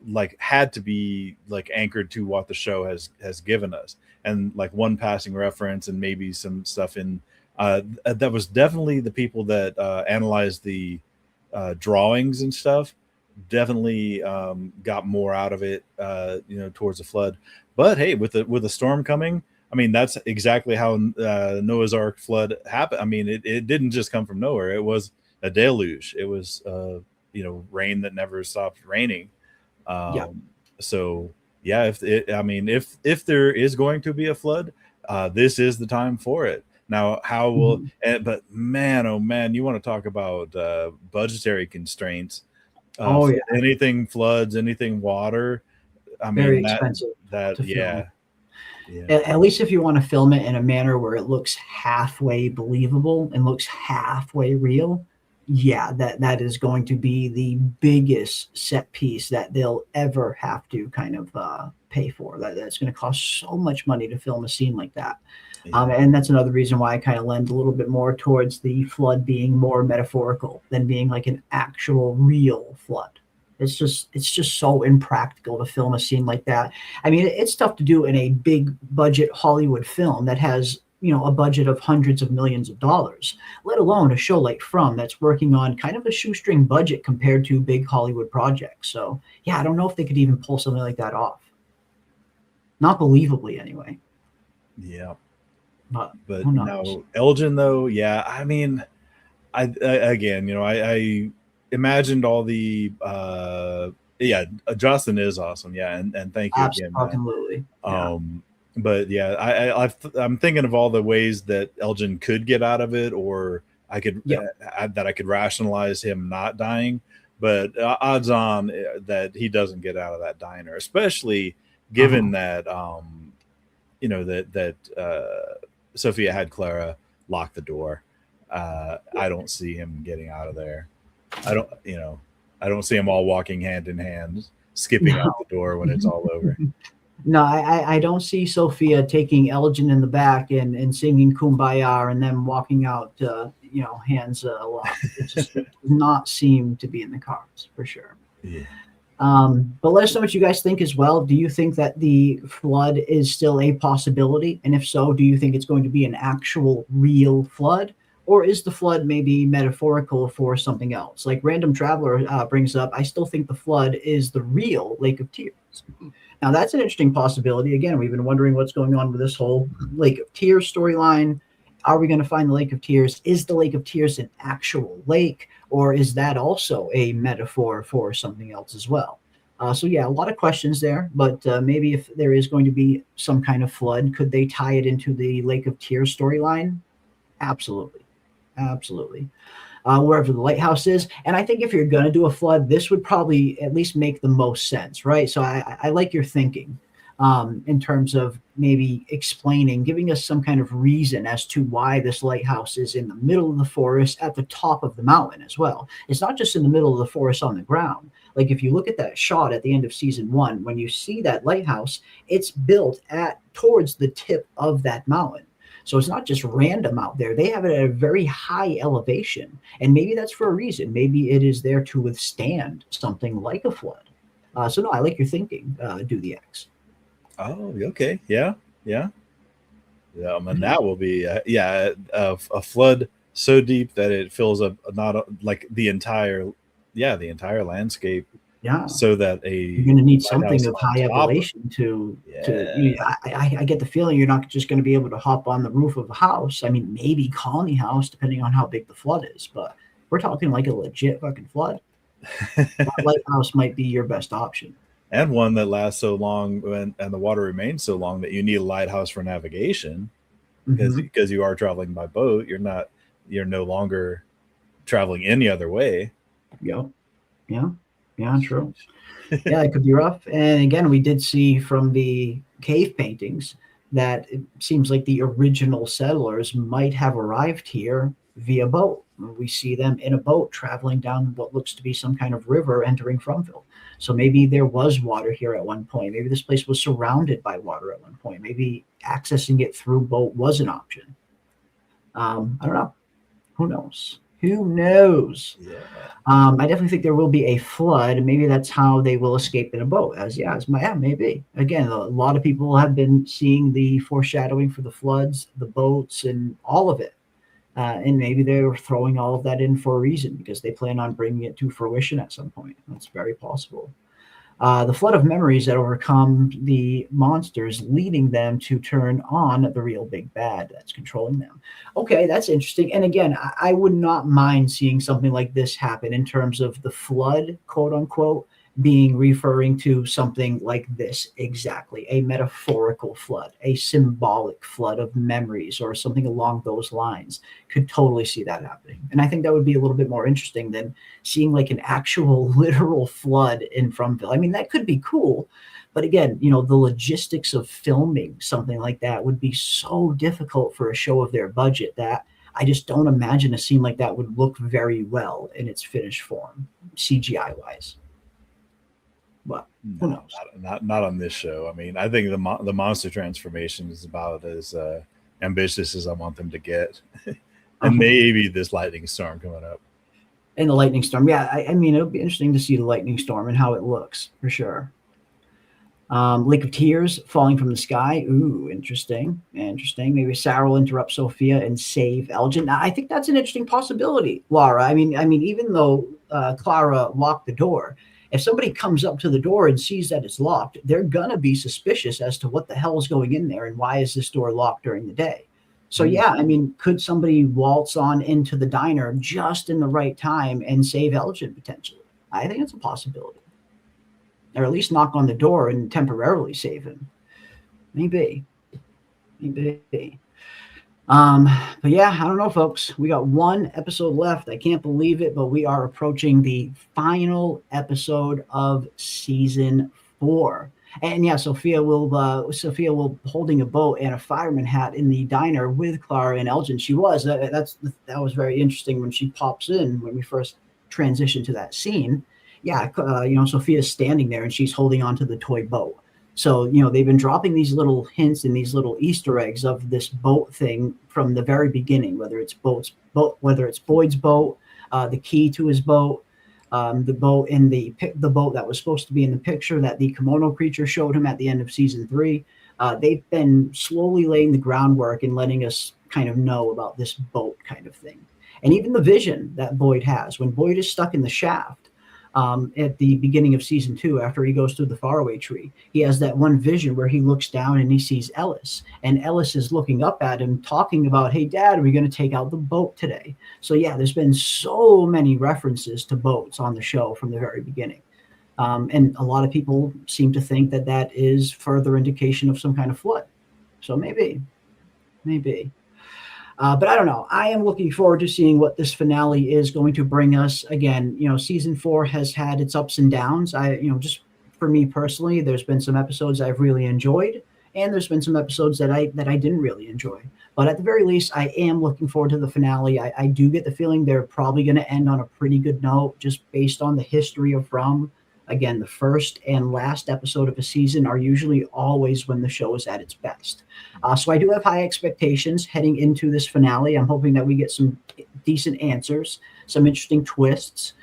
like had to be like anchored to what the show has given us, and like one passing reference and maybe some stuff in that was definitely the people that analyzed the drawings and stuff definitely got more out of it towards the flood. But hey, with the storm coming, I mean, that's exactly how Noah's Ark flood happened. I mean, it didn't just come from nowhere. It was a deluge. It was rain that never stopped raining. So yeah, if there is going to be a flood, this is the time for it. Now, how will? But man, oh man, you want to talk about budgetary constraints? Anything floods, anything water. I mean, very expensive. Yeah. At least if you want to film it in a manner where it looks halfway believable and looks halfway real, yeah, that is going to be the biggest set piece that they'll ever have to kind of pay for. That's going to cost so much money to film a scene like that. And that's another reason why I kind of lend a little bit more towards the flood being more metaphorical than being like an actual real flood. It's just so impractical to film a scene like that. I mean, it's tough to do in a big budget Hollywood film that has a budget of hundreds of millions of dollars, let alone a show like From that's working on kind of a shoestring budget compared to big Hollywood projects. So yeah, I don't know if they could even pull something like that off. Not believably anyway. Yeah. But But who knows? no, Elgin though, yeah. I mean, I again, I imagined all the yeah, Justin is awesome. Yeah, and thank you again, man. Absolutely. Yeah. But yeah, I'm thinking of all the ways that Elgin could get out of it, or I could that I could rationalize him not dying. But odds on that he doesn't get out of that diner, especially given that that Sophia had Clara lock the door. I don't see him getting out of there. I don't see them all walking hand in hand, skipping out the door when it's all over. No, I don't see Sophia taking Elgin in the back and singing Kumbaya and then walking out, hands aloft. It just does not seem to be in the cards for sure. Yeah. But let us know what you guys think as well. Do you think that the flood is still a possibility? And if so, do you think it's going to be an actual real flood? Or is the flood maybe metaphorical for something else? Like Random Traveler brings up, I still think the flood is the real Lake of Tears. Now, that's an interesting possibility. Again, we've been wondering what's going on with this whole Lake of Tears storyline. Are we going to find the Lake of Tears? Is the Lake of Tears an actual lake? Or is that also a metaphor for something else as well? So, yeah, a lot of questions there. But maybe if there is going to be some kind of flood, could they tie it into the Lake of Tears storyline? Absolutely. Absolutely. Wherever the lighthouse is. And I think if you're going to do a flood, this would probably at least make the most sense, right? So I like your thinking in terms of maybe explaining, giving us some kind of reason as to why this lighthouse is in the middle of the forest at the top of the mountain as well. It's not just in the middle of the forest on the ground. Like if you look at that shot at the end of season 1, when you see that lighthouse, it's built towards the tip of that mountain. So it's not just random out there. They have it at a very high elevation. And maybe that's for a reason. Maybe it is there to withstand something like a flood. So no, I like your thinking. Do the X. Oh, okay. Yeah. And that will be a flood so deep that it fills up like the entire landscape. Yeah. So that you're going to need something of high elevation I get the feeling you're not just going to be able to hop on the roof of a house. I mean, maybe Colony House, depending on how big the flood is, but we're talking like a legit fucking flood. That lighthouse might be your best option. And one that lasts so long and the water remains so long that you need a lighthouse for navigation because you are traveling by boat. You're no longer traveling any other way. Yeah, true. Yeah, it could be rough. And again, we did see from the cave paintings that it seems like the original settlers might have arrived here via boat. We see them in a boat traveling down what looks to be some kind of river entering Fromville. So maybe there was water here at one point. Maybe this place was surrounded by water at one point. Maybe accessing it through boat was an option. I don't know. Who knows? Yeah. I definitely think there will be a flood, and maybe that's how they will escape in a boat. Maybe. Again, a lot of people have been seeing the foreshadowing for the floods, the boats, and all of it. And maybe they were throwing all of that in for a reason because they plan on bringing it to fruition at some point. That's very possible. The flood of memories that overcome the monsters, leading them to turn on the real big bad that's controlling them. Okay, that's interesting. And again, I would not mind seeing something like this happen in terms of the flood, quote unquote, being referring to something like this exactly, a metaphorical flood, a symbolic flood of memories or something along those lines. Could totally see that happening. And I think that would be a little bit more interesting than seeing like an actual literal flood in Fromville. I mean, that could be cool. But again, the logistics of filming something like that would be so difficult for a show of their budget that I just don't imagine a scene like that would look very well in its finished form, CGI wise. But who knows? Not on this show. I mean, I think the monster transformation is about as ambitious as I want them to get, and maybe this lightning storm coming up. And the lightning storm, yeah. I mean, it'll be interesting to see the lightning storm and how it looks for sure. Lake of Tears falling from the sky. Ooh, interesting. Interesting. Maybe Sarah will interrupt Sophia and save Elgin. Now, I think that's an interesting possibility, Laura. I mean, even though Clara locked the door, if somebody comes up to the door and sees that it's locked, they're gonna be suspicious as to what the hell is going in there and why is this door locked during the day. So yeah, I mean, could somebody waltz on into the diner just in the right time and save Elgin potentially? I think it's a possibility. Or at least knock on the door and temporarily save him. Maybe. But yeah, I don't know, folks. We got one episode left. I can't believe it, but we are approaching the final episode of season 4. And yeah, Sophia will holding a boat and a fireman hat in the diner with Clara and Elgin. She was that was very interesting when she pops in when we first transition to that scene. Yeah, Sophia's standing there and she's holding onto the toy boat. So, they've been dropping these little hints and these little Easter eggs of this boat thing from the very beginning, whether it's Boyd's boat, the key to his boat, the boat in the boat that was supposed to be in the picture that the kimono creature showed him at the end of season 3. They've been slowly laying the groundwork and letting us kind of know about this boat kind of thing. And even the vision that Boyd has when Boyd is stuck in the shaft. At the beginning of season 2, after he goes through the faraway tree, he has that one vision where he looks down and he sees Ellis, and Ellis is looking up at him talking about, hey dad, are we going to take out the boat today? So yeah, there's been so many references to boats on the show from the very beginning. And a lot of people seem to think that that is further indication of some kind of flood. So maybe. But I don't know. I am looking forward to seeing what this finale is going to bring us. Again, season 4 has had its ups and downs. Just for me personally, there's been some episodes I've really enjoyed, and there's been some episodes that I didn't really enjoy. But at the very least, I am looking forward to the finale. I do get the feeling they're probably going to end on a pretty good note, just based on the history of From. Again, the first and last episode of a season are usually always when the show is at its best. So I do have high expectations heading into this finale. I'm hoping that we get some decent answers, some interesting twists,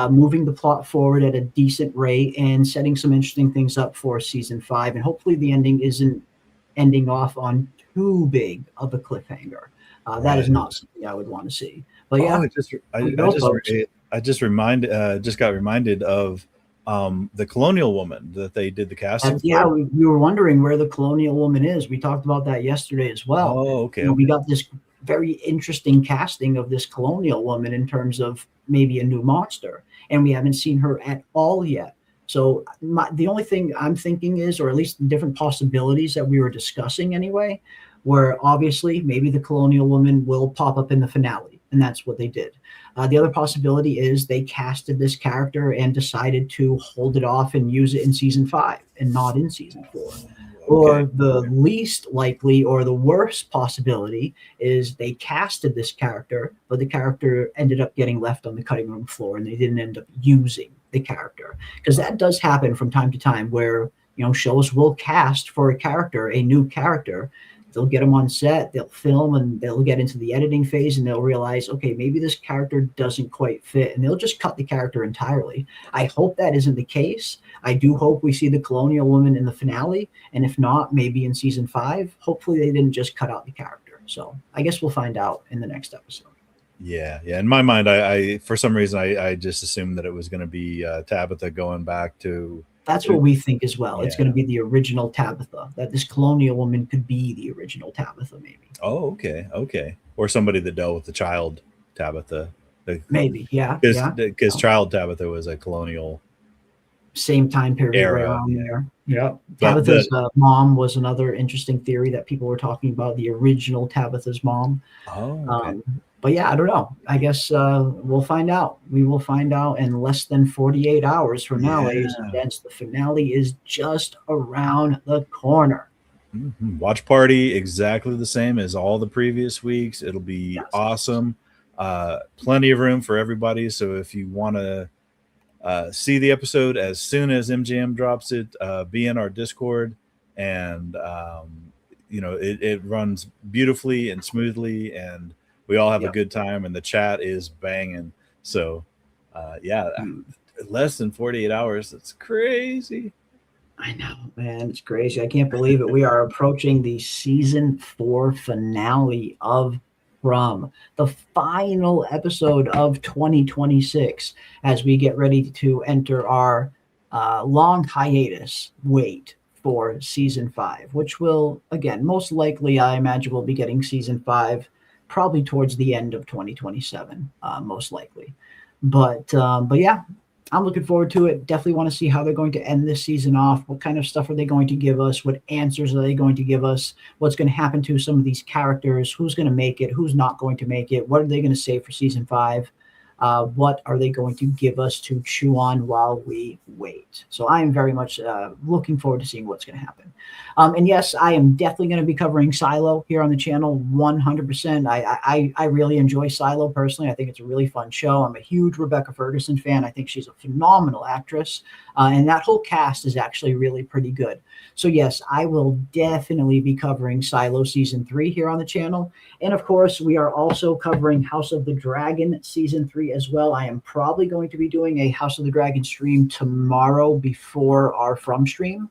moving the plot forward at a decent rate, and setting some interesting things up for season 5. And hopefully the ending isn't ending off on too big of a cliffhanger. That is not something I would want to see. But yeah, I just got reminded of the colonial woman that they did the casting for. We were wondering where the colonial woman is. We talked about that yesterday as well. Oh, okay. We got this very interesting casting of this colonial woman in terms of maybe a new monster, and we haven't seen her at all yet. So the only thing I'm thinking is, or at least different possibilities that we were discussing anyway, where obviously maybe the colonial woman will pop up in the finale, and that's what they did. The other possibility is they casted this character and decided to hold it off and use it in season 5 and not in season 4. Okay. Or the least likely or the worst possibility is they casted this character, but the character ended up getting left on the cutting room floor and they didn't end up using the character. Because that does happen from time to time where, shows will cast for a new character. They'll get them on set, they'll film, and they'll get into the editing phase, and they'll realize, okay, maybe this character doesn't quite fit, and they'll just cut the character entirely. I hope that isn't the case. I do hope we see the colonial woman in the finale, and if not, maybe in season 5. Hopefully they didn't just cut out the character. So I guess we'll find out in the next episode. Yeah. In my mind, I for some reason, I just assumed that it was going to be Tabitha going back to... That's what we think as well. Yeah. It's going to be the original Tabitha, that this colonial woman could be the original Tabitha, maybe. Oh, okay. Or somebody that dealt with the child Tabitha. Maybe, yeah. Because child Tabitha was a colonial... Same time period era, around there. Yeah. Tabitha's mom was another interesting theory that people were talking about, the original Tabitha's mom. Oh, okay. But yeah, I don't know. I guess we'll find out. We will find out in less than 48 hours from now, ladies and gents. The finale is just around the corner. Mm-hmm. Watch party exactly the same as all the previous weeks. It'll be awesome. Plenty of room for everybody. So if you want to see the episode as soon as MGM drops it, be in our Discord, and it runs beautifully and smoothly, and we all have a good time, and the chat is banging. So less than 48 hours. That's crazy. I know, man. It's crazy. I can't believe it. We are approaching the season 4 finale of From, the final episode of 2026, as we get ready to enter our long hiatus wait for season 5, which will, again, most likely, I imagine we'll be getting season 5 probably towards the end of 2027, most likely. But yeah, I'm looking forward to it. Definitely want to see how they're going to end this season off. What kind of stuff are they going to give us? What answers are they going to give us? What's going to happen to some of these characters? Who's going to make it? Who's not going to make it? What are they going to say for season 5? What are they going to give us to chew on while we wait? So I am very much looking forward to seeing what's going to happen. And yes, I am definitely going to be covering Silo here on the channel 100%. I really enjoy Silo personally. I think it's a really fun show. I'm a huge Rebecca Ferguson fan. I think she's a phenomenal actress. And that whole cast is actually really pretty good. So yes, I will definitely be covering Silo Season 3 here on the channel. And of course, we are also covering House of the Dragon Season 3 as well. I am probably going to be doing a House of the Dragon stream tomorrow before our From stream.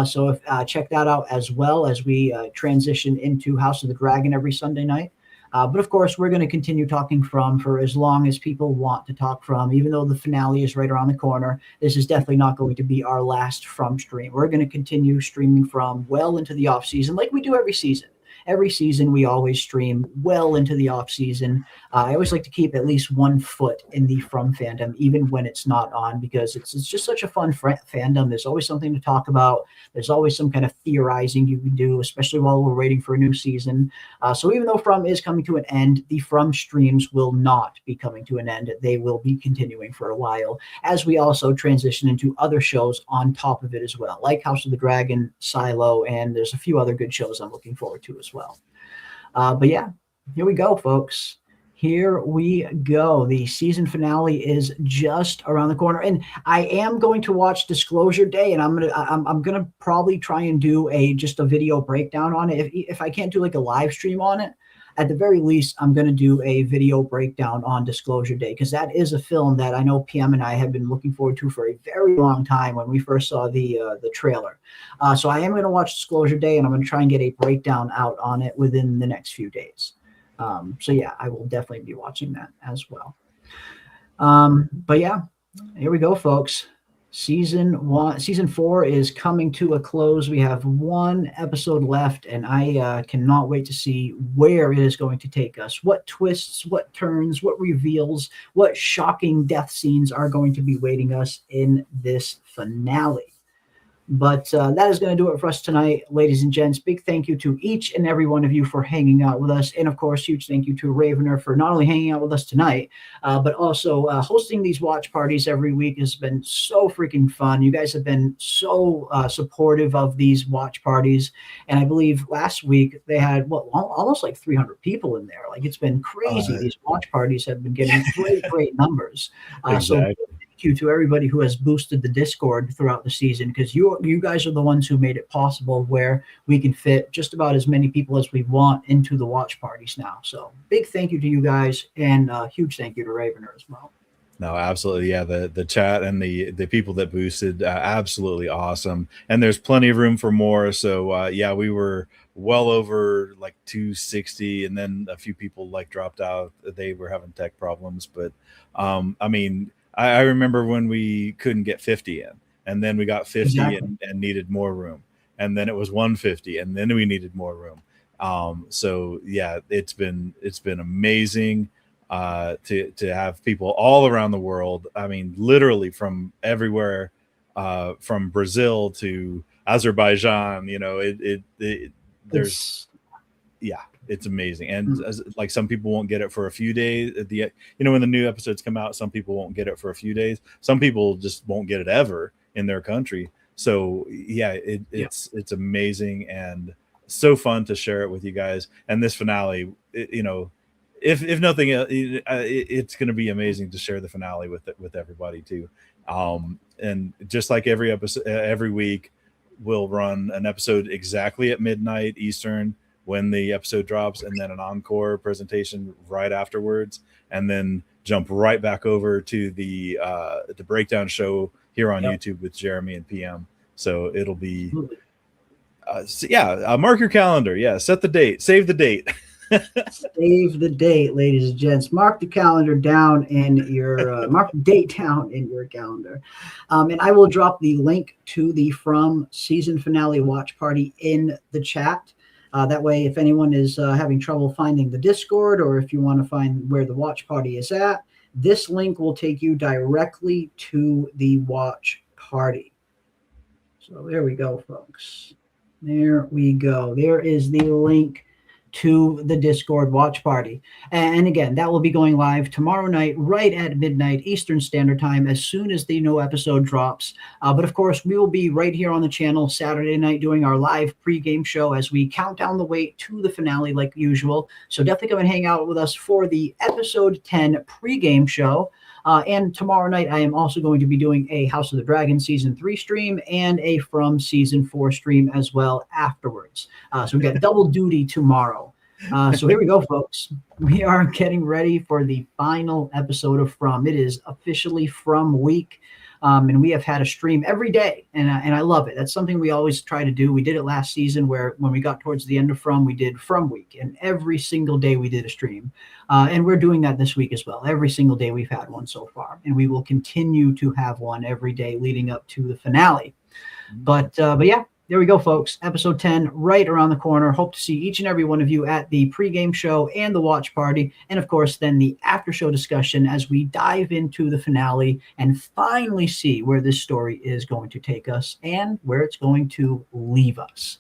So check that out as well as we transition into House of the Dragon every Sunday night. But of course, we're going to continue talking From for as long as people want to talk From, even though the finale is right around the corner. This is definitely not going to be our last From stream. We're going to continue streaming From well into the off season, like we do every season. Every season, we always stream well into the off season. I always like to keep at least one foot in the From fandom, even when it's not on, because it's just such a fun fandom. There's always something to talk about. There's always some kind of theorizing you can do, especially while we're waiting for a new season. So even though From is coming to an end, the From streams will not be coming to an end. They will be continuing for a while, as we also transition into other shows on top of it as well, like House of the Dragon, Silo, and there's a few other good shows I'm looking forward to as well. But yeah, here we go, folks. Here we go. The season finale is just around the corner, and I am going to watch Disclosure Day, and I'm gonna probably try and do just a video breakdown on it. If I can't do like a live stream on it, at the very least, I'm going to do a video breakdown on Disclosure Day, because that is a film that I know PM and I have been looking forward to for a very long time when we first saw the trailer. So I am going to watch Disclosure Day, and I'm going to try and get a breakdown out on it within the next few days. So yeah, I will definitely be watching that as well. But yeah, here we go, folks. Season 4 is coming to a close. We have one episode left, and I cannot wait to see where it is going to take us. What twists, what turns, what reveals, what shocking death scenes are going to be waiting us in this finale. But that is going to do it for us tonight, ladies and gents. Big thank you to each and every one of you for hanging out with us. And, of course, huge thank you to Ravener for not only hanging out with us tonight, but also hosting these watch parties every week has been so freaking fun. You guys have been so supportive of these watch parties. And I believe last week they had, almost like 300 people in there. Like, it's been crazy. These watch parties have been getting great numbers. Exactly. So you to everybody who has boosted the Discord throughout the season, because you guys are the ones who made it possible where we can fit just about as many people as we want into the watch parties now. So big thank you to you guys, and huge thank you to Ravener as well. No, absolutely. Yeah, the chat and the people that boosted, absolutely awesome. And there's plenty of room for more. So yeah, we were well over like 260, and then a few people like dropped out. They were having tech problems, but I mean, I remember when we couldn't get 50 in, and then we got 50 and needed more room, and then it was 150, and then we needed more room. So yeah, it's been amazing to have people all around the world. I mean, literally from everywhere, from Brazil to Azerbaijan. You know, it's amazing. And like, some people won't get it for a few days. When the new episodes come out, some people won't get it for a few days. Some people just won't get it ever in their country. So yeah, it's amazing and so fun to share it with you guys. And this finale, if nothing else, it's going to be amazing to share the finale with everybody too. And just like every episode, every week, we'll run an episode exactly at midnight Eastern when the episode drops, and then an encore presentation right afterwards, and then jump right back over to the breakdown show here on YouTube with Jeremy and PM. So it'll be, mark your calendar. Yeah, set the date, save the date. Save the date, ladies and gents. Mark the calendar down in your mark the date down in your calendar, and I will drop the link to the From season finale watch party in the chat. That way, if anyone is having trouble finding the Discord, or if you want to find where the watch party is at, this link will take you directly to the watch party. So there we go, folks. There we go. There is the link to the Discord watch party. And again, that will be going live tomorrow night, right at midnight Eastern Standard Time, as soon as the new episode drops. But of course, we will be right here on the channel Saturday night doing our live pregame show as we count down the wait to the finale like usual. So definitely come and hang out with us for the episode 10 pregame show. And tomorrow night, I am also going to be doing a House of the Dragon Season 3 stream and a From Season 4 stream as well afterwards. So we've got double duty tomorrow. So here we go, folks. We are getting ready for the final episode of From. It is officially From week. And we have had a stream every day, and I love it. That's something we always try to do. We did it last season where when we got towards the end of From, we did From week, and every single day we did a stream. And we're doing that this week as well. Every single day we've had one so far, and we will continue to have one every day leading up to the finale. But yeah. There we go, folks. Episode 10 right around the corner. Hope to see each and every one of you at the pregame show and the watch party. And, of course, then the after-show discussion as we dive into the finale and finally see where this story is going to take us and where it's going to leave us.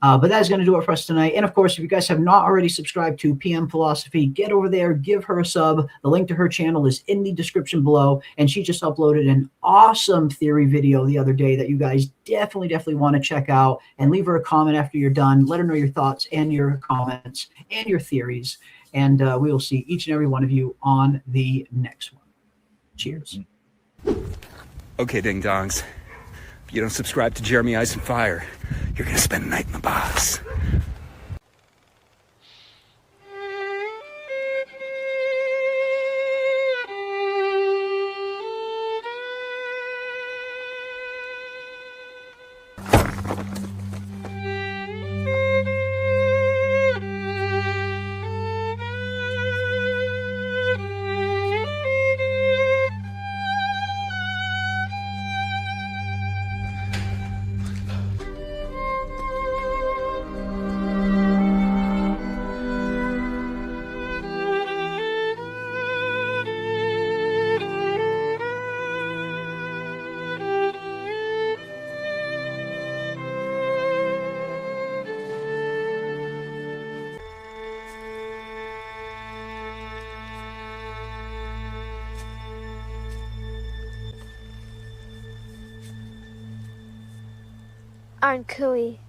But that is going to do it for us tonight. And, of course, if you guys have not already subscribed to PM Philosophy, get over there, give her a sub. The link to her channel is in the description below. And she just uploaded an awesome theory video the other day that you guys definitely want to check out. And leave her a comment after you're done. Let her know your thoughts and your comments and your theories. And we will see each and every one of you on the next one. Cheers. Okay, ding-dongs. If you don't subscribe to Jeremy Ice and Fire, you're gonna spend the night in the box. Aren't Cooey.